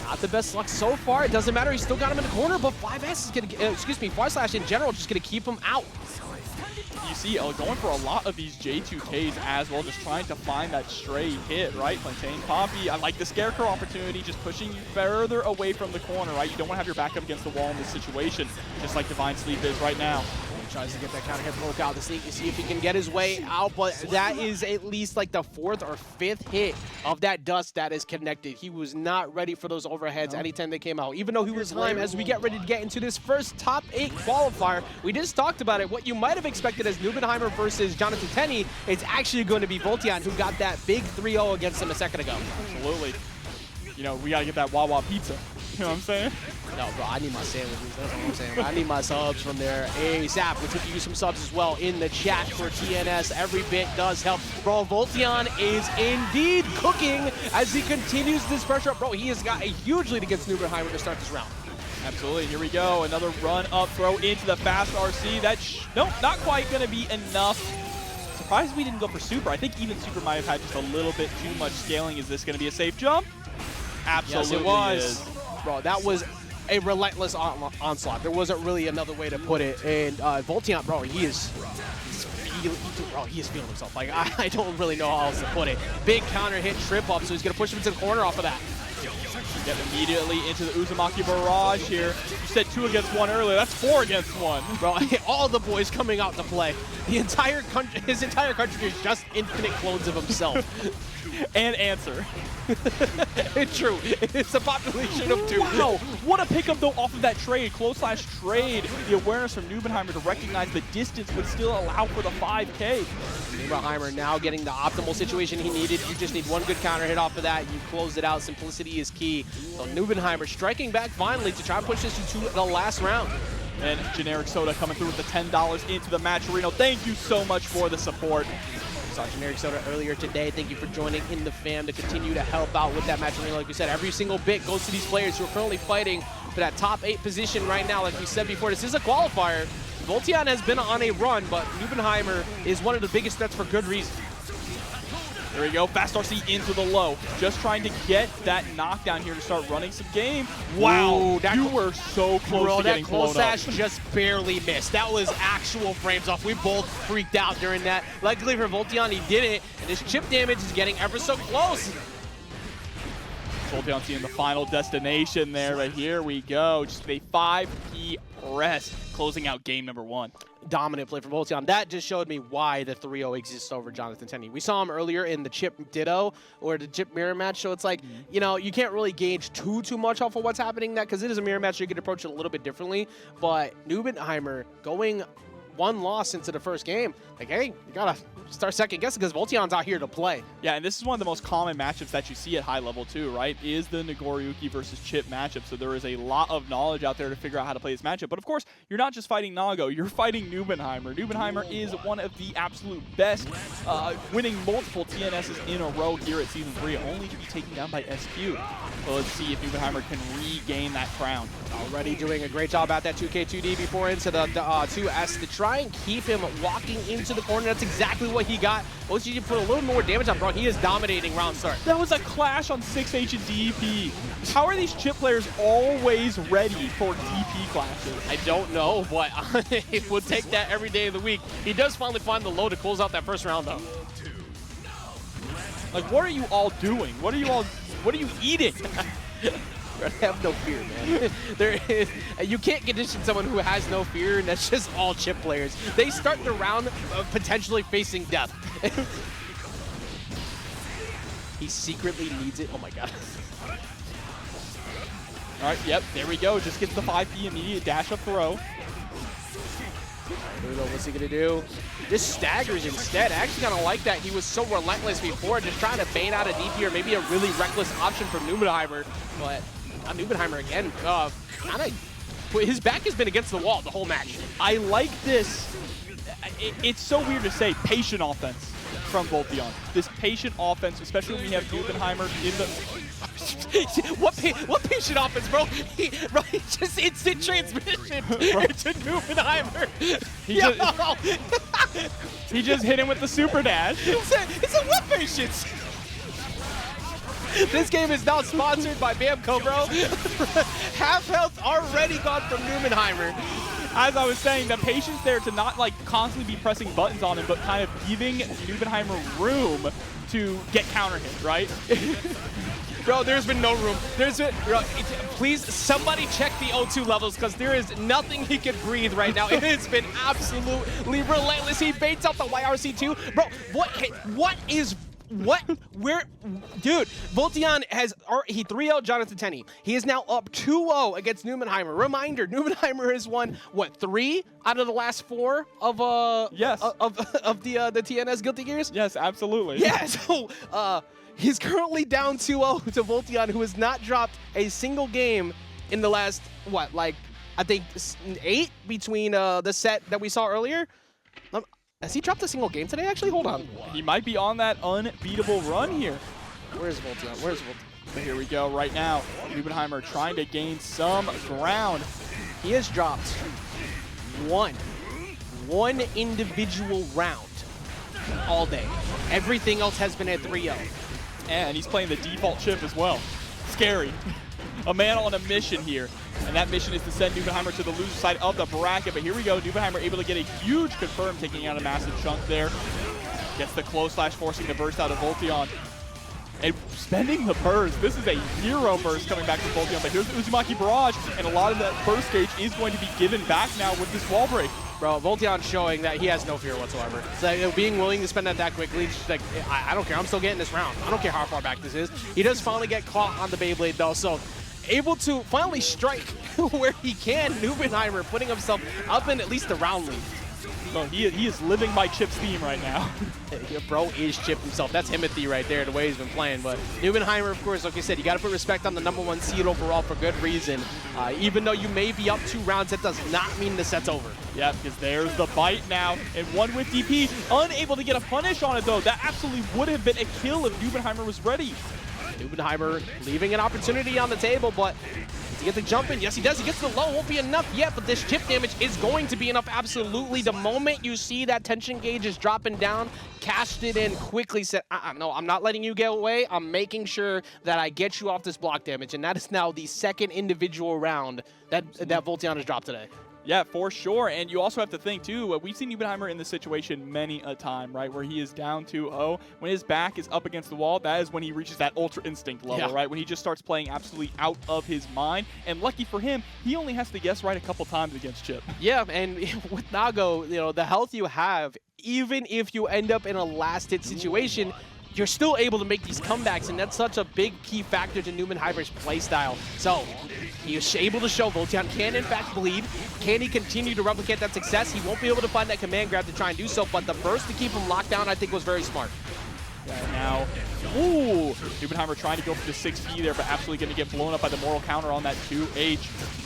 not the best luck so far. It doesn't matter. He still got him in the corner, but 5S is going to, Far Slash in general, just going to keep him out. You see, going for a lot of these J2Ks as well, just trying to find that stray hit, right? PlantainPapi, I like the Scarecrow opportunity, just pushing you further away from the corner, right? You don't want to have your back up against the wall in this situation, just like DivineSleep is right now. He tries to get that counter hit poke out the sneak to see if he can get his way out, but that is at least like the 4th or 5th hit of that dust that is connected. He was not ready for those overheads anytime they came out, even though he was lame. As we get ready to get into this first top 8 qualifier, we just talked about it. What you might have expected as Nubenheimer versus Jonathan Tenney, it's actually going to be Voltiyon, who got that big 3-0 against him a second ago. Absolutely. You know, we got to get that Wawa pizza. You know what I'm saying? No, bro, I need my sandwiches. That's what I'm saying. I need my subs from there ASAP. We could use some subs as well in the chat for TNS. Every bit does help. Bro, Voltiyon is indeed cooking as he continues this pressure up. Bro, he has got a huge lead against Nubenheimer to start this round. Absolutely. Here we go. Another run-up throw into the fast RC. Nope, not quite going to be enough. Surprised we didn't go for Super. I think even Super might have had just a little bit too much scaling. Is this going to be a safe jump? Absolutely. Yes, it was. Bro, that was a relentless onslaught. There wasn't really another way to put it. And Voltiyon, bro, he is feeling himself. Like, I don't really know how else to put it. Big counter hit, trip up, so he's going to push him into the corner off of that. Get immediately into the Uzumaki barrage here. You said 2 against 1 earlier. That's 4 against 1. Bro, all the boys coming out to play. The entire country, his entire country is just infinite clones of himself. And answer. It's true. It's a population of 2. Wow, what a pickup though off of that trade. Close / trade. The awareness from Nubenheimer to recognize the distance would still allow for the 5K. Nubenheimer now getting the optimal situation he needed. You just need one good counter hit off of that. You close it out. Simplicity is key. So Nubenheimer striking back finally to try and push this into the last round. And Generic Soda coming through with the $10 into the match arena. Thank you so much for the support. Saw Generic Soda earlier today. Thank you for joining in the fam to continue to help out with that match arena. Like we said, every single bit goes to these players who are currently fighting for that top 8 position right now. Like we said before, this is a qualifier. Voltiyon has been on a run, but Nubenheimer is one of the biggest threats for good reason. There we go, Fast RC into the low. Just trying to get that knockdown here to start running some game. Wow, Ooh, you were so close to getting blown up. that close sash just barely missed. That was actual frames off. We both freaked out during that. Luckily for Voltiyon, he did it, and his chip damage is getting ever so close. Voltiyon seeing the final destination there, but here we go. Just a 5P rest, closing out game number 1. Dominant play from Voltiyon. That just showed me why the 3-0 exists over Jonathan Tenney. We saw him earlier in the Chipp Ditto or the Chipp mirror match, so it's like, you know, you can't really gauge too much off of what's happening that because it is a mirror match, so you can approach it a little bit differently. But Nubenheimer going 1 loss into the first game, like, hey, you gotta start second guessing because Voltiyon's out here to play. Yeah, and this is one of the most common matchups that you see at high level too, right? Is the Nagoriyuki versus Chipp matchup. So there is a lot of knowledge out there to figure out how to play this matchup. But of course, you're not just fighting Nago, you're fighting Nubenheimer. Nubenheimer is one of the absolute best, winning multiple TNSs in a row here at Season 3, only to be taken down by SQ. So let's see if Nubenheimer can regain that crown. Already doing a great job at that 2K2D before into the 2S to try and keep him walking into the corner. That's exactly what he got. OCG put a little more damage on, bro. He is dominating round start. That was a clash on 6H and DP. How are these Chipp players always ready for DP clashes? I don't know, but it would take that every day of the week. He does finally find the low to close out that first round, though. Like, what are you all doing? What are you eating? Have no fear, man. There is, you can't condition someone who has no fear, and that's just all Chipp players. They start the round potentially facing death. He secretly needs it. Oh my god. All right, yep, there we go. Just gets the 5P immediate dash up throw. Here we go, what's he gonna do? Just staggers instead. I actually kind of like that. He was so relentless before, just trying to bait out a DP or maybe a really reckless option from Nubenheimer. But Nubenheimer again, kind of, his back has been against the wall the whole match. I like this. It's so weird to say patient offense from Voltiyon. This patient offense, especially when we have Nubenheimer in the... what patient offense, bro? He just instant transmission to Nubenheimer. He just hit him with the super dash. It's a what patience? This game is now sponsored by Bamco, bro. Half health already gone from Nubenheimer. As I was saying, the patience there to not like constantly be pressing buttons on him, but kind of giving Nubenheimer room to get counter hit, right? Bro, there's been no room. Bro, please, somebody check the O2 levels because there is nothing he can breathe right now. It has been absolutely relentless. He baits out the YRC2. Bro, dude, Voltiyon he 3-0'd Jonathan Tenney. He is now up 2-0 against Nubenheimer. Reminder, Nubenheimer has won, what, 3 out of the last 4 of, yes. of the TNS Guilty Gears? Yes, absolutely. Yeah, so, he's currently down 2-0 to Voltiyon, who has not dropped a single game in the last, what, like, I think 8 between the set that we saw earlier. Has he dropped a single game today, actually? Hold on. He might be on that unbeatable run here. Where's Voltiyon? Where's Voltiyon? But here we go right now. Nubenheimer trying to gain some ground. He has dropped one individual round all day. Everything else has been at 3-0. And he's playing the default chip as well. Scary. A man on a mission here. And that mission is to send Nubenheimer to the loser side of the bracket. But here we go. Nubenheimer able to get a huge confirm, taking out a massive chunk there. Gets the close slash, forcing the burst out of Voltiyon. And spending the burst. This is a hero burst coming back from Voltiyon, but here's the Uzumaki Barrage, and a lot of that burst stage is going to be given back now with this wall break. Bro, Voltiyon showing that he has no fear whatsoever. It's like, being willing to spend that quickly, just like, I don't care, I'm still getting this round. I don't care how far back this is. He does finally get caught on the Beyblade though, so able to finally strike where he can. Nubenheimer putting himself up in at least the round lead. So he is living by Chipp's theme right now. Yeah, bro is Chipp himself. That's Timothy right there, the way he's been playing. But Nubenheimer, of course, like I said, you got to put respect on the #1 seed overall for good reason. Even though you may be up 2 rounds, that does not mean the set's over. Yeah, because there's the bite now, and one with DP, unable to get a punish on it though. That absolutely would have been a kill if Nubenheimer was ready. Nubenheimer leaving an opportunity on the table, but does he get the jump in? Yes, he does. He gets the low. Won't be enough yet, but this chip damage is going to be enough, absolutely. The moment you see that tension gauge is dropping down, cashed it in quickly, said, no, I'm not letting you get away. I'm making sure that I get you off this block damage, and that is now the second individual round that Voltiyon has dropped today. Yeah, for sure. And you also have to think, too, we've seen Nubenheimer in this situation many a time, right, where he is down 2-0. When his back is up against the wall, that is when he reaches that Ultra Instinct level, right, when he just starts playing absolutely out of his mind. And lucky for him, he only has to guess right a couple times against Chipp. Yeah, and with Nago, you know, the health you have, even if you end up in a last-hit situation, you're still able to make these comebacks, and that's such a big key factor to Nubenheimer's playstyle. So he is able to show Voltiyon can in fact bleed. Can he continue to replicate that success? He won't be able to find that command grab to try and do so, but the burst to keep him locked down I think was very smart. Yeah, now, ooh, Nubenheimer trying to go for the 6P there, but absolutely going to get blown up by the mortal counter on that 2H.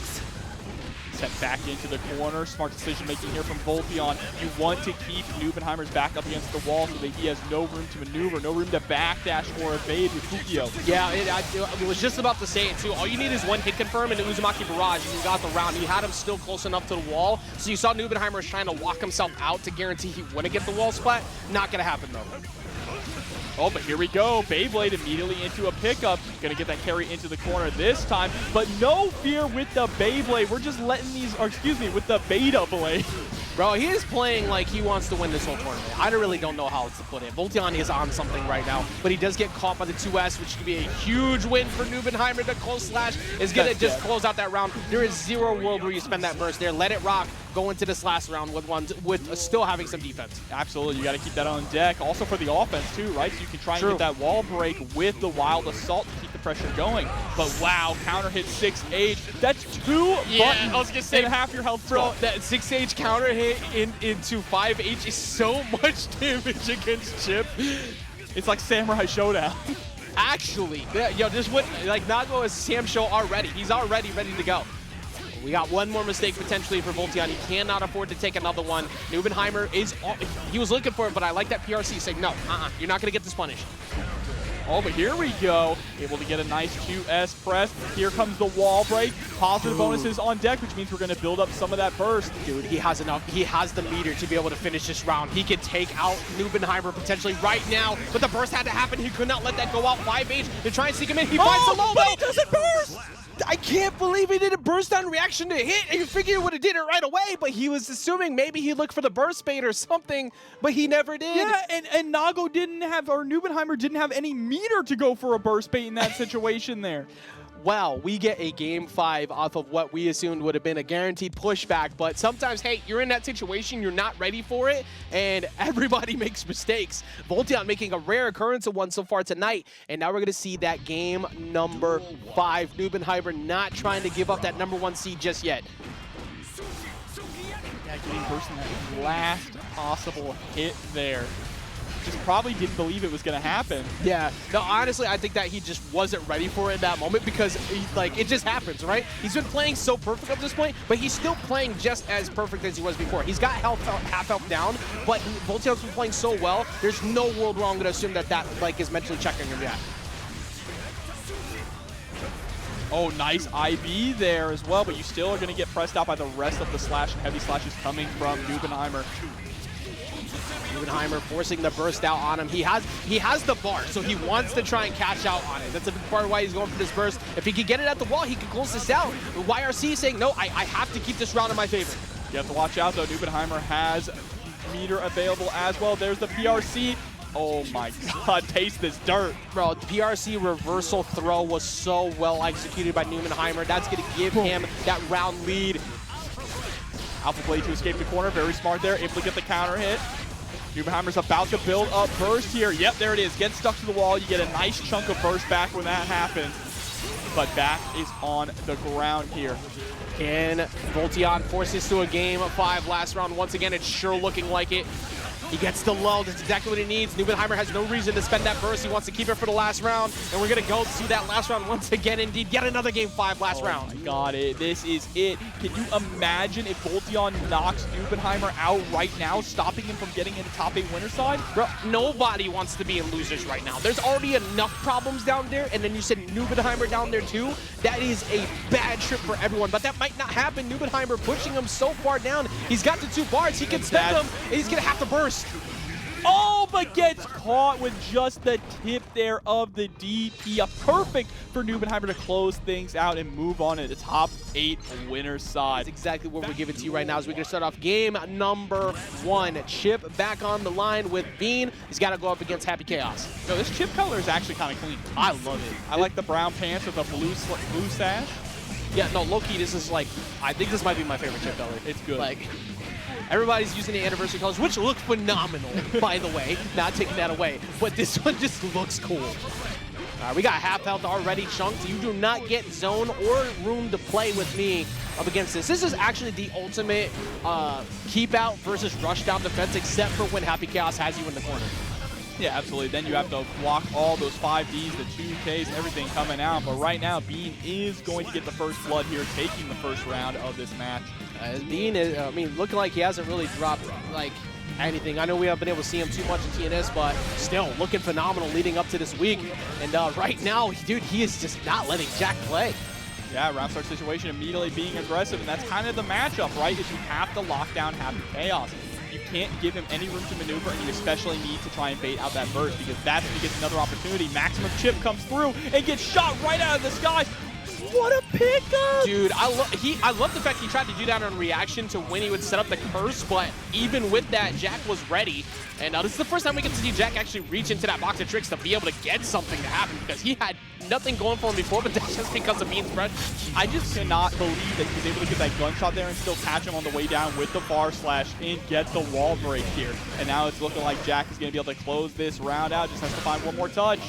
Set back into the corner. Smart decision making here from Voltiyon. You want to keep Nubenheimer's back up against the wall so that he has no room to maneuver, no room to backdash or evade with Fukio. Yeah, I was just about to say it too. All you need is one hit confirm and the Uzumaki Barrage, and you got the round. You had him still close enough to the wall, so you saw Nubenheimer trying to walk himself out to guarantee he wouldn't get the wall splat. Not gonna happen though. Oh, but here we go. Beyblade immediately into a pickup. Gonna get that carry into the corner this time, but no fear with the Beyblade. We're just letting these, or excuse me, with the Beta Blade. Bro, he is playing like he wants to win this whole tournament. I really don't know how else to put it. Voltiyon is on something right now, but he does get caught by the 2S, which could be a huge win for Nubenheimer. The close slash is gonna just close out that round. There is zero world where you spend that burst there. Let it rock. Go into this last round with still having some defense. Absolutely, you got to keep that on deck. Also for the offense too, right? So you can try and get that wall break with the Wild Assault to keep the pressure going. But wow, counter hit 6H. That's 2 buttons. I was gonna say half your health, bro. That 6H counter hit into 5H is so much damage against Chipp. It's like Samurai Showdown. Actually, yo, this would like Nago is Sam Show already. He's already ready to go. We got one more mistake potentially for Voltiyon. He cannot afford to take another one. Nubenheimer he was looking for it, but I like that PRC saying, no, you're not going to get this punished. Oh, but here we go. Able to get a nice 2S press. Here comes the wall break. Positive bonuses on deck, which means we're going to build up some of that burst. Dude, he has enough. He has the meter to be able to finish this round. He could take out Nubenheimer potentially right now, but the burst had to happen. He could not let that go out. 5H to try and sneak him in. He finds the low, but he doesn't burst! I can't believe he didn't burst on reaction to hit, and you figure he would have did it right away, but he was assuming maybe he'd look for the burst bait or something, but he never did. Yeah, and Nago didn't have, or Nubenheimer didn't have any meter to go for a burst bait in that situation there. Well, we get a Game 5 off of what we assumed would have been a guaranteed pushback, but sometimes, hey, you're in that situation, you're not ready for it, and everybody makes mistakes. Voltiyon making a rare occurrence of one so far tonight, and now we're going to see that game number 5. Nubenheimer not trying to give up that #1 seed just yet. Yeah, getting burst in that last possible hit there. Just probably didn't believe it was going to happen. Yeah. No, honestly, I think that he just wasn't ready for it in that moment because, it just happens, right? He's been playing so perfect up to this point, but he's still playing just as perfect as he was before. He's got half health down, but Voltiyon's been playing so well, there's no world where I'm going to assume that is mentally checking him yet. Oh, nice Ivey there as well, but you still are going to get pressed out by the rest of the slash and heavy slashes coming from Nubenheimer. Nubenheimer forcing the burst out on him. He has the bar, so he wants to try and cash out on it. That's a big part of why he's going for this burst. If he could get it at the wall, he could close this out. But YRC saying, no, I have to keep this round in my favor. You have to watch out, though. Nubenheimer has meter available as well. There's the PRC. Oh my god, taste this dirt. Bro, PRC reversal throw was so well executed by Numenheimer. That's going to give him that round lead. AlphaLee to escape the corner, very smart there, able to get the counter hit. Numenheimer's about to build up burst here. Yep, there it is. Get stuck to the wall. You get a nice chunk of burst back when that happens. But back is on the ground here. Can Voltiyon force this to a game of 5 last round? Once again, it's sure looking like it. He gets the lull. That's exactly what he needs. Numenheimer has no reason to spend that burst. He wants to keep it for the last round. And we're going to go to that last round once again. Indeed, yet another game 5 last round. Oh my god, this is it. Can you imagine if Voltiyon knocks Numenheimer out right now, stopping him from getting into top 8 winner side? Bro, nobody wants to be in losers right now. There's already enough problems down there. And then you said Numenheimer down there too. That is a bad trip for everyone. But that might not happen. Numenheimer pushing him so far down. He's got the 2 bars. He can spend them. And he's going to have to burst. Oh, but gets caught with just the tip there of the DP. Perfect for Numenheimer to close things out and move on to the top 8 winner side. That's exactly what we're giving to you right now as we're going to start off game number 1. Chipp back on the line with Bean. He's got to go up against Happy Chaos. No, this Chipp color is actually kind of clean. I love it. I like the brown pants with the blue sash. Yeah, no, low-key, this is like, I think this might be my favorite Chipp color. It's good. Like, everybody's using the anniversary colors, which look phenomenal, by the way. Not taking that away, but this one just looks cool. All right, we got half health already chunked. You do not get zone or room to play with me up against this. This is actually the ultimate keep out versus rush down defense, except for when Happy Chaos has you in the corner. Yeah, absolutely. Then you have to block all those 5Ds, the 2Ks, everything coming out. But right now, Bean is going to get the first blood here, taking the first round of this match. Bean is, I mean, looking like he hasn't really dropped, like, anything. I know we haven't been able to see him too much in TNS, but still looking phenomenal leading up to this week. And right now, dude, he is just not letting Jack play. Yeah, round start situation, immediately being aggressive, and that's kind of the matchup, right? Is you have to lock down Happy Chaos. You can't give him any room to maneuver, and you especially need to try and bait out that burst, because that's when he gets another opportunity. Maximum Chipp comes through and gets shot right out of the sky. What a pickup! Dude, I love the fact he tried to do that in reaction to when he would set up the curse, but even with that, Jack was ready. And this is the first time we get to see Jack actually reach into that box of tricks to be able to get something to happen, because he had nothing going for him before, but that's just because of Bean's spread. I just cannot believe that he was able to get that gunshot there and still catch him on the way down with the bar slash and get the wall break here. And now it's looking like Jack is going to be able to close this round out, just has to find one more touch.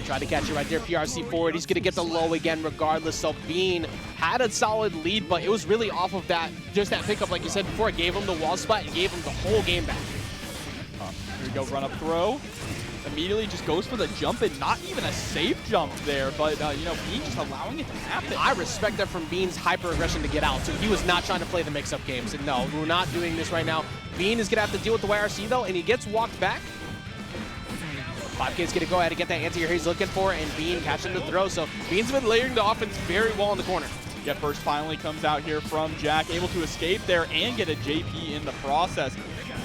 Try to catch it right there, PRC forward. He's going to get the low again regardless. So Bean had a solid lead, but it was really off of that, just that pickup, like you said before. It gave him the wall spot and gave him the whole game back. Here we go, run up throw. Immediately just goes for the jump, and not even a safe jump there, but you know, Bean just allowing it to happen. I respect that from Bean's hyper aggression to get out. So he was not trying to play the mix-up games. And no, we're not doing this right now. Bean is going to have to deal with the YRC though, and he gets walked back. 5K's going to go ahead and get that anti-air he's looking for, and Bean catching the throw. So Bean's been layering the offense very well in the corner. Yeah, first finally comes out here from Jack, able to escape there and get a JP in the process.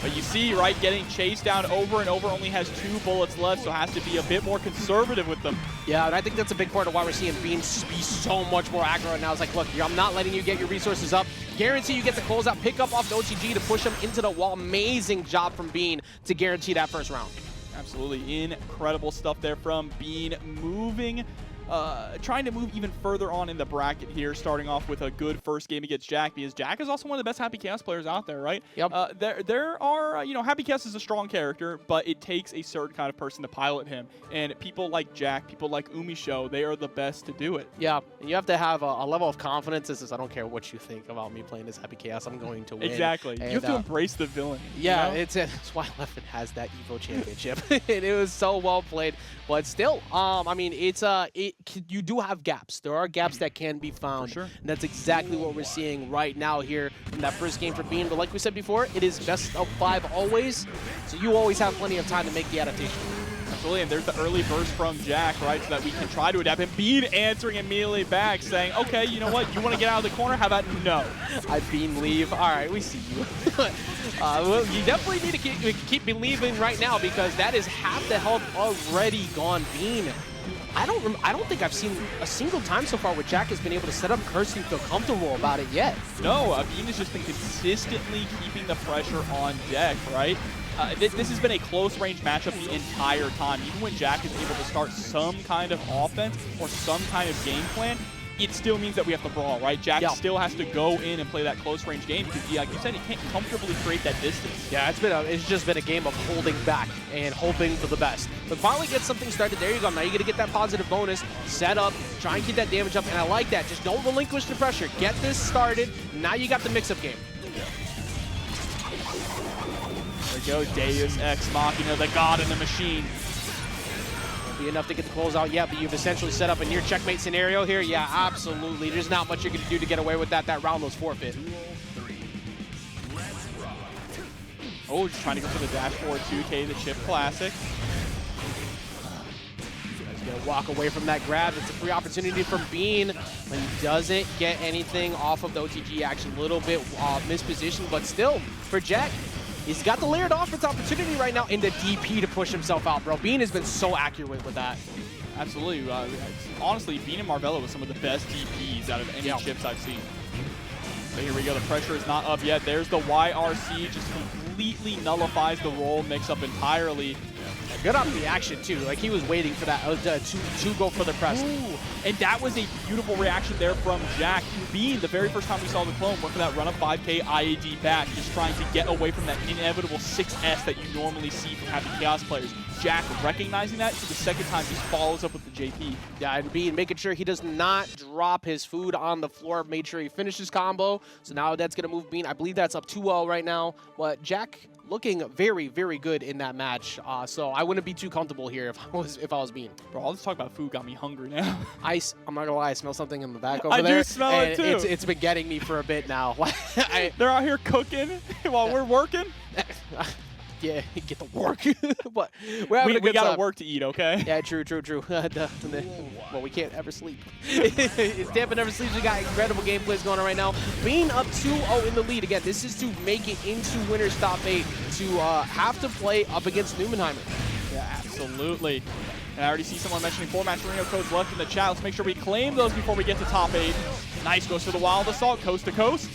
But you see, right, getting chased down over and over, only has 2 bullets left, so has to be a bit more conservative with them. Yeah, and I think that's a big part of why we're seeing Bean be so much more aggro now. It's like, look, I'm not letting you get your resources up. Guarantee you get the close out, pick up off the OTG to push him into the wall. Amazing job from Bean to guarantee that first round. Absolutely incredible stuff there from Bean, moving, trying to move even further on in the bracket here, starting off with a good first game against Jack, because Jack is also one of the best Happy Chaos players out there, right? Yep. There are, you know, Happy Chaos is a strong character, but it takes a certain kind of person to pilot him, and people like Jack, people like Umisho, they are the best to do it. Yeah, and you have to have a level of confidence. This is, I don't care what you think about me playing this Happy Chaos, I'm going to win. Exactly. And, you have to embrace the villain. Yeah, you know? It's why Leffen has that Evo championship. And it was so well played, but still, I mean, you do have gaps. There are gaps that can be found. For sure. And that's exactly what we're seeing right now here in that first game for Bean. But like we said before, it is best of 5 always, so you always have plenty of time to make the adaptation. Absolutely, and there's the early burst from Jack, right, so that we can try to adapt. And Bean answering immediately back, saying, okay, you know what, you want to get out of the corner? How about no? I Bean leave. All right, we see you. Well, you definitely need to keep believing right now, because that is half the health already gone. Bean, I don't think I've seen a single time so far where Jack has been able to set up curse and feel comfortable about it yet. No, Bean has just been consistently keeping the pressure on Jack, right? this has been a close-range matchup the entire time. Even when Jack is able to start some kind of offense or some kind of game plan, it still means that we have to brawl, right? Jack still has to go in and play that close-range game because, like you said, he can't comfortably create that distance. Yeah, it's just been a game of holding back and hoping for the best. But finally get something started. There you go. Now you got to get that positive bonus, set up, try and keep that damage up, and I like that. Just don't relinquish the pressure. Get this started. Now you got the mix-up game. There we go, Deus Ex Machina, the god in the machine. Be enough to get the close out, yeah, but you've essentially set up a near checkmate scenario here. Yeah, absolutely. There's not much you're going to do to get away with that. That round was forfeit. Oh, just trying to go for the dash forward 2K, the Chipp classic. He's going to walk away from that grab. It's a free opportunity from Bean, but he doesn't get anything off of the OTG action. A little bit mispositioned, but still, for Jack, he's got the layered offense opportunity right now in the DP to push himself out, bro. Bean has been so accurate with that. Absolutely. Honestly, Bean and Marvella was some of the best DPs out of any Chipps I've seen. So here we go. The pressure is not up yet. There's the YRC. Just completely nullifies the roll mix-up entirely. Good on the action, too. Like, he was waiting for that to go for the press. Ooh. And that was a beautiful reaction there from Jack. Bean, the very first time we saw the clone, went for that run-up 5K IAD back, just trying to get away from that inevitable 6S that you normally see from Happy Chaos players. Jack recognizing that, so the second time just follows up with the JP. Yeah, and Bean making sure he does not drop his food on the floor, made sure he finishes combo. So now that's going to move Bean. I believe that's up 2-0 right now. But Jack looking very, very good in that match. So I wouldn't be too comfortable here if I was Bean. Bro, all this talk about food got me hungry now. I'm not gonna lie, I smell something in the back over there. I do smell it too. It's been getting me for a bit now. They're out here cooking while we're working. Yeah, get to work. But we're having a good we got time. work to eat, okay? Yeah, true. Well, we can't ever sleep. It's TampaNeverSleeps. We got incredible gameplays going on right now. Being up 2-0 in the lead. Again, this is to make it into winner's top 8 to have to play up against Numenheimer. Yeah, absolutely. And I already see someone mentioning 4 MattShroom codes left in the chat. Let's make sure we claim those before we get to top 8. Nice, goes for the Wild Assault, coast to coast.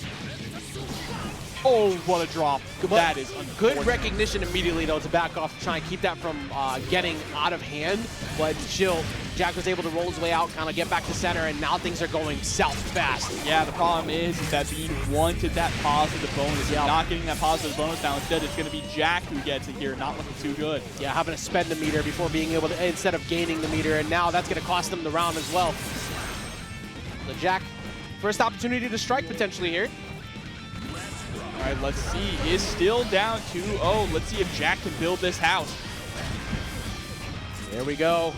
Oh, what a drop. That is good recognition immediately, though, to back off to try and keep that from getting out of hand. But still, Jack was able to roll his way out, kind of get back to center, and now things are going south fast. Yeah, the problem is that Bean wanted that positive bonus. Yep. Not getting that positive bonus now. Instead, it's going to be Jack who gets it here, not looking too good. Yeah, having to spend the meter before being able to, instead of gaining the meter, and now that's going to cost them the round as well. So Jack, first opportunity to strike potentially here. All right, let's see. He is still down 2-0. Let's see if Jack can build this house. There we go.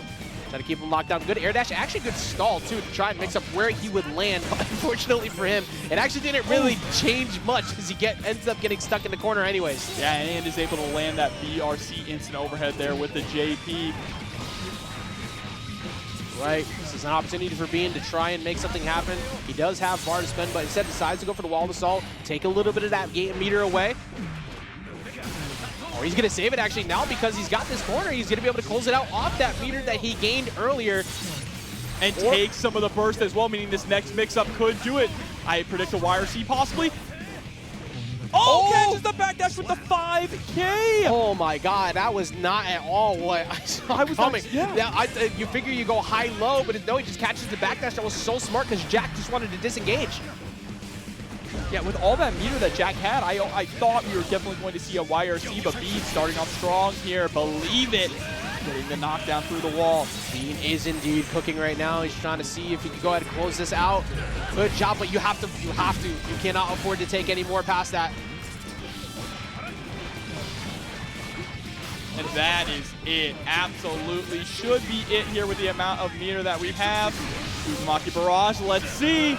Try to keep him locked down. Good air dash. Actually, good stall, too, to try and mix up where he would land. But unfortunately for him, it actually didn't really change much because he ends up getting stuck in the corner anyways. Yeah, and is able to land that BRC instant overhead there with the JP. Right, this is an opportunity for Bean to try and make something happen. He does have bar to spend, but instead decides to go for the wall assault, take a little bit of that meter away. Or he's going to save it actually now because he's got this corner. He's going to be able to close it out off that meter that he gained earlier. And take some of the burst as well, meaning this next mix-up could do it. I predict a YRC possibly. Oh, catches the backdash with the 5K! Oh my god, that was not at all what I saw coming. You figure you go high-low, but no, he just catches the backdash. That was so smart because Jack just wanted to disengage. Yeah, with all that meter that Jack had, I thought we were definitely going to see a YRC, but Bean starting off strong here. Believe it. Getting the knockdown through the wall. Bean is indeed cooking right now. He's trying to see if he can go ahead and close this out. Good job, but you have to. You cannot afford to take any more past that. And that is it. Absolutely should be it here with the amount of meter that we have. Uzumaki Barrage, let's see.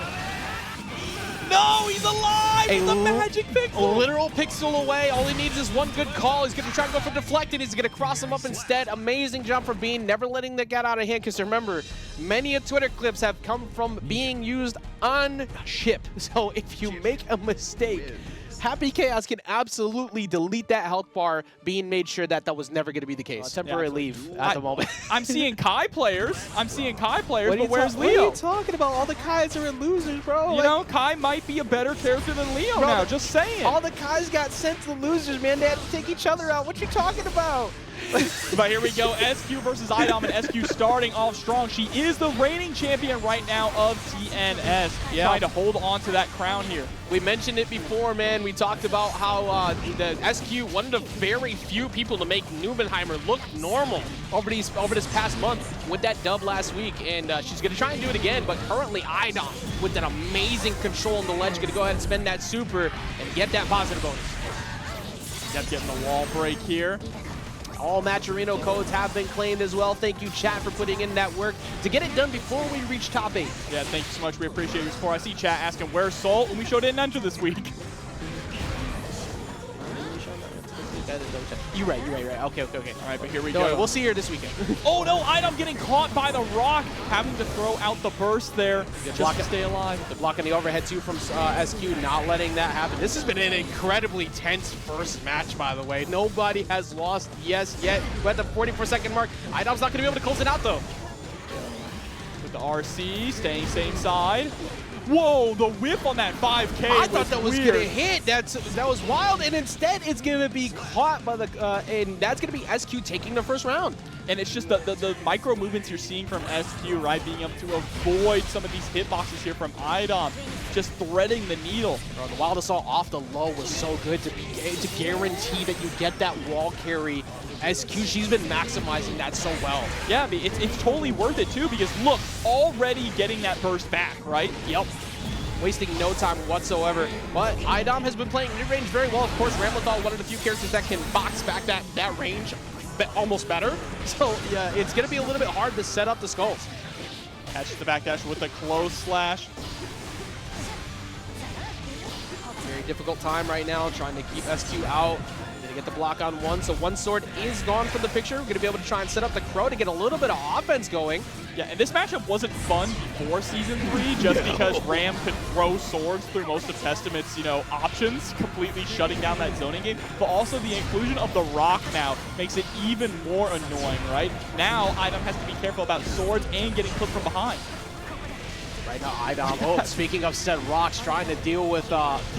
No, he's alive! It's a magic pixel! Literal pixel away. All he needs is one good call. He's going to try to go for deflected. He's going to cross him up instead. Amazing jump from Bean, never letting that get out of hand. Because remember, many Twitter clips have come from being used on Chipp. So if you make a mistake, Happy Chaos can absolutely delete that health bar, being made sure that that was never going to be the case. Temporary leave at the moment. I'm seeing Kai players. I'm seeing Kai players, But where's Leo? Leo? What are you talking about? All the Kais are losers, bro. You know, Kai might be a better character than Leo now, just saying. All the Kais got sent to the losers, man. They had to take each other out. What you talking about? But here we go, SQ versus Idom, and SQ starting off strong. She is the reigning champion right now of TNS, trying to hold on to that crown here. We mentioned it before, man. We talked about how the SQ, one of the very few people to make Nubenheimer look normal over this past month with that dub last week, and she's going to try and do it again, but currently Idom, with that amazing control on the ledge, going to go ahead and spend that super and get that positive bonus. Just getting the wall break here. All Matcherino codes have been claimed as well. Thank you, chat, for putting in that work to get it done before we reach top 8. Yeah, thank you so much. We appreciate your support. I see chat asking, where's Soul? And we showed didn't enter this week. You're right. Okay. All right, but here we go. We'll see her this weekend. Oh, no, Idom getting caught by the rock, having to throw out the burst there just to stay alive. They're blocking the overhead, too, from SQ, not letting that happen. This has been an incredibly tense first match, by the way. Nobody has lost yet. We're at the 44-second mark. Idom's not going to be able to close it out, though. With the RC, staying same side. Whoa, the whip on that 5K. I thought that was gonna hit. That was wild, and instead it's gonna be caught by the and that's gonna be SQ taking the first round. And it's just the micro movements you're seeing from SQ, right? Being able to avoid some of these hitboxes here from Idom, just threading the needle. Bro, the wild assault off the low was so good to guarantee that you get that wall carry. SQ, she's been maximizing that so well. Yeah, I mean, it's totally worth it too, because look, already getting that burst back, right? Yep. Wasting no time whatsoever. But Idom has been playing mid-range very well. Of course, Ramlethal, one of the few characters that can box back that range almost better. So yeah, it's going to be a little bit hard to set up the skulls. Catches the backdash with a close slash. Very difficult time right now, trying to keep SQ out. Get the block on one, so one sword is gone from the picture. We're going to be able to try and set up the Crow to get a little bit of offense going. Yeah, and this matchup wasn't fun before Season 3 just because Ram could throw swords through most of Testament's, options, completely shutting down that zoning game. But also the inclusion of the rock now makes it even more annoying, right? Now, Idom has to be careful about swords and getting clipped from behind. Right now, Idom, speaking of said rocks, trying to deal with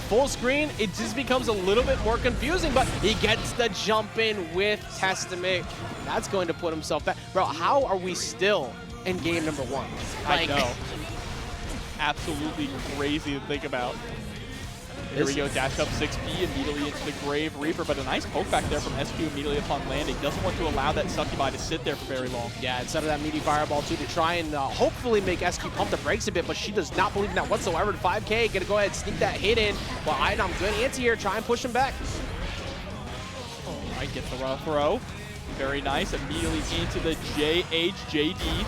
full screen, it just becomes a little bit more confusing, but he gets the jump in with Testament. That's going to put himself back. Bro, how are we still in game number 1? I know. Absolutely crazy to think about. Here we go, dash up 6B immediately into the Grave Reaper, but a nice poke back there from SQ immediately upon landing. Doesn't want to allow that Succubi to sit there for very long. Yeah, instead of that meaty fireball too, to try and hopefully make SQ pump the brakes a bit, but she does not believe in that whatsoever. 5K, gonna go ahead and sneak that hit in, while Idom, good anti-air, try and push him back. All right, gets the raw throw. Very nice, immediately into the JD.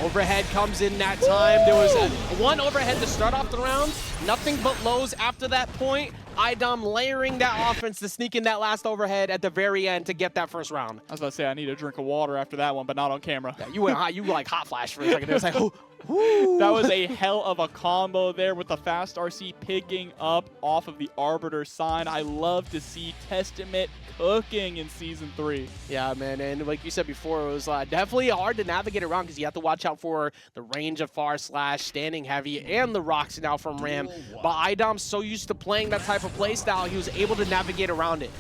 Overhead comes in that time. There was one overhead to start off the round. Nothing but lows after that point. Idom layering that offense to sneak in that last overhead at the very end to get that first round. I was about to say I need a drink of water after that one, but not on camera. Yeah, you went hot. You like hot flash for a second. It was like, oh, that was a hell of a combo there with the fast RC picking up off of the Arbiter sign. I love to see Testament cooking in Season 3. Yeah, man, and like you said before, it was definitely hard to navigate around because you have to watch out for the range of far slash, standing heavy, and the rocks now from Ram. But Idom's so used to playing that type of play style, he was able to navigate around it.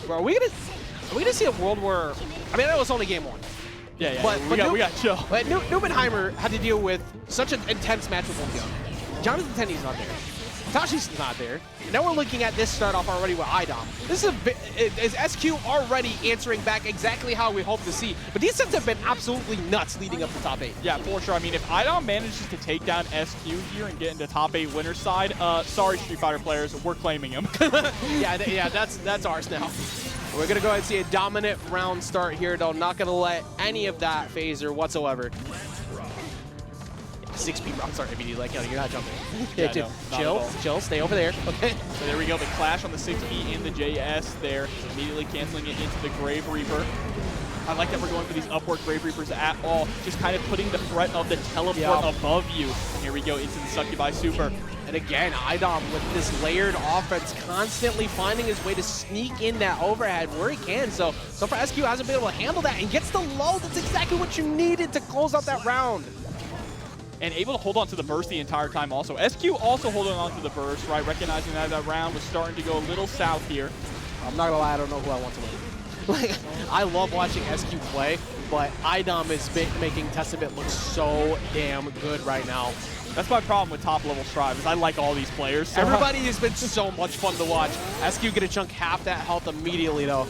Bro, are we gonna see a world where, I mean, I know it's only game 1. Yeah, but we got chill. But Nubenheimer had to deal with such an intense match with Voltiyon. Jonathan Tenney's not there. Tashi's not there. And now we're looking at this start off already with Idom. This is SQ already answering back exactly how we hope to see. But these sets have been absolutely nuts leading up to top 8. Yeah, for sure. I mean, if Idom manages to take down SQ here and get into top 8 winner side, sorry, Street Fighter players, we're claiming him. yeah, that's ours now. We're going to go ahead and see a dominant round start here, though. Not going to let any of that phase her whatsoever. 6B round start immediately, like, you're not jumping. Yeah, no, chill, stay over there. Okay. So there we go, the clash on the 6B in the JS there, immediately canceling it into the Grave Reaper. I like that we're going for these upward Grave Reapers at all, just kind of putting the threat of the teleport above you. And here we go into the Succubi Super. And again, Idom with this layered offense constantly finding his way to sneak in that overhead where he can. So far SQ hasn't been able to handle that and gets the low. That's exactly what you needed to close out that round. And able to hold on to the burst the entire time also. SQ also holding on to the burst, right? Recognizing that that round was starting to go a little south here. I'm not gonna lie, I don't know who I want to win. Like, I love watching SQ play, but Idom is making Testament look so damn good right now. That's my problem with top-level Strive, is I like all these players. So everybody has been so much fun to watch. SQ get a chunk half that health immediately, though.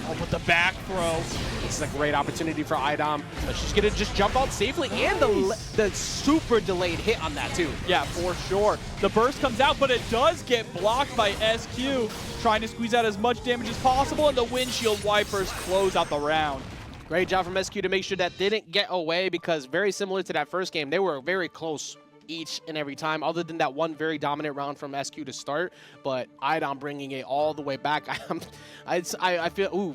Oh, but the back throw. This is a great opportunity for Idom. She's going to just jump out safely, and the super delayed hit on that, too. Yeah, for sure. The burst comes out, but it does get blocked by SQ, trying to squeeze out as much damage as possible, and the windshield wipers close out the round. Great job from SQ to make sure that didn't get away, because very similar to that first game, they were very close each and every time, other than that one very dominant round from SQ to start. But Idom bringing it all the way back. I feel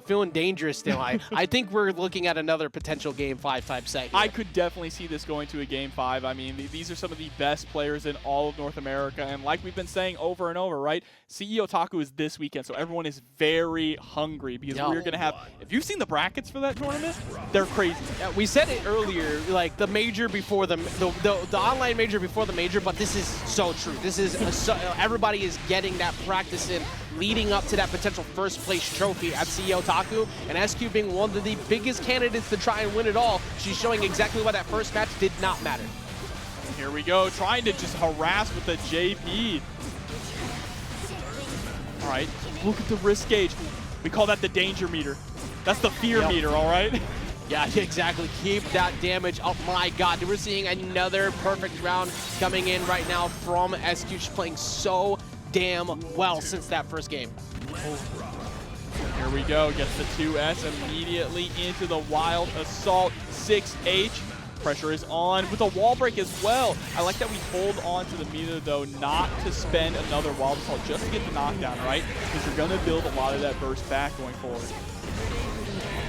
feeling dangerous still. I think we're looking at another potential Game 5 type set here. I could definitely see this going to a Game 5. I mean, these are some of the best players in all of North America, and like we've been saying over and over, right? CEO Otaku is this weekend, so everyone is very hungry, because we're going to have, if you've seen the brackets for that tournament, they're crazy. Yeah, we said it earlier, like the major before the online major before the major, but this is so true. This is everybody is getting that practice in leading up to that potential first place trophy at CEO Otaku, and SQ being one of the biggest candidates to try and win it all. She's showing exactly why that first match did not matter. Here we go, trying to just harass with the JP. All right, look at the risk gauge. We call that the danger meter. That's the fear meter, all right? Yeah, exactly. Keep that damage up. My God, we're seeing another perfect round coming in right now from SQ. She's playing so damn well since that first game. Here we go. Gets the 2S immediately into the Wild Assault 6H. Pressure is on with a wall break as well. I like that we hold on to the meter, though, not to spend another Wild Assault just to get the knockdown, right? Because you're going to build a lot of that burst back going forward.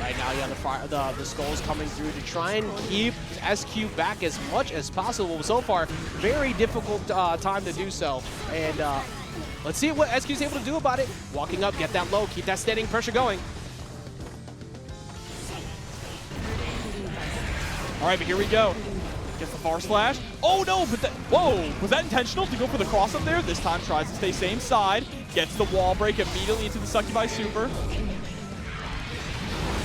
Right now, the Skulls coming through to try and keep SQ back as much as possible. So far, very difficult time to do so. And let's see what SQ's able to do about it. Walking up, get that low, keep that steadying pressure going. All right, but here we go. Gets the far slash. Oh no, but that, whoa, was that intentional to go for the cross up there? This time tries to stay same side. Gets the wall break immediately into the Succubi Super.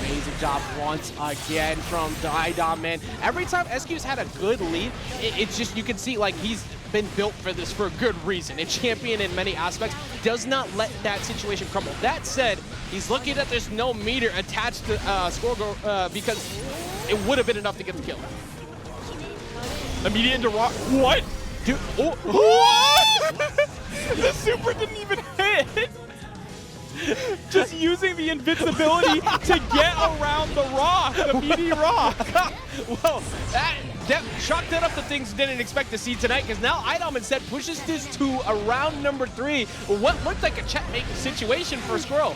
Amazing job once again from Idom, man. Every time SQ's had a good lead, it's just, you can see like he's been built for this for a good reason. A champion in many aspects does not let that situation crumble. That said, he's lucky that there's no meter attached to score because it would have been enough to get the kill. Immediate into rock. What? Dude, oh, what? The super didn't even hit. Just using the invincibility to get around the rock, the meaty rock. Well, that chalked it up to things didn't expect to see tonight, because now Idom instead pushes this to a round number 3. What looked like a checkmate situation for Squirrel.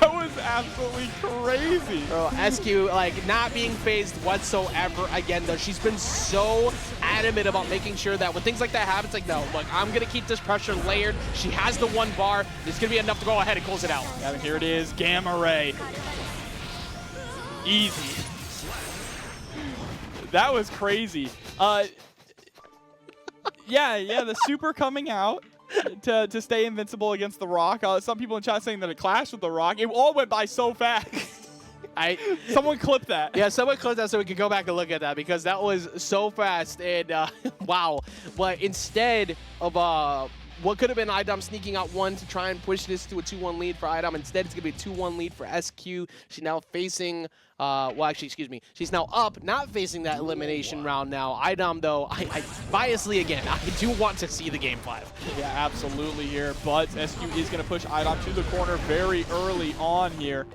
That was absolutely crazy. Bro, SQ, like, not being phased whatsoever again, though. She's been so adamant about making sure that when things like that happen, it's like, no, look, I'm going to keep this pressure layered. She has the one bar. It's going to be enough to go ahead and close it out. Yeah, here it is, Gamma Ray. Easy. That was crazy. Yeah, the super coming out to stay invincible against the rock. Some people in chat saying that it clashed with the rock. It all went by so fast. Someone clip that. Yeah, someone clip that so we can go back and look at that, because that was so fast and wow. But instead of what could have been Idom sneaking out one to try and push this to a 2-1 lead for Idom, instead it's going to be a 2-1 lead for SQ. She's now facing, well, actually, excuse me. She's now up, not facing that elimination round now. Idom, though, I biasly, again, I do want to see the Game 5. Yeah, absolutely here. But SQ is going to push Idom to the corner very early on here.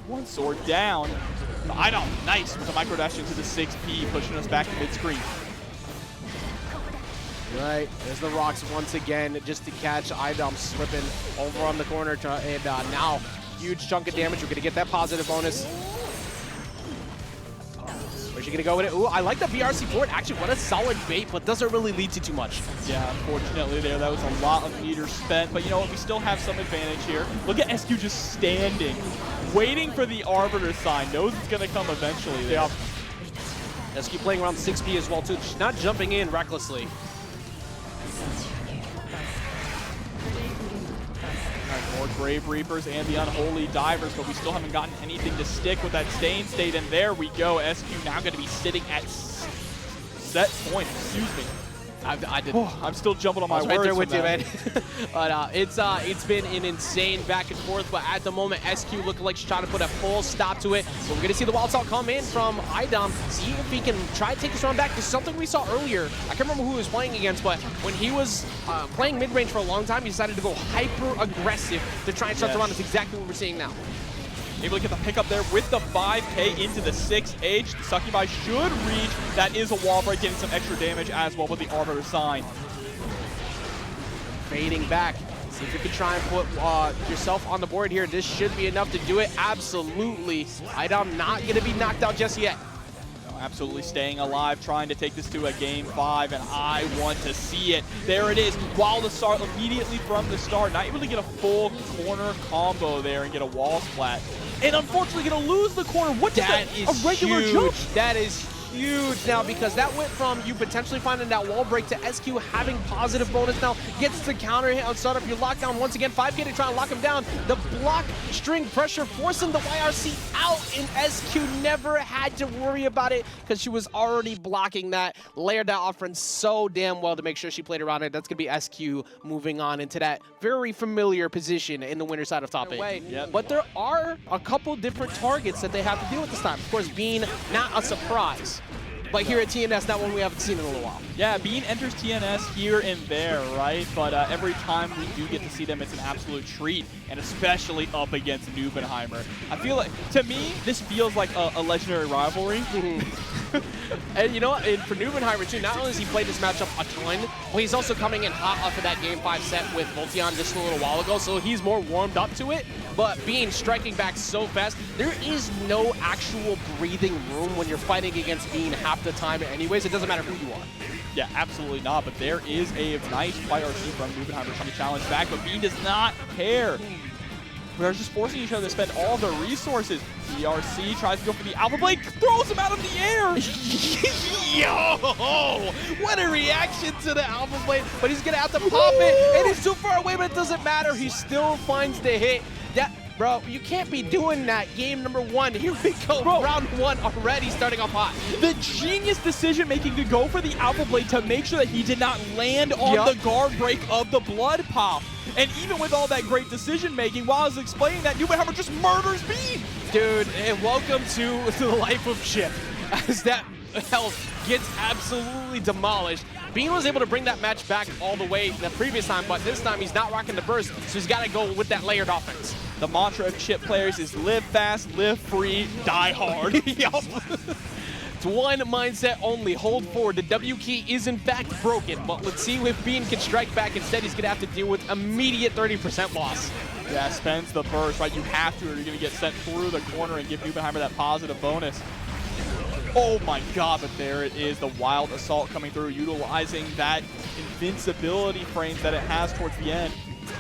One sword down. Idom, nice with the micro dash into the 6P, pushing us back to mid-screen. Right, there's the rocks once again, just to catch Idom slipping over on the corner, and now huge chunk of damage. We're gonna get that positive bonus. she going to go with it? Ooh, I like the BRC forward. Actually, what a solid bait, but doesn't really lead to too much. Yeah, unfortunately there, that was a lot of meters spent. But you know what, we still have some advantage here. Look at SQ just standing, waiting for the Arbiter sign. Knows it's going to come eventually there. Yeah. SQ playing around 6B as well, too. She's not jumping in recklessly. More Grave Reapers and the Unholy Divers, but we still haven't gotten anything to stick with that Stain State, and there we go. SQ now going to be sitting at set point, excuse me. I did. I'm still jumping on my words. Right there with you, man. But it's been an insane back and forth. But at the moment, SQ looking like she's trying to put a full stop to it. So we're gonna see the wild salt come in from Idom. See if he can try to take this round back. This is something we saw earlier. I can't remember who he was playing against, but when he was playing mid range for a long time, he decided to go hyper aggressive to try and shut the round. That's exactly what we're seeing now. Able to get the pickup there with the 5K into the 6H. Succubi should reach. That is a wall break, getting some extra damage as well with the Arbiter sign. Fading back. See if you can try and put yourself on the board here. This should be enough to do it. Absolutely. Idom not going to be knocked out just yet. Absolutely staying alive, trying to take this to a game 5, and I want to see it. There it is. Wild Assault immediately from the start, not able to get a full corner combo there and get a wall splat. And unfortunately going to lose the corner. What does that is a regular huge. jump? That is huge now, because that went from you potentially finding that wall break to SQ having positive bonus now. Gets the counter hit on startup. You lock down once again. 5K to try and lock him down. The block string pressure forcing the YRC out, and SQ never had to worry about it because she was already blocking that. Layered that offense so damn well to make sure she played around it. That's going to be SQ moving on into that very familiar position in the winner side of top 8. Yep. But there are a couple different targets that they have to deal with this time. Of course, being not a surprise. But here at TNS, that one we haven't seen in a little while. Yeah, Bean enters TNS here and there, right? But every time we do get to see them, it's an absolute treat, and especially up against Nubenheimer. I feel like, to me, this feels like a legendary rivalry. And you know what, and for Nubenheimer too, not only has he played this matchup a ton, but he's also coming in hot off of that Game 5 set with Voltiyon just a little while ago, so he's more warmed up to it. But Bean striking back so fast, there is no actual breathing room when you're fighting against Bean half the time anyways. It doesn't matter who you are. Yeah, absolutely not, but there is a nice YRC from Nubenheimer trying to challenge back, but Bean does not care. We're just forcing each other to spend all their resources. BRC tries to go for the Alpha Blade, throws him out of the air. Yo! What a reaction to the Alpha Blade, but he's gonna have to pop it, and he's too far away, but it doesn't matter. He still finds the hit. Bro, you can't be doing that. Game number 1. Here we go. Bro. Round 1 already starting off hot. The genius decision making to go for the Alpha Blade to make sure that he did not land on the guard break of the Blood Pop. And even with all that great decision making, while I was explaining that, Nubenheimer just murders Bean. Dude, and welcome to the life of Chipp, as that health gets absolutely demolished. Bean was able to bring that match back all the way the previous time, but this time he's not rocking the burst, so he's got to go with that layered offense. The mantra of Chipp players is live fast, live free, die hard. Yup. It's one mindset only, hold forward. The W key is in fact broken, but let's see if Bean can strike back. Instead, he's gonna have to deal with immediate 30% loss. Yeah, spends the burst, right? You have to, or you're gonna get sent through the corner and give Nubenheimer that positive bonus. Oh my god, but there it is, the Wild Assault coming through, utilizing that invincibility frames that it has towards the end,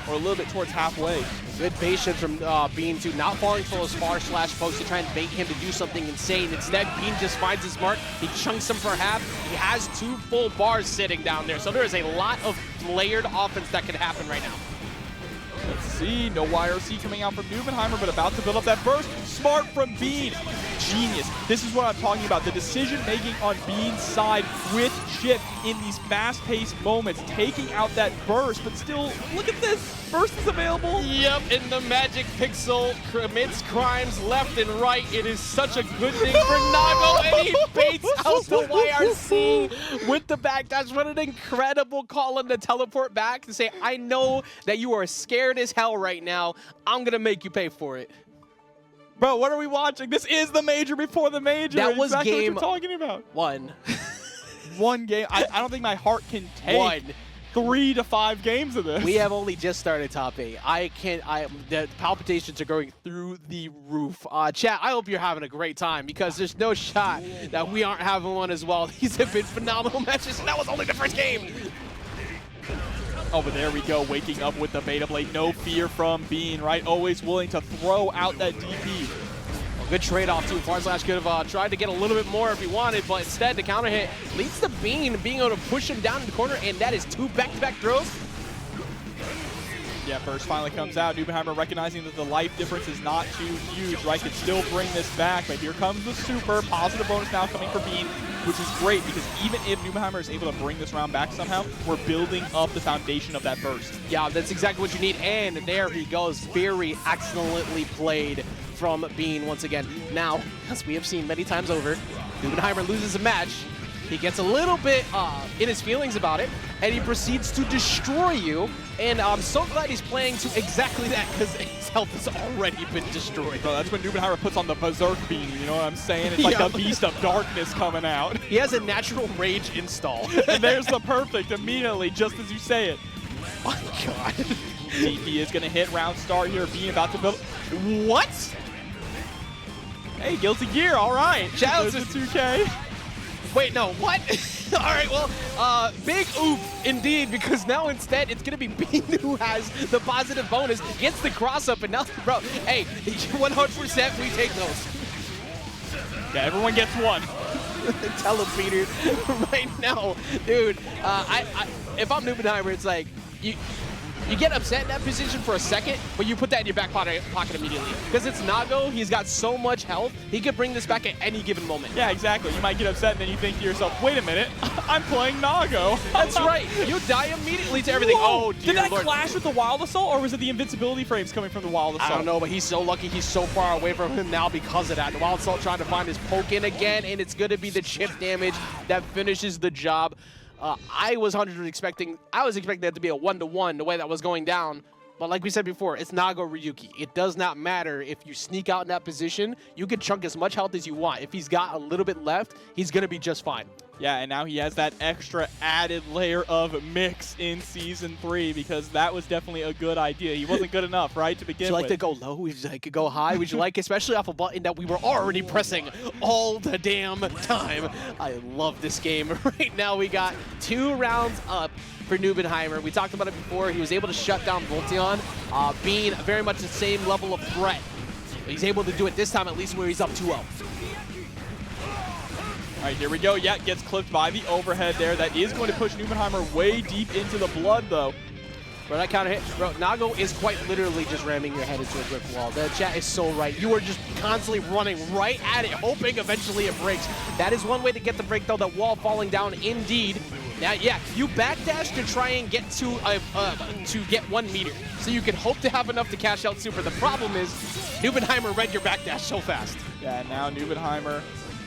or a little bit towards halfway. Good patience from Bean to not falling for his far slash pokes to try and bait him to do something insane. Instead, Bean just finds his mark, he chunks him for half, he has 2 full bars sitting down there, so there is a lot of layered offense that could happen right now. Let's see, no YRC coming out from Nubenheimer, but about to build up that burst. Smart from Bean. Genius. This is what I'm talking about. The decision making on Bean's side with Chipp in these fast-paced moments, taking out that burst, but still, look at this. Burst is available. Yep, and the Magic Pixel commits crimes left and right. It is such a good thing for Nago, and he baits out the YRC with the backdash. What an incredible call in to teleport back to say, I know that you are scared as hell right now. I'm going to make you pay for it. Bro, what are we watching? This is the major before the major. That was exactly game what you're talking about. 1. One game. I don't think my heart can take 3 to 5 games of this. We have only just started top 8. The palpitations are going through the roof. Chat, I hope you're having a great time because there's no shot that we aren't having one as well. These have been phenomenal matches, and that was only the first game. Oh, but there we go, waking up with the Beta Blade. No fear from Bean, right? Always willing to throw out that DP. Good trade-off, too. Farslash could have tried to get a little bit more if he wanted, but instead the counter hit leads to Bean being able to push him down in the corner, and that is 2 back-to-back throws. Yeah, burst finally comes out. Nubenheimer recognizing that the life difference is not too huge, right? Can still bring this back, but here comes the super. Positive bonus now coming for Bean, which is great because even if Nubenheimer is able to bring this round back somehow, we're building up the foundation of that burst. Yeah, that's exactly what you need, and there he goes. Very excellently played from Bean once again. Now, as we have seen many times over, Nubenheimer loses a match. He gets a little bit in his feelings about it, and he proceeds to destroy you. And I'm so glad he's playing to exactly that because his health has already been destroyed. Bro, that's when Nubenheimer puts on the Berserk Bean, you know what I'm saying? It's like the Beast of Darkness coming out. He has a natural rage install. And there's the perfect immediately, just as you say it. My God. DP is going to hit round start here. Bean about to build. What? Hey, Guilty Gear, all right. Shout out to 2K. Wait, no, what? All right, well, big oof indeed, because now instead it's going to be Bean who has the positive bonus, gets the cross up, and now, bro, hey, 100% we take those. Yeah, everyone gets one. Tell him, Peter, right now. Dude, if I'm Nubenheimer, it's like, you get upset in that position for a second, but you put that in your back pocket immediately. Because it's Nago, he's got so much health, he could bring this back at any given moment. Yeah, exactly. You might get upset and then you think to yourself, wait a minute, I'm playing Nago. That's right. You die immediately to everything. Whoa. Oh, dear Did that Lord. clash with the Wild Assault, or was it the invincibility frames coming from the Wild Assault? I don't know, but he's so lucky he's so far away from him now because of that. The Wild Assault trying to find his poke in again, and it's going to be the chip damage that finishes the job. I was expecting that to be a 1-to-1 the way that was going down. But like we said before, it's Nagoriyuki. It does not matter if you sneak out in that position. You can chunk as much health as you want. If he's got a little bit left, he's going to be just fine. Yeah, and now he has that extra added layer of mix in Season 3 because that was definitely a good idea. He wasn't good enough, right, to begin with. Would you like to go low? Would you like to go high? Would you like, especially off a button that we were already pressing all the damn time? I love this game. Right now we got 2 rounds up for Nubenheimer. We talked about it before. He was able to shut down Voltiyon, being very much the same level of threat. But he's able to do it this time, at least where he's up 2-0. All right, here we go. Yeah, gets clipped by the overhead there. That is going to push Nubenheimer way deep into the blood, though. Bro, that counter hit. Bro, Nago is quite literally just ramming your head into a brick wall. The chat is so right. You are just constantly running right at it, hoping eventually it breaks. That is one way to get the break, though. That wall falling down, indeed. Now, yeah, you backdash to try and get to get 1 meter, so you can hope to have enough to cash out super. The problem is, Nubenheimer read your backdash so fast. Yeah, now Nubenheimer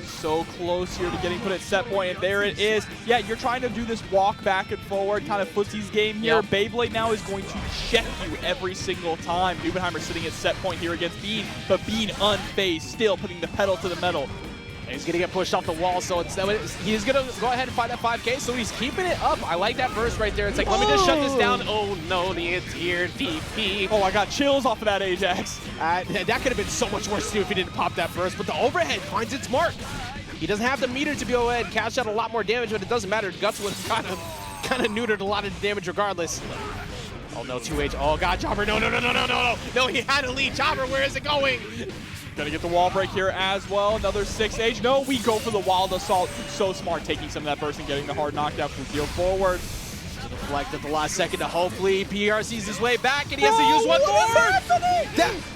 so close here to getting put at set point, and there it is. Yeah, you're trying to do this walk back and forward kind of footsies game here. Yep. Beyblade now is going to check you every single time. Nubenheimer sitting at set point here against Bean, but Bean unfazed, still putting the pedal to the metal. He's going to get pushed off the wall, so he's going to go ahead and find that 5K, so he's keeping it up. I like that burst right there. It's like, let me just shut this down. Oh, no, the tier DP. Oh, I got chills off of that Ajax. That could have been so much worse, too, if he didn't pop that burst, but the overhead finds its mark. He doesn't have the meter to go ahead and cash out a lot more damage, but it doesn't matter. Guts would kind of neutered a lot of damage regardless. Oh, no, 2H. Oh, God, Chopper. No. No, he had to lead. Chopper, where is it going? Gonna get the wall break here as well. Another 6H. No, we go for the Wild Assault. So smart, taking some of that burst and getting the hard knockdown from field forward. To deflect at the last second to hopefully PR sees his way back, and he has to use one more.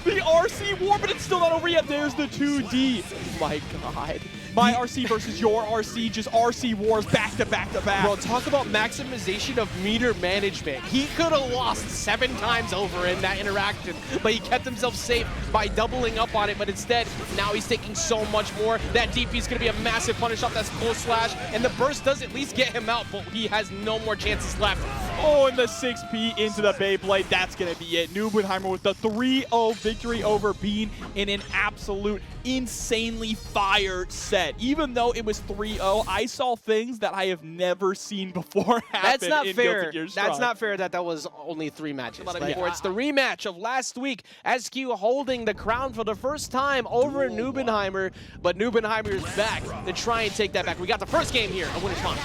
The RC war, but it's still not over yet. There's the 2D. My God. My RC versus your RC, just RC wars back to back to back. Bro, talk about maximization of meter management. He could have lost 7 times over in that interaction, but he kept himself safe by doubling up on it, but instead, now he's taking so much more. That DP is going to be a massive punish off that full slash, and the burst does at least get him out, but he has no more chances left. Oh, and the 6P into the Beyblade. That's going to be it. Nubenheimer with the 3-0 victory over Bean in an absolute insanely fire set. said, even though it was 3-0, I saw things that I have never seen before happen. That's not in fair. Guilty Gear That's Strive. not fair that was only 3 matches. Yeah. It's the rematch of last week. SQ holding the crown for the first time over Nubenheimer, but Nubenheimer is back to try and take that back. We got the first game here. A winner's final.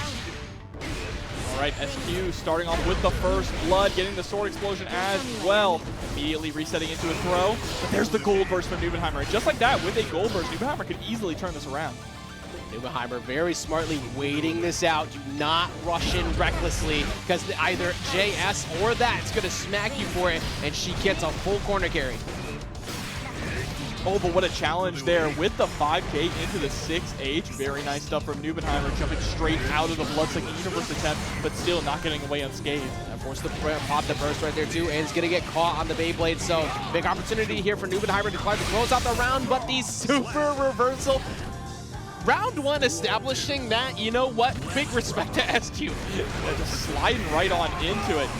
All right, SQ starting off with the first blood, getting the sword explosion as well. Immediately resetting into a throw. But there's the gold burst from Nubenheimer. And just like that, with a gold burst, Nubenheimer could easily turn this around. Nubenheimer very smartly waiting this out. Do not rush in recklessly, because either JS or that's going to smack you for it, and she gets a full corner carry. Oh, but what a challenge there with the 5K into the 6H. Very nice stuff from Nubenheimer, jumping straight out of the Bloodsucking Universe attempt, but still not getting away unscathed. And forced to pop the burst right there too, and is going to get caught on the Beyblade. So big opportunity here for Nubenheimer to try to close out the round, but the super reversal. Round 1 establishing that, you know what, big respect to SQ. Yeah, just sliding right on into it.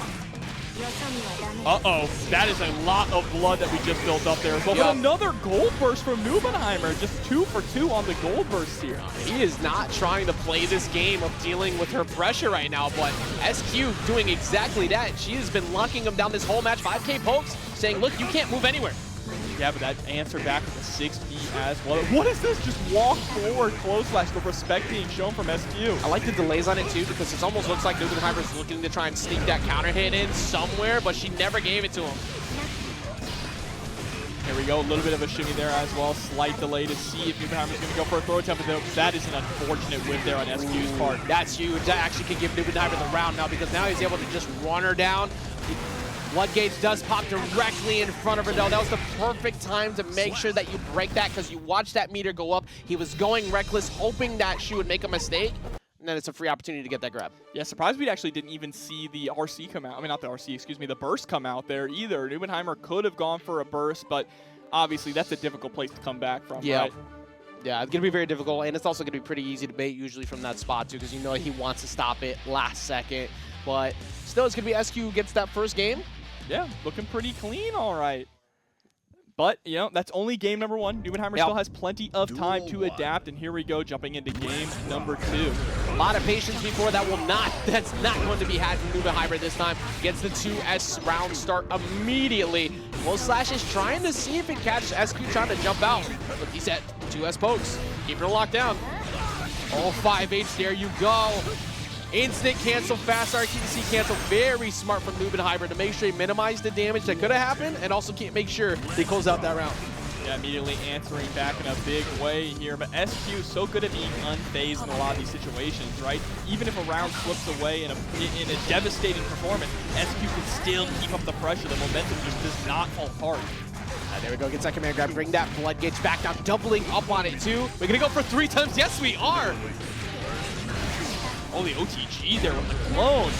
Uh-oh, that is a lot of blood that we just built up there as well. Yep. But another gold burst from Nubenheimer, just 2 for 2 on the gold burst here. He is not trying to play this game of dealing with her pressure right now, but SQ doing exactly that. She has been locking him down this whole match. 5K pokes, saying, look, you can't move anywhere. Yeah, but that answer back with the 6B as well. What is this? Just walk forward, close slash, the respect being shown from SQ. I like the delays on it too, because it almost looks like Nubenheimer is looking to try and sneak that counter hit in somewhere, but she never gave it to him. Here we go, a little bit of a shimmy there as well. Slight delay to see if Nubenheimer is going to go for a throw attempt. That is an unfortunate whip there on SQ's part. That's huge. That actually can give Nubenheimer the round now, because now he's able to just run her down. Floodgates does pop directly in front of her, though. That was the perfect time to make sure that you break that, because you watch that meter go up. He was going reckless, hoping that she would make a mistake, and then it's a free opportunity to get that grab. Yeah, surprised we actually didn't even see the RC come out. I mean, not the RC, excuse me, the burst come out there either. Nubenheimer could have gone for a burst, but obviously that's a difficult place to come back from, Yeah. right? Yeah, it's going to be very difficult, and it's also going to be pretty easy to bait usually from that spot, too, because you know he wants to stop it last second. But still, it's going to be SQ who gets that first game. Yeah, looking pretty clean, all right. But, you know, that's only game number 1. Nubenheimer still has plenty of time to adapt, and here we go, jumping into game number 2. A lot of patience before that's not going to be had from Nubenheimer this time. Gets the 2S round start immediately. Close slash is trying to see if it catches SQ trying to jump out. But he's at 2S pokes, keeping her locked down. Oh, 5H, there you go. Instant cancel, fast RTC cancel. Very smart from Nubenheimer to make sure he minimized the damage that could have happened, and also make sure they close out that round. Yeah, immediately answering back in a big way here, but SQ is so good at being unfazed in a lot of these situations, right? Even if a round slips away in a devastating performance, SQ can still keep up the pressure. The momentum just does not fall apart. There we go, gets that command grab, bring that Floodgates back down, doubling up on it too. We're gonna go for 3 times, yes we are! Oh, the OTG there with the clone.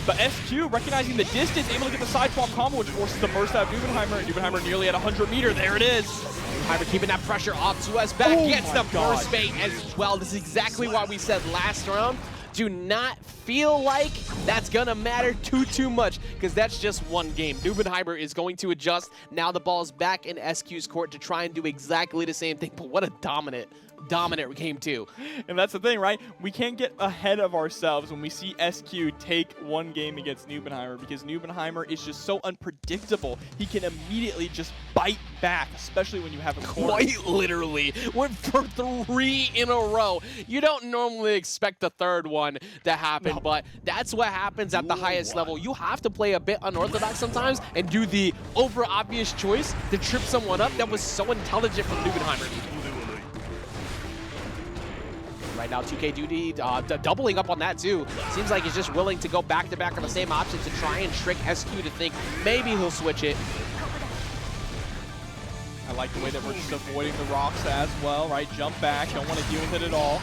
But SQ, recognizing the distance, able to get the side swap combo, which forces the burst out of Nubenheimer. And Nubenheimer nearly at 100 meter. There it is. Nubenheimer keeping that pressure off to us back. Gets the burst bait as well. This is exactly what we said last round. Do not feel like that's gonna matter too much, because that's just one game. Nubenheimer is going to adjust. Now the ball's back in SQ's court to try and do exactly the same thing. But what a dominant game too. And that's the thing, right? We can't get ahead of ourselves when we see SQ take one game against Nubenheimer, because Nubenheimer is just so unpredictable. He can immediately just bite back, especially when you have him cornered. Quite literally. Went for 3 in a row. You don't normally expect the third one to happen, but that's what happens at the highest level. You have to play a bit unorthodox sometimes and do the over-obvious choice to trip someone up. That was so intelligent from Nubenheimer. Right now, 2K Duty doubling up on that too. Seems like he's just willing to go back-to-back on the same option to try and trick SQ to think maybe he'll switch it. I like the way that we're just avoiding the rocks as well, right? Jump back, don't want to deal with it at all.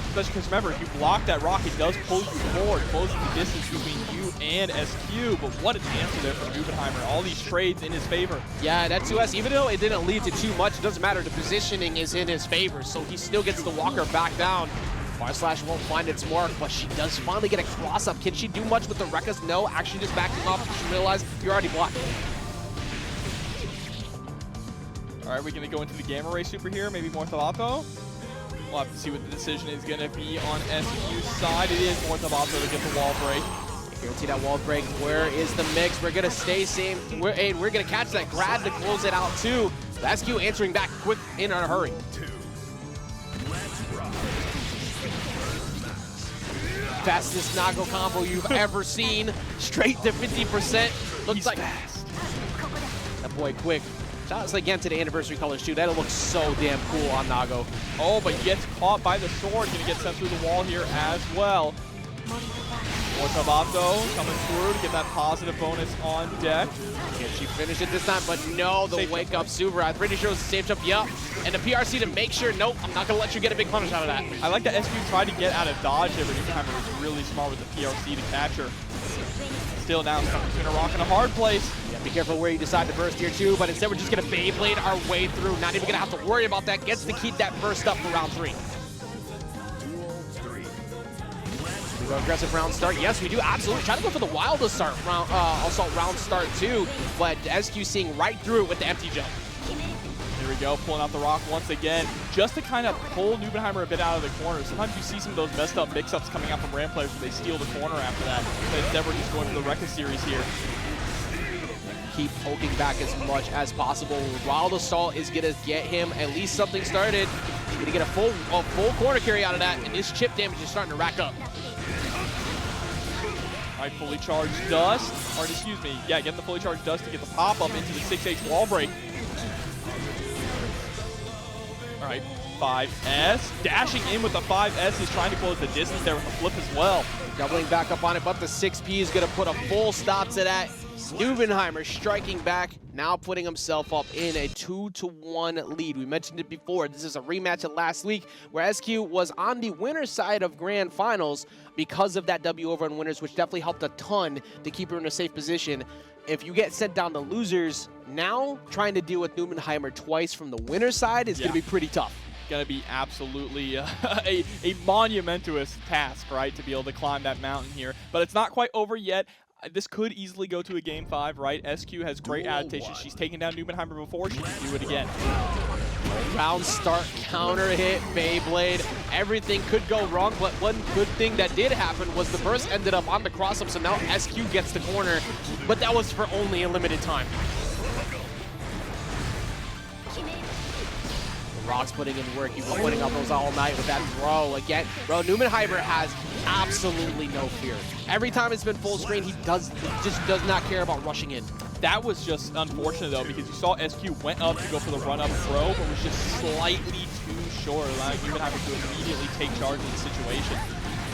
Especially because remember, if you block that rock, it does pull you forward, closing the distance between you and SQ. But what an answer there from Nubenheimer. All these trades in his favor. Yeah, that 2S, even though it didn't lead to too much, it doesn't matter. The positioning is in his favor, so he still gets the walker back down. Slash won't find its mark, but she does finally get a cross-up. Can she do much with the Rekkas? No, actually just backing off. She realized you're already blocked. All right, we're going to go into the Gamma Ray super here, maybe more Thalato. We'll have to see what the decision is going to be on SQ's side. It is Voltiyon to get the wall break. Guarantee that wall break. Where is the mix? We're gonna stay same. We're gonna catch that grab to close it out too. SQ answering back quick in a hurry. Fastest Nago combo you've ever seen. Straight to 50%. Looks like fast. That boy quick. Shout out again to the anniversary colors too. That'll look so damn cool on Nago. Oh, but gets caught by the sword. Gonna get sent through the wall here as well. Voltiyon coming through to get that positive bonus on deck. Can she finish it this time? But no, the Safe wake jump. up super. I'm pretty sure it was a safe jump. Yup. And the PRC to make sure, nope, I'm not gonna let you get a big punish out of that. I like that SQ tried to get out of dodge there, but Newbenheimer was really smart with the PRC to catch her. Still now stuck between a rock and a hard place. Yeah, be careful where you decide to burst here too, but instead we're just gonna Beyblade our way through. Not even gonna have to worry about that. Gets to keep that burst up for round 3. We go aggressive round start. Yes, we do absolutely try to go for the wildest start round, assault round start too, but SQ seeing right through it with the empty jump. Here we go, pulling out the rock once again, just to kind of pull Newbenheimer a bit out of the corner. Sometimes you see some of those messed up mix-ups coming out from Ram players when they steal the corner after that. But instead we're just going for the Rekka series here. Keep poking back as much as possible. Wild Assault is gonna get him at least something started. He's gonna get a full corner carry out of that, and this chip damage is starting to rack up. All right, fully charged dust, or excuse me, yeah, getting the fully charged dust to get the pop-up into the 6H wall break. All right, 5S, dashing in with the 5S. He's trying to close the distance there with the flip as well. Doubling back up on it, but the 6P is gonna put a full stop to that. Newbenheimer striking back, now putting himself up in a 2-1 lead. We mentioned it before. This is a rematch of last week where SQ was on the winner's side of Grand Finals because of that W over on winners, which definitely helped a ton to keep her in a safe position. If you get sent down to losers, now trying to deal with Newbenheimer twice from the winner's side is gonna be pretty tough. Gonna be absolutely a monumentous task, right, to be able to climb that mountain here. But it's not quite over yet. This could easily go to a Game 5, right? SQ has great adaptation. She's taken down Newbenheimer before. She can do it again. Round start, counter hit, Beyblade. Everything could go wrong, but one good thing that did happen was the burst ended up on the cross-up, so now SQ gets the corner, but that was for only a limited time. Rock's putting in work. He's been putting up those all night with that throw. Again, bro, Newbenheimer has absolutely no fear. Every time it's been full screen, he just does not care about rushing in. That was just unfortunate, though, because you saw SQ went up to go for the run-up throw, but was just slightly too short, allowing Newbenheimer to immediately take charge of the situation.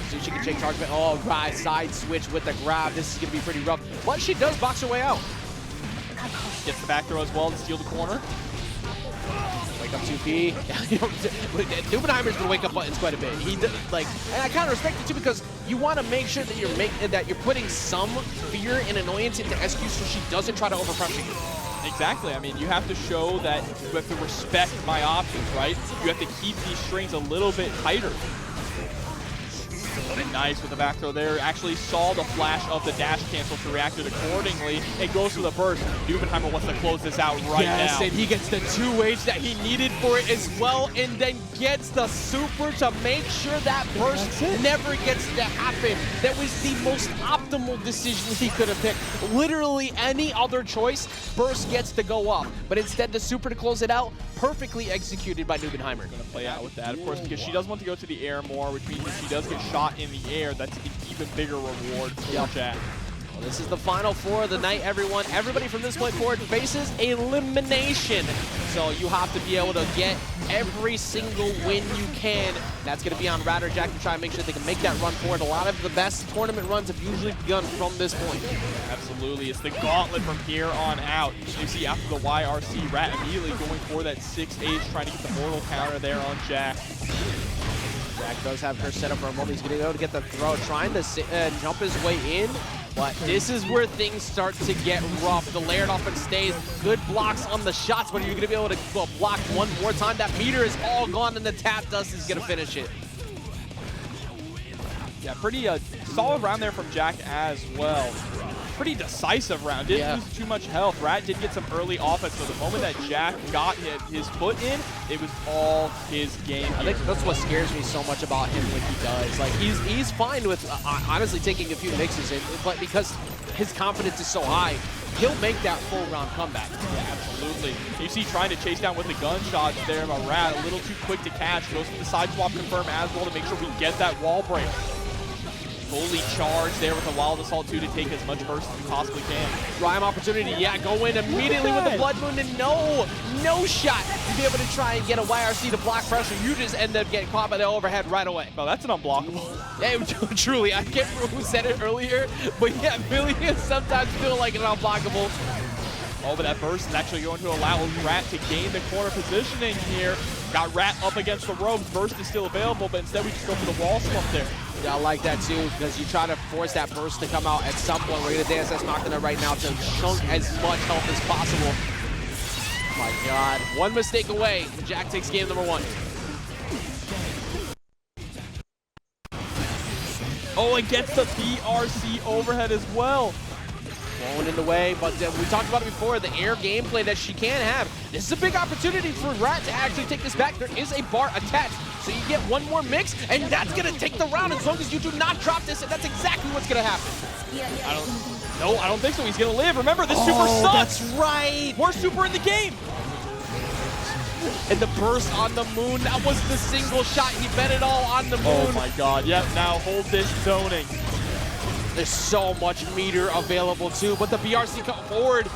So she can take charge of it. Oh, right, side switch with the grab. This is going to be pretty rough. But she does box her way out. Gets the back throw as well to steal the corner. Wake up 2P. Newbenheimer's been wake up buttons quite a bit. He did, like, and I kind of respect it too because you want to make sure that you're putting some fear and annoyance into SQ so she doesn't try to overpressure you. Exactly. I mean, you have to show that you have to respect my options, right? You have to keep these strings a little bit tighter. And nice with the back throw there. Actually saw the flash of the dash cancel to reacted accordingly. It goes for the burst. Newbenheimer wants to close this out right now. Yes, and he gets the 2H that he needed for it as well, and then gets the super to make sure that burst never gets to happen. That was the most optimal decision he could have picked. Literally any other choice, burst gets to go up. But instead, the super to close it out, perfectly executed by Newbenheimer. Going to play out with that, of course, because she does want to go to the air more, which means if she does get shot in the air, that's an even bigger reward for Jack. Well, this is the final 4 of the night, everyone. Everybody from this point forward faces elimination. So you have to be able to get every single win you can. That's going to be on Rat or Jack to try and make sure they can make that run forward. A lot of the best tournament runs have usually begun from this point. Absolutely. It's the gauntlet from here on out. You see after the YRC, Rat immediately going for that 6H, trying to get the mortal counter there on Jack. Jack does have her set up for a moment. He's going to go to get the throw, trying to jump his way in. But this is where things start to get rough. The layered offense stays. Good blocks on the shots, but you're going to be able to block one more time. That meter is all gone, and the tap dust is going to finish it. Yeah, pretty solid round there from Jack as well. pretty decisive round. Didn't lose too much health. Rat did get some early offense, but the moment that Jack got his foot in, it was all his game. I think that's what scares me so much about him when he does. Like, he's fine with honestly taking a few mixes in, but because his confidence is so high, he'll make that full round comeback. Yeah, absolutely. You see trying to chase down with the gunshots there, but Rat a little too quick to catch. Goes for the side swap confirm as well to make sure we get that wall break. Fully charged there with the Wild Assault 2 to take as much burst as we possibly can. Prime opportunity, yeah, go in immediately with the Blood Moon and no shot to be able to try and get a YRC to block pressure. You just end up getting caught by the overhead right away. Well, that's an unblockable. Yeah, truly, I can't remember who said it earlier, but yeah, Millia sometimes feel like an unblockable. Oh, but that burst is actually going to allow Rat to gain the corner positioning here. Got Rat up against the ropes. Burst is still available, but instead we just go for the wall slump there. Yeah, I like that too, because you try to force that burst to come out at some point. We're going to dance that's knocking it right now to chunk as much health as possible. Oh my God. One mistake away. Jack takes game number 1. Oh, and gets the BRC overhead as well. Blowing in the way, but we talked about it before, the air gameplay that she can have. This is a big opportunity for Rat to actually take this back. There is a bar attached, so you get one more mix, and that's going to take the round as long as you do not drop this, and that's exactly what's going to happen. I don't think so. He's going to live. Remember, this super sucks. That's right. Worst super in the game. And the burst on the moon, that was the single shot. He bet it all on the moon. Oh my God. Yep, now hold this zoning. There's so much meter available too, but the BRC come forward.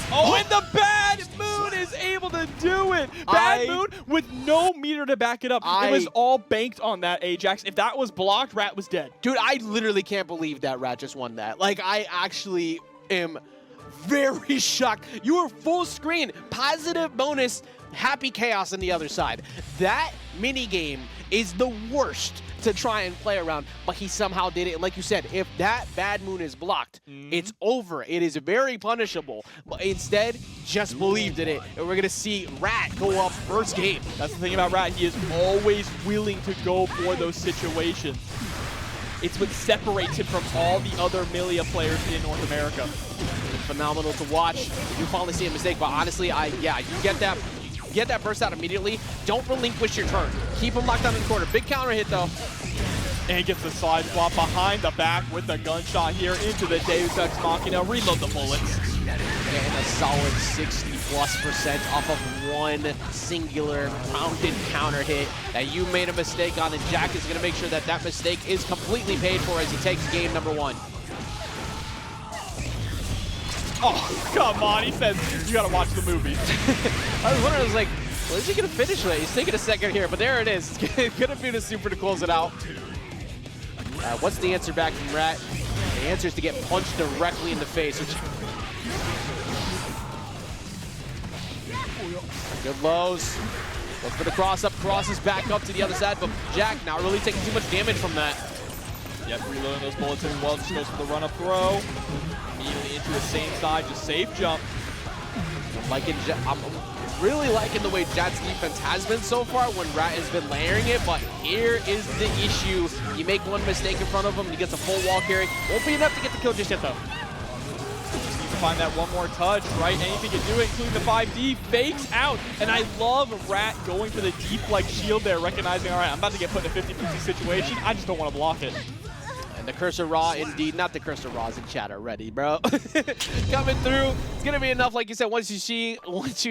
Oh, and the Bad Moon is able to do it. Bad Moon with no meter to back it up. It was all banked on that Ajax. If that was blocked, Rat was dead. Dude, I literally can't believe that Rat just won that. Like, I actually am very shocked. You were full screen, positive bonus, happy chaos on the other side. That mini game is the worst to try and play around, but he somehow did it. And like you said, if that Bad Moon is blocked, it's over. It is very punishable. But instead, just believed in it. And we're going to see Rat go up first game. That's the thing about Rat. He is always willing to go for those situations. It's what separates him from all the other Millia players in North America. It's phenomenal to watch. You finally see a mistake, but honestly, you get that burst out immediately. Don't relinquish your turn. Keep him locked down in the corner. Big counter hit, though. And gets the side swap behind the back with the gunshot here into the Deus Ex Machina. Reload the bullets. And a solid 60+% off of one singular rounded counter hit that you made a mistake on, and Jack is going to make sure that that mistake is completely paid for as he takes game number 1. Oh, come on. He says, you got to watch the movie. I was wondering, I was like, well, is he going to finish it? He's taking a second here, but there it is. It's going to be the super to close it out. What's the answer back from Rat? The answer is to get punched directly in the face. Good lows. Look for the cross up. Crosses back up to the other side, but Jack not really taking too much damage from that. Yep, reloading those bullets as well. Just goes for the run-up throw. Immediately into the same side, just safe jump. I'm really liking the way Jat's defense has been so far when Rat has been layering it, but here is the issue. You make one mistake in front of him, he gets a full wall carry. Won't be enough to get the kill just yet, though. Just needs to find that one more touch, right? Anything can do it, including the 5D. Fakes out, and I love Rat going for the deep like shield there, recognizing, all right, I'm about to get put in a 50-50 situation. I just don't want to block it. And the Cursor Raw, indeed, not the Cursor Raws in chat already, bro. Coming through, it's gonna be enough. Like you said, once you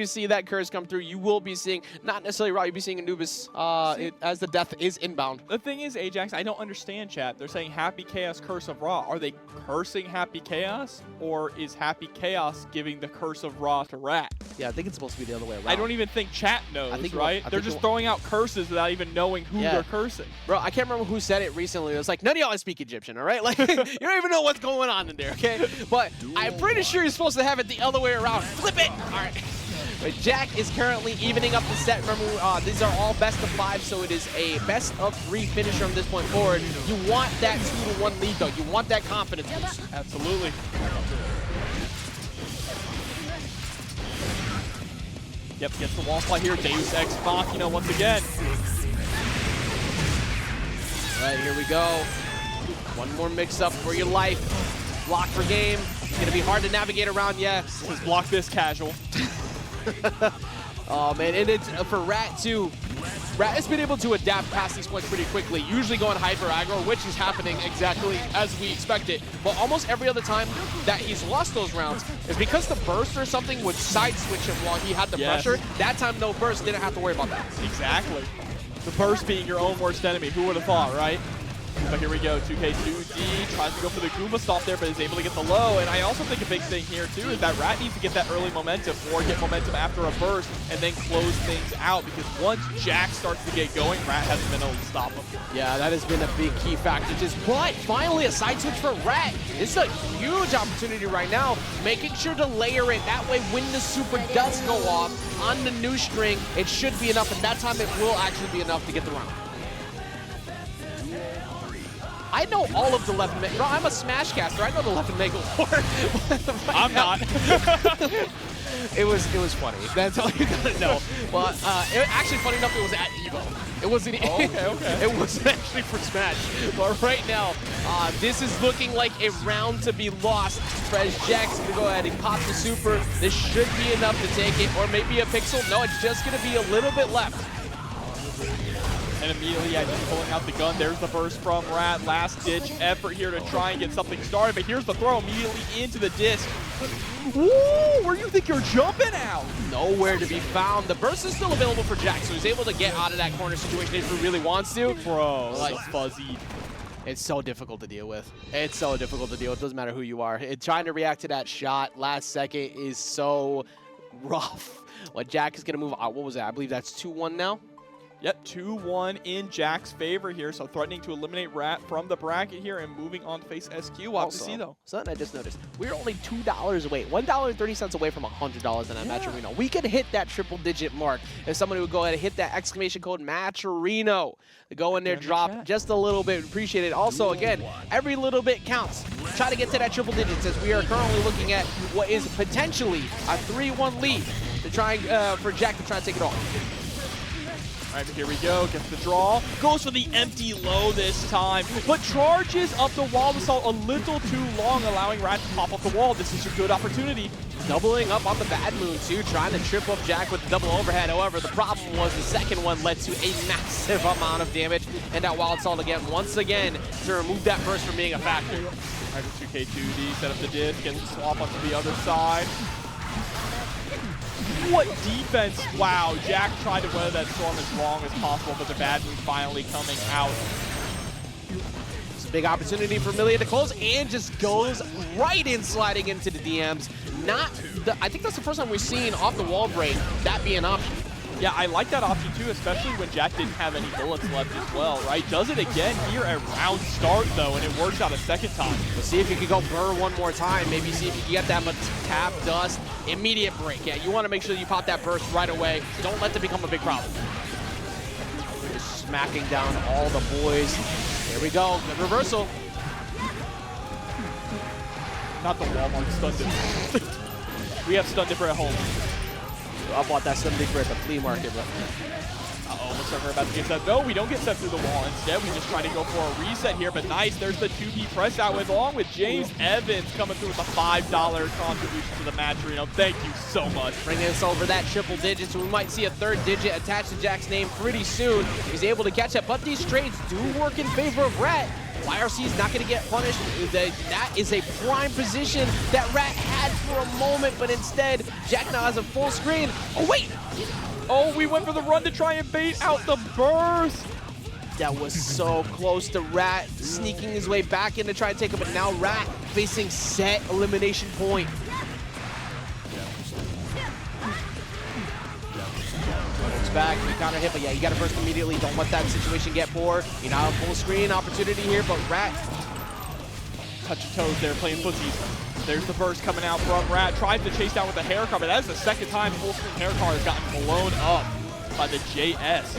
see that curse come through, you will be seeing not necessarily Raw, you'll be seeing Anubis as the death is inbound. The thing is, Ajax, I don't understand, chat. They're saying Happy Chaos, Curse of Raw. Are they cursing Happy Chaos, or is Happy Chaos giving the Curse of Raw to Rat? Yeah, I think it's supposed to be the other way around. I don't even think chat knows, right? They're just throwing out curses without even knowing who they're cursing. Bro, I can't remember who said it recently. It was like, none of y'all speak Egyptian, all right? Like, you don't even know what's going on in there, okay? But I'm pretty sure you're supposed to have it the other way around. Flip it! All right. But Jack is currently evening up the set. Remember, these are all best of 5, so it is a best of 3 finish from this point forward. You want that 2-1 lead, though. You want that confidence boost. Absolutely. Yep, gets the wall fly here. Deus Ex Machina once again. All right, here we go. One more mix-up for your life. block for game. It's going to be hard to navigate around, yes. Just block this casual. Oh, man, and it's for Rat, too. Rat has been able to adapt past these points pretty quickly, usually going hyper aggro, which is happening exactly as we expected. But almost every other time that he's lost those rounds is because the burst or something would side switch him while he had the pressure. That time, no burst, didn't have to worry about that. Exactly. The burst being your own worst enemy. Who would have thought, right? But here we go, 2K2D tries to go for the Goomba stop there, but is able to get the low. And I also think a big thing here, too, is that Rat needs to get that early momentum or get momentum after a burst and then close things out, because once Jack starts to get going, Rat hasn't been able to stop him. Yeah, that has been a big key factor. But finally, a side switch for Rat. It's a huge opportunity right now, making sure to layer it. That way, when the super does go off on the new string, it should be enough, and that time it will actually be enough to get the round. I know all of the left and bro, I'm a Smash caster. I know the left and Mega War. I'm not. It was funny. That's all you gotta know. But actually, funny enough, it was at Evo. It wasn't. Okay. It wasn't actually for Smash. But right now, this is looking like a round to be lost. Fresh Jack's gonna go ahead and pop the super. This should be enough to take it, or maybe a pixel. No, it's just gonna be a little bit left. And immediately, just pulling out the gun. There's the burst from Rat. Last-ditch effort here to try and get something started. But here's the throw immediately into the disc. Ooh, where do you think you're jumping out? Nowhere to be found. The burst is still available for Jack, so he's able to get out of that corner situation if he really wants to. Bro, like, so fuzzy. It's so difficult to deal with. It's so difficult to deal with. It doesn't matter who you are. Trying to react to that shot last second is so rough. What Jack is going to move out. What was that? I believe that's 2-1 now. Yep, 2-1 in Jack's favor here, so threatening to eliminate Rat from the bracket here and moving on to face SQ. We'll have to see, though. Something I just noticed. We're only $2 away, $1.30 away from $100 in that Matcherino. We could hit that triple-digit mark if somebody would go ahead and hit that exclamation code Matcherino. Go in there, drop just a little bit. Appreciate it. Also, again, every little bit counts. Try to get to that triple digits, as we are currently looking at what is potentially a 3-1 lead to try for Jack to try and take it off. All right, here we go. Gets the draw. Goes for the empty low this time, but charges up the wall assault a little too long, allowing Rat to pop off the wall. This is a good opportunity. Doubling up on the bad moon, too, trying to trip up Jack with the double overhead. However, the problem was the second one led to a massive amount of damage, and that wild salt again, once again, to remove that burst from being a factor. All right, 2K2D set up the disc, gets the swap onto the other side. What defense? Wow, Jack tried to weather that storm as long as possible, but the bad move finally coming out. It's a big opportunity for Millia to close, and just goes right in, sliding into the DMs. I think that's the first time we've seen off the wall break that be an option. Yeah, I like that option too, especially when Jack didn't have any bullets left as well, right? Does it again here at round start, though, and it works out a second time. Let's see if you can go burr one more time. Maybe see if you can get that, but tap, dust, immediate break. Yeah, you want to make sure you pop that burst right away. Don't let that become a big problem. Just smacking down all the boys. Here we go, good reversal. Not the Walmart stun dipper. We have stun dipper at home. I bought that stun dipper at the flea market, bro. Uh-oh, looks like we're about to get set. No, we don't get set through the wall. Instead, we just try to go for a reset here, but nice. There's the 2P press out along with James Evans coming through with a $5 contribution to the Matcherino. Thank you so much. Bringing us over that triple digit, so we might see a third digit attached to Jack's name pretty soon. He's able to catch up, but these trades do work in favor of Rat. YRC is not going to get punished. That is a prime position that Rat had for a moment, but instead, Jack now has a full screen. Oh, wait! Oh, we went for the run to try and bait out the burst. That was so close to Rat sneaking his way back in to try and take him, but now Rat facing set elimination point. Back, you counter hit, but yeah, you gotta burst immediately. Don't let that situation get poor. You know, full screen opportunity here, but Rat. Touch of toes there, playing footsies. There's the burst coming out from Rat. Tries to chase down with the hair car, but that is the second time full screen hair car has gotten blown up by the JS.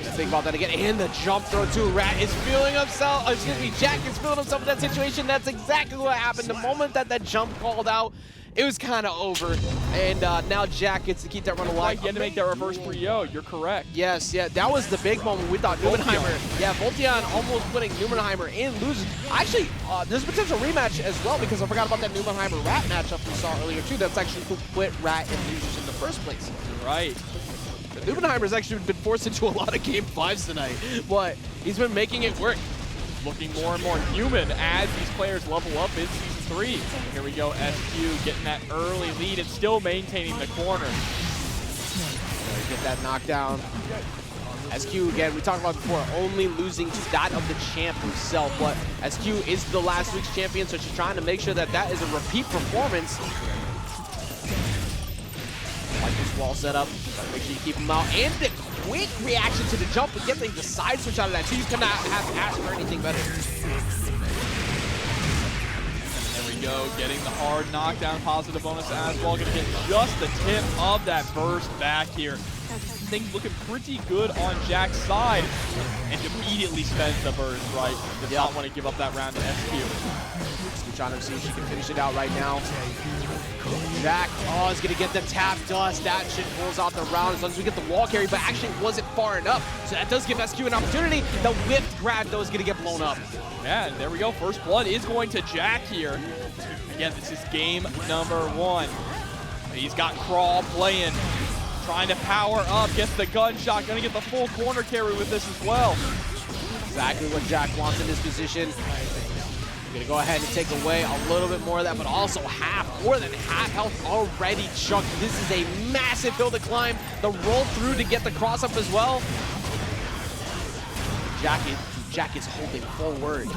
Just think about that again, and the jump throw too. Rat is feeling himself, excuse me, Jack is feeling himself in that situation. That's exactly what happened. The moment that that jump called out, it was kind of over. And now Jack gets to keep that run alive. He had to make that reverse 3-0. You're correct. Yes, yeah, that was the big moment. We thought Numenheimer, yeah, Voltiyon almost putting Numenheimer in, loses. Actually, there's a potential rematch as well because I forgot about that Numenheimer Rat matchup we saw earlier too. That's actually who put Rat and losers in the first place. Right. Numenheimer's actually been forced into a lot of Game 5s tonight, but he's been making it work. Looking more and more human as these players level up in Season 3. Here we go, SQ getting that early lead and still maintaining the corner. Get that knockdown. SQ, again, we talked about before, only losing to that of the champ himself, but SQ is the last week's champion, so she's trying to make sure that that is a repeat performance. Like this wall setup, make sure you keep him out. And the quick reaction to the jump and getting the side switch out of that, so you cannot have asked for anything better. There we go, getting the hard knockdown, positive bonus as well. Gonna get just the tip of that burst back here. Things looking pretty good on Jack's side, and immediately spends the burst, right? Does not want to give up that round to SQ. Trying to see if she can finish it out right now. Jack, oh, is going to get the tap dust. That shit pulls out the round as long as we get the wall carry, but actually wasn't far enough. So that does give SQ an opportunity. The whip grab, though, is going to get blown up. Yeah, and there we go. First blood is going to Jack here. Again, this is game number 1. He's got Crawl playing, trying to power up, gets the gunshot, going to get the full corner carry with this as well. Exactly what Jack wants in this position. Gonna go ahead and take away a little bit more of that, but also more than half health already chucked. This is a massive hill to climb. The roll through to get the cross up as well. Jack is holding forward.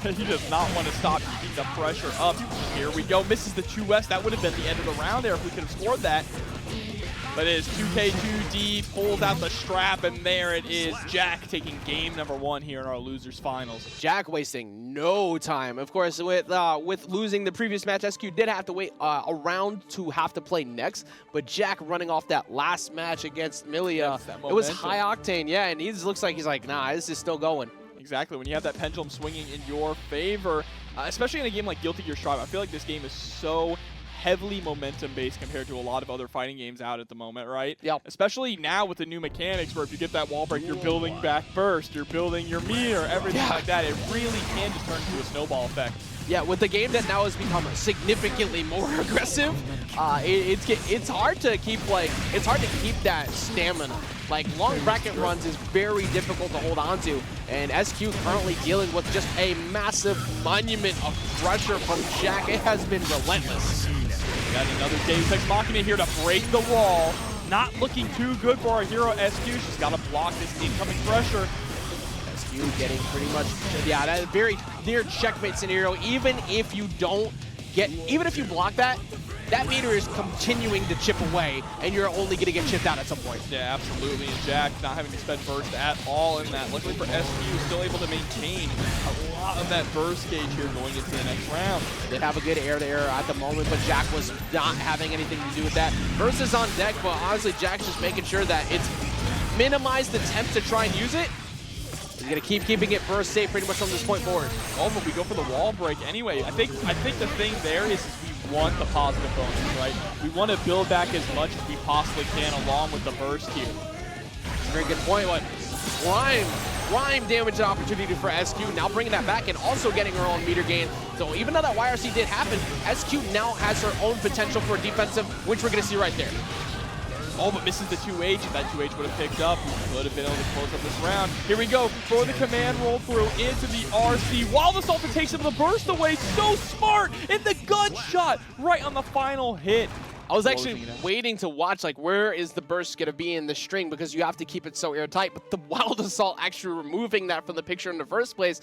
He does not want to stop keeping the pressure up. Here we go, misses the 2S. That would have been the end of the round there if we could have scored that. But it is 2K2D, pulls out the strap, and there it is. Jack taking game number 1 here in our losers finals. Jack wasting no time. Of course, with losing the previous match, SQ did have to wait a round to have to play next. But Jack running off that last match against Millia, it was high octane, yeah, and he just looks like he's like, nah, this is still going. Exactly, when you have that pendulum swinging in your favor, especially in a game like Guilty Gear Strive, I feel like this game is so heavily momentum-based compared to a lot of other fighting games out at the moment, right? Yep. Especially now with the new mechanics where if you get that wall break, you're building back burst, you're building your meter, everything like that. It really can just turn into a snowball effect. Yeah, with the game that now has become significantly more aggressive, it's hard to keep that stamina. Like long bracket runs is very difficult to hold on to, and SQ currently dealing with just a massive monument of pressure from Jack. It has been relentless. Got another Deus Ex Machina here to break the wall. Not looking too good for our hero SQ. She's got to block this incoming pressure. SQ getting pretty much, yeah, that is a very near checkmate scenario. Even if you block that, that meter is continuing to chip away, and you're only going to get chipped out at some point. Yeah, absolutely. And Jack not having to spend burst at all in that. Luckily for SQ, still able to maintain a lot of that burst gauge here going into the next round. Did have a good air-to-air at the moment, but Jack was not having anything to do with that. Burst is on deck, but honestly, Jack's just making sure that it's minimized attempts to try and use it. He's going to keep keeping it burst safe pretty much from this point forward. Oh, but we go for the wall break anyway. I think the thing there is we want the positive bonus, right? We want to build back as much as we possibly can along with the burst here. Very good point. What prime damage opportunity for SQ, now bringing that back and also getting her own meter gain. So even though that YRC did happen, SQ now has her own potential for defensive, which we're going to see right there. Oh, but misses the 2H. If that 2H would have picked up, we would have been able to close up this round. Here we go for the command roll through into the RC. While the Sultan takes him the burst away, so smart in the gunshot right on the final hit. I was actually waiting to watch, like, where is the burst going to be in the string, because you have to keep it so airtight. But the Wild Assault actually removing that from the picture in the first place,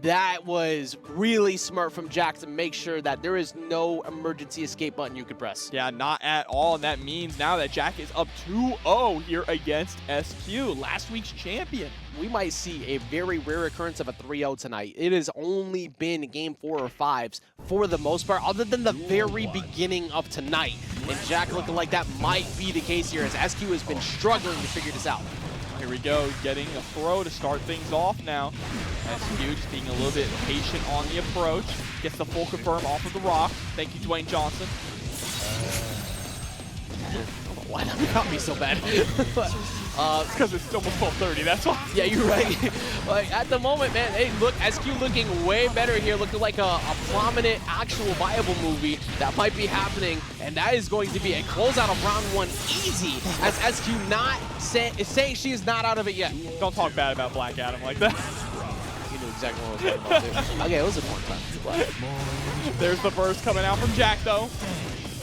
that was really smart from Jack to make sure that there is no emergency escape button you could press. Yeah, not at all. And that means now that Jack is up 2-0 here against SQ, last week's champion. We might see a very rare occurrence of a 3-0 tonight. It has only been game 4 or 5s for the most part, other than the very beginning of tonight. And Jack looking like that might be the case here, as SQ has been struggling to figure this out. Here we go, getting a throw to start things off now. SQ just being a little bit patient on the approach. Gets the full confirm off of the rock. Thank you, Dwayne Johnson. Why not got me so bad? It's because it's almost 12:30, that's why. Yeah, you're right. Like, at the moment, man, hey, look, SQ looking way better here, looking like a prominent, actual viable movie that might be happening, and that is going to be a closeout of round 1 easy, as SQ is saying she is not out of it yet. Don't talk bad about Black Adam like that. You knew exactly what I was talking about, too. Okay, it was a fun time. There's the burst coming out from Jack, though.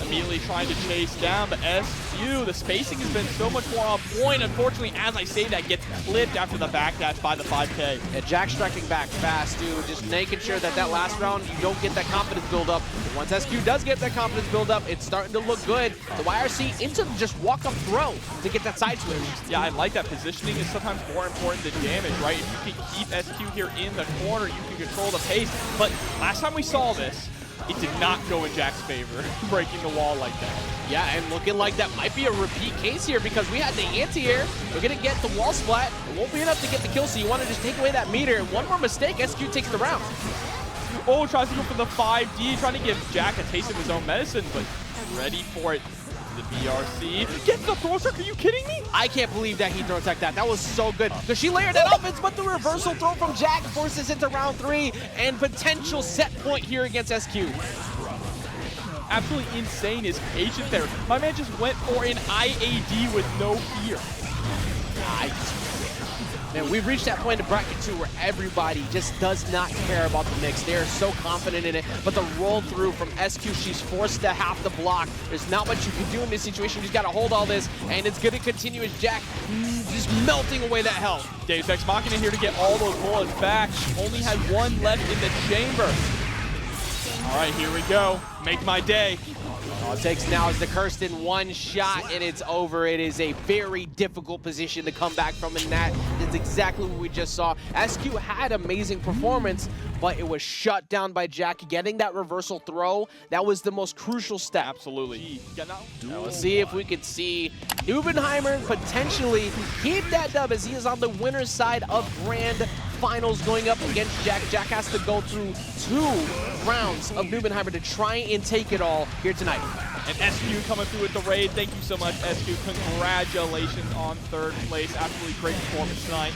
Immediately trying to chase down the SQ. The spacing has been so much more on point. Unfortunately, as I say that, gets clipped after the backdash by the 5K. Yeah, Jack striking back fast, dude. Just making sure that that last round, you don't get that confidence build up. But once SQ does get that confidence build up, it's starting to look good. The YRC into just walk-up throw to get that side switch. Yeah, I like that. Positioning is sometimes more important than damage, right? If you can keep SQ here in the corner, you can control the pace. But last time we saw this, it did not go in Jack's favor, breaking the wall like that. Yeah, and looking like that might be a repeat case here because we had the anti-air. We're going to get the wall splat. It won't be enough to get the kill, so you want to just take away that meter. And one more mistake, SQ takes the round. Oh, tries to go for the 5D, trying to give Jack a taste of his own medicine, but ready for it. The BRC gets the throw circle. Are you kidding me? I can't believe that he throw attacked that. That was so good. Because she layered that offense, but the reversal throw from Jack forces into round 3 and potential set point here against SQ. Absolutely insane his patience there. My man just went for an IAD with no fear. Man, we've reached that point in bracket 2 where everybody just does not care about the mix. They are so confident in it, but the roll through from SQ, she's forced to have to block. There's not much you can do in this situation. You just got to hold all this, and it's going to continue as Jack just melting away that health. Deus Ex Machina here to get all those bullets back. Only had one left in the chamber. All right, here we go. Make my day. All it takes now is the Kirsten one shot, and it's over. It is a very difficult position to come back from, and that's exactly what we just saw. SQ had amazing performance, but it was shut down by Jack. Getting that reversal throw, that was the most crucial step. Absolutely. Now let's see if we could see Nubenheimer potentially keep that dub as he is on the winner's side of Grand Finals going up against Jack. Jack has to go through 2 rounds of Nubenheimer to try and take it all here tonight. And SQ coming through with the raid. Thank you so much, SQ. Congratulations on 3rd place. Absolutely great performance tonight.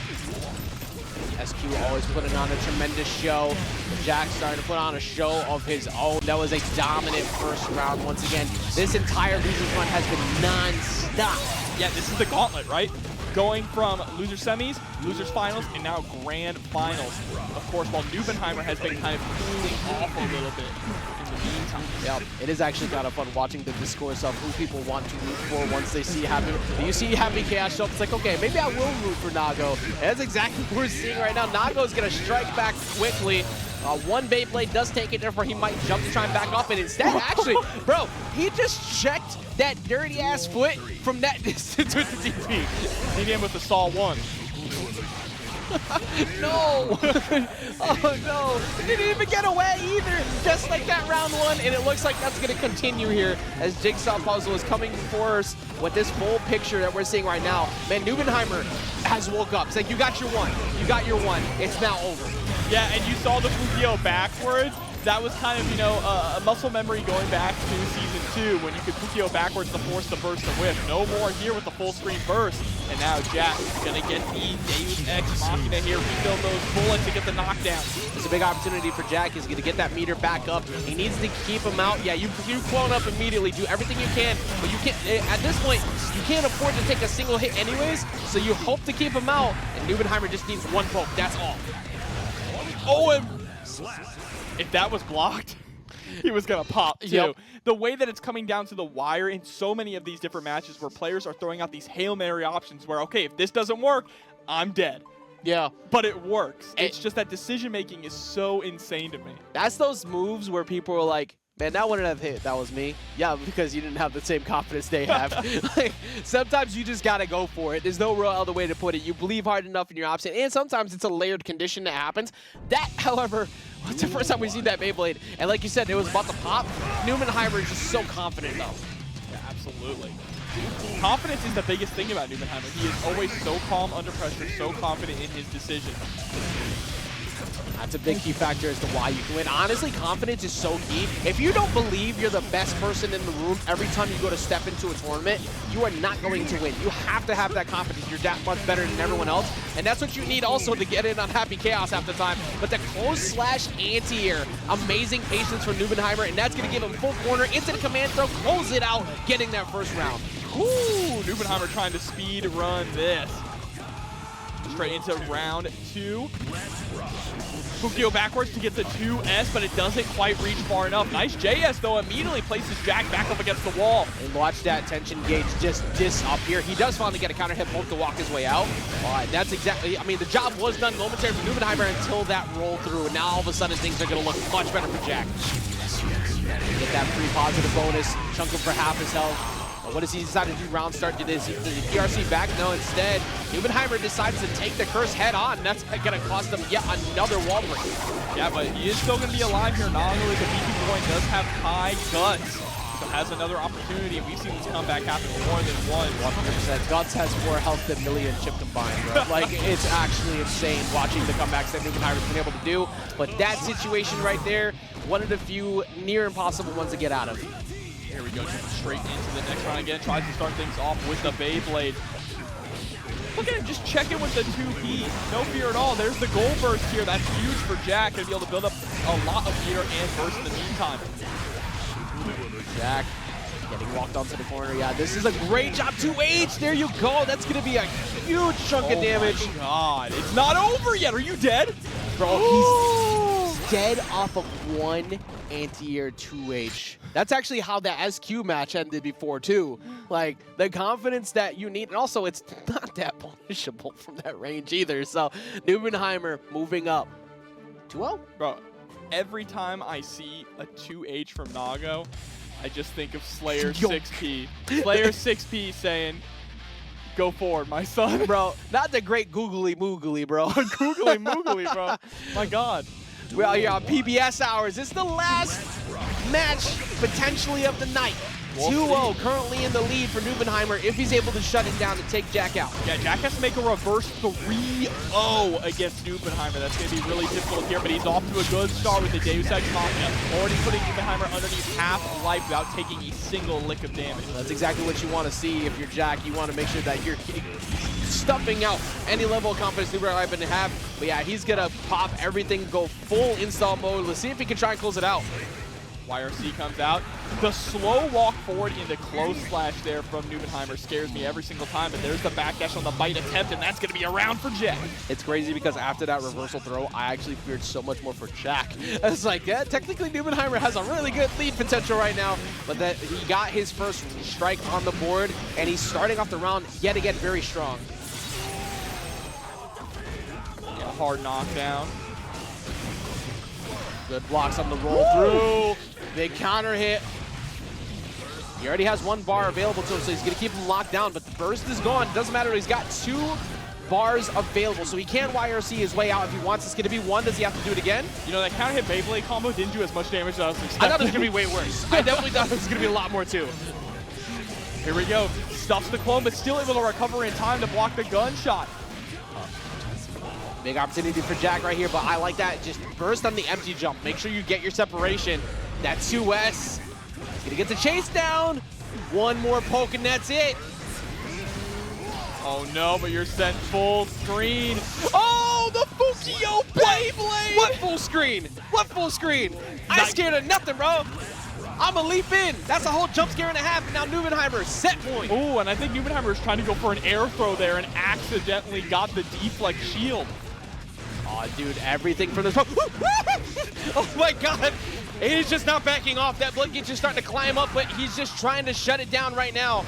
SQ always putting on a tremendous show. Jack starting to put on a show of his own. That was a dominant first round once again. This entire losers run has been non-stop. Yeah, this is the gauntlet, right? Going from loser semis, losers finals, and now grand finals. Of course, while Nubenheimer has been kind of cooling off a little bit in the meantime. Yeah, it is actually kind of fun watching the discourse of who people want to root for once they see Happy. You see Happy Chaos show up, it's like, okay, maybe I will root for Nago. And that's exactly what we're seeing right now. Nago's going to strike back quickly. One Beyblade does take it, therefore he might jump to try and back off, and instead, actually, bro, he just checked that dirty-ass foot from that distance with the DP. He in with the Saw 1. No! Oh, no. He didn't even get away either, just like that round 1, and it looks like that's going to continue here as Jigsaw Puzzle is coming for us with this full picture that we're seeing right now. Man, Nubenheimer has woke up. It's like, you got your 1. You got your 1. It's now over. Yeah, and you saw the Fukio backwards. That was kind of, you know, a muscle memory going back to Season 2 when you could Fukio backwards to force the burst to whiff. No more here with the full screen burst. And now Jack gonna get the Deus Ex Machina here, refill those bullets to get the knockdown. It's a big opportunity for Jack. He's gonna get that meter back up. He needs to keep him out. Yeah, you clone up immediately. Do everything you can, but you can't, at this point, you can't afford to take a single hit anyways, so you hope to keep him out, and Nubenheimer just needs 1 poke, that's all. Oh, and if that was blocked, he was going to pop, too. Yep. The way that it's coming down to the wire in so many of these different matches where players are throwing out these Hail Mary options where, okay, if this doesn't work, I'm dead. Yeah. But it works. It's just that decision-making is so insane to me. That's those moves where people are like, man, that wouldn't have hit. That was me. Yeah, because you didn't have the same confidence they have. Like, sometimes you just got to go for it. There's no real other way to put it. You believe hard enough in your option, and sometimes it's a layered condition that happens. That, however, was the first time we've seen that Beyblade. And like you said, it was about to pop. Nubenheimer is just so confident, though. Yeah, absolutely. Confidence is the biggest thing about Nubenheimer. He is always so calm under pressure, so confident in his decision. That's a big key factor as to why you can win. Honestly, confidence is so key. If you don't believe you're the best person in the room every time you go to step into a tournament, you are not going to win. You have to have that confidence. You're that much better than everyone else. And that's what you need also to get in on Happy Chaos half the time. But the close slash anti-air, amazing patience for Nubenheimer, and that's going to give him full corner into the command throw, close it out, getting that first round. Ooh, Nubenheimer trying to speed run this. Straight into round 2. Fukio backwards to get the 2S, but it doesn't quite reach far enough. Nice JS, though, immediately places Jack back up against the wall. And watch that tension gauge just up here. He does finally get a counter hit poke to walk his way out. That's exactly, I mean, the job was done momentarily for Nubenheimer until that roll through, and now all of a sudden things are going to look much better for Jack. Get that free positive bonus, chunk him for half his health. What does he decide to do? Round start? Did he PRC back? No, instead, Nubenheimer decides to take the curse head on. And that's going to cost him yet another wall break. Yeah, but he is still going to be alive here. Not only the BP boy does have high guts, so has another opportunity, and we've seen this comeback happen more than once. 100%. Guts has more health than Millia and Chipp combined, bro. Like, it's actually insane watching the comebacks that Nubenheimer's been able to do. But that situation right there, one of the few near impossible ones to get out of. Here we go, straight into the next round again. Tries to start things off with the Beyblade. Look at him just checking with the 2P. No fear at all. There's the gold burst here. That's huge for Jack. Gonna be able to build up a lot of meter and burst in the meantime. Jack getting walked onto the corner. Yeah, this is a great job. 2H. There you go. That's gonna be a huge chunk of damage. Oh my God, it's not over yet. Are you dead? Bro, he's dead off of one anti-air 2H. That's actually how the SQ match ended before, too. Like, the confidence that you need, and also it's not that punishable from that range either. So, Nubenheimer moving up. 2-0? Bro, every time I see a 2H from Nago, I just think of Slayer 6P. Slayer 6P saying, go forward, my son. Bro, not the great googly moogly, bro. Googly moogly, bro. My God. We're out here on PBS hours. It's the last match, potentially, of the night. 2-0, currently in the lead for Nubenheimer if he's able to shut it down and take Jack out. Yeah, Jack has to make a reverse 3-0 against Nubenheimer. That's going to be really difficult here, but he's off to a good start with the Deus Ex Machina, already putting Nubenheimer underneath half life without taking a single lick of damage. That's exactly what you want to see if you're Jack. You want to make sure that you're stuffing out any level of confidence Nubenheimer can have. But yeah, he's going to pop everything, go full install mode. Let's see if he can try and close it out. YRC comes out. The slow walk forward into close slash there from Nubenheimer scares me every single time, but there's the backdash on the bite attempt, and that's going to be a round for Jack. It's crazy because after that reversal throw, I actually feared so much more for Jack. I was like, yeah, technically Nubenheimer has a really good lead potential right now, but that he got his first strike on the board, and he's starting off the round yet again very strong. Yeah, hard knockdown. Good blocks on the roll through. Big counter hit. He already has one bar available to him, so he's going to keep him locked down, but the burst is gone. Doesn't matter. He's got 2 bars available, so he can YRC his way out if he wants. It's going to be 1. Does he have to do it again? You know, that counter hit Beyblade combo didn't do as much damage as I was expecting. I thought it was going to be way worse. I definitely thought it was going to be a lot more, too. Here we go. Stuffs the clone, but still able to recover in time to block the gunshot. Big opportunity for Jack right here, but I like that. Just burst on the empty jump. Make sure you get your separation. That 2S. He's gonna get the chase down. One more poke and that's it. Oh no, but you're sent full screen. Oh, the Fukio Beyblade! What full screen? What full screen? I ain't scared of nothing, bro. I'ma leap in. That's a whole jump scare and a half, and now Nubenheimer set point. Ooh, and I think Nubenheimer is trying to go for an air throw there and accidentally got the deflect shield. Oh, dude, everything from this. Oh my God. He's just not backing off. That blood gauge is starting to climb up, but he's just trying to shut it down right now.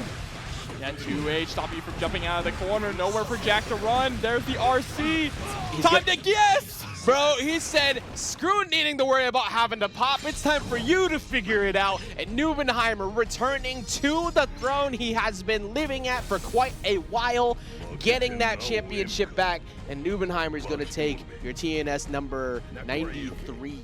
That 2H stopping you from jumping out of the corner. Nowhere for Jack to run. There's the RC. Time to guess. Bro, he said, screw needing to worry about having to pop. It's time for you to figure it out. And Nubenheimer returning to the throne he has been living at for quite a while, getting that championship back. And Nubenheimer is going to take your TNS number 93.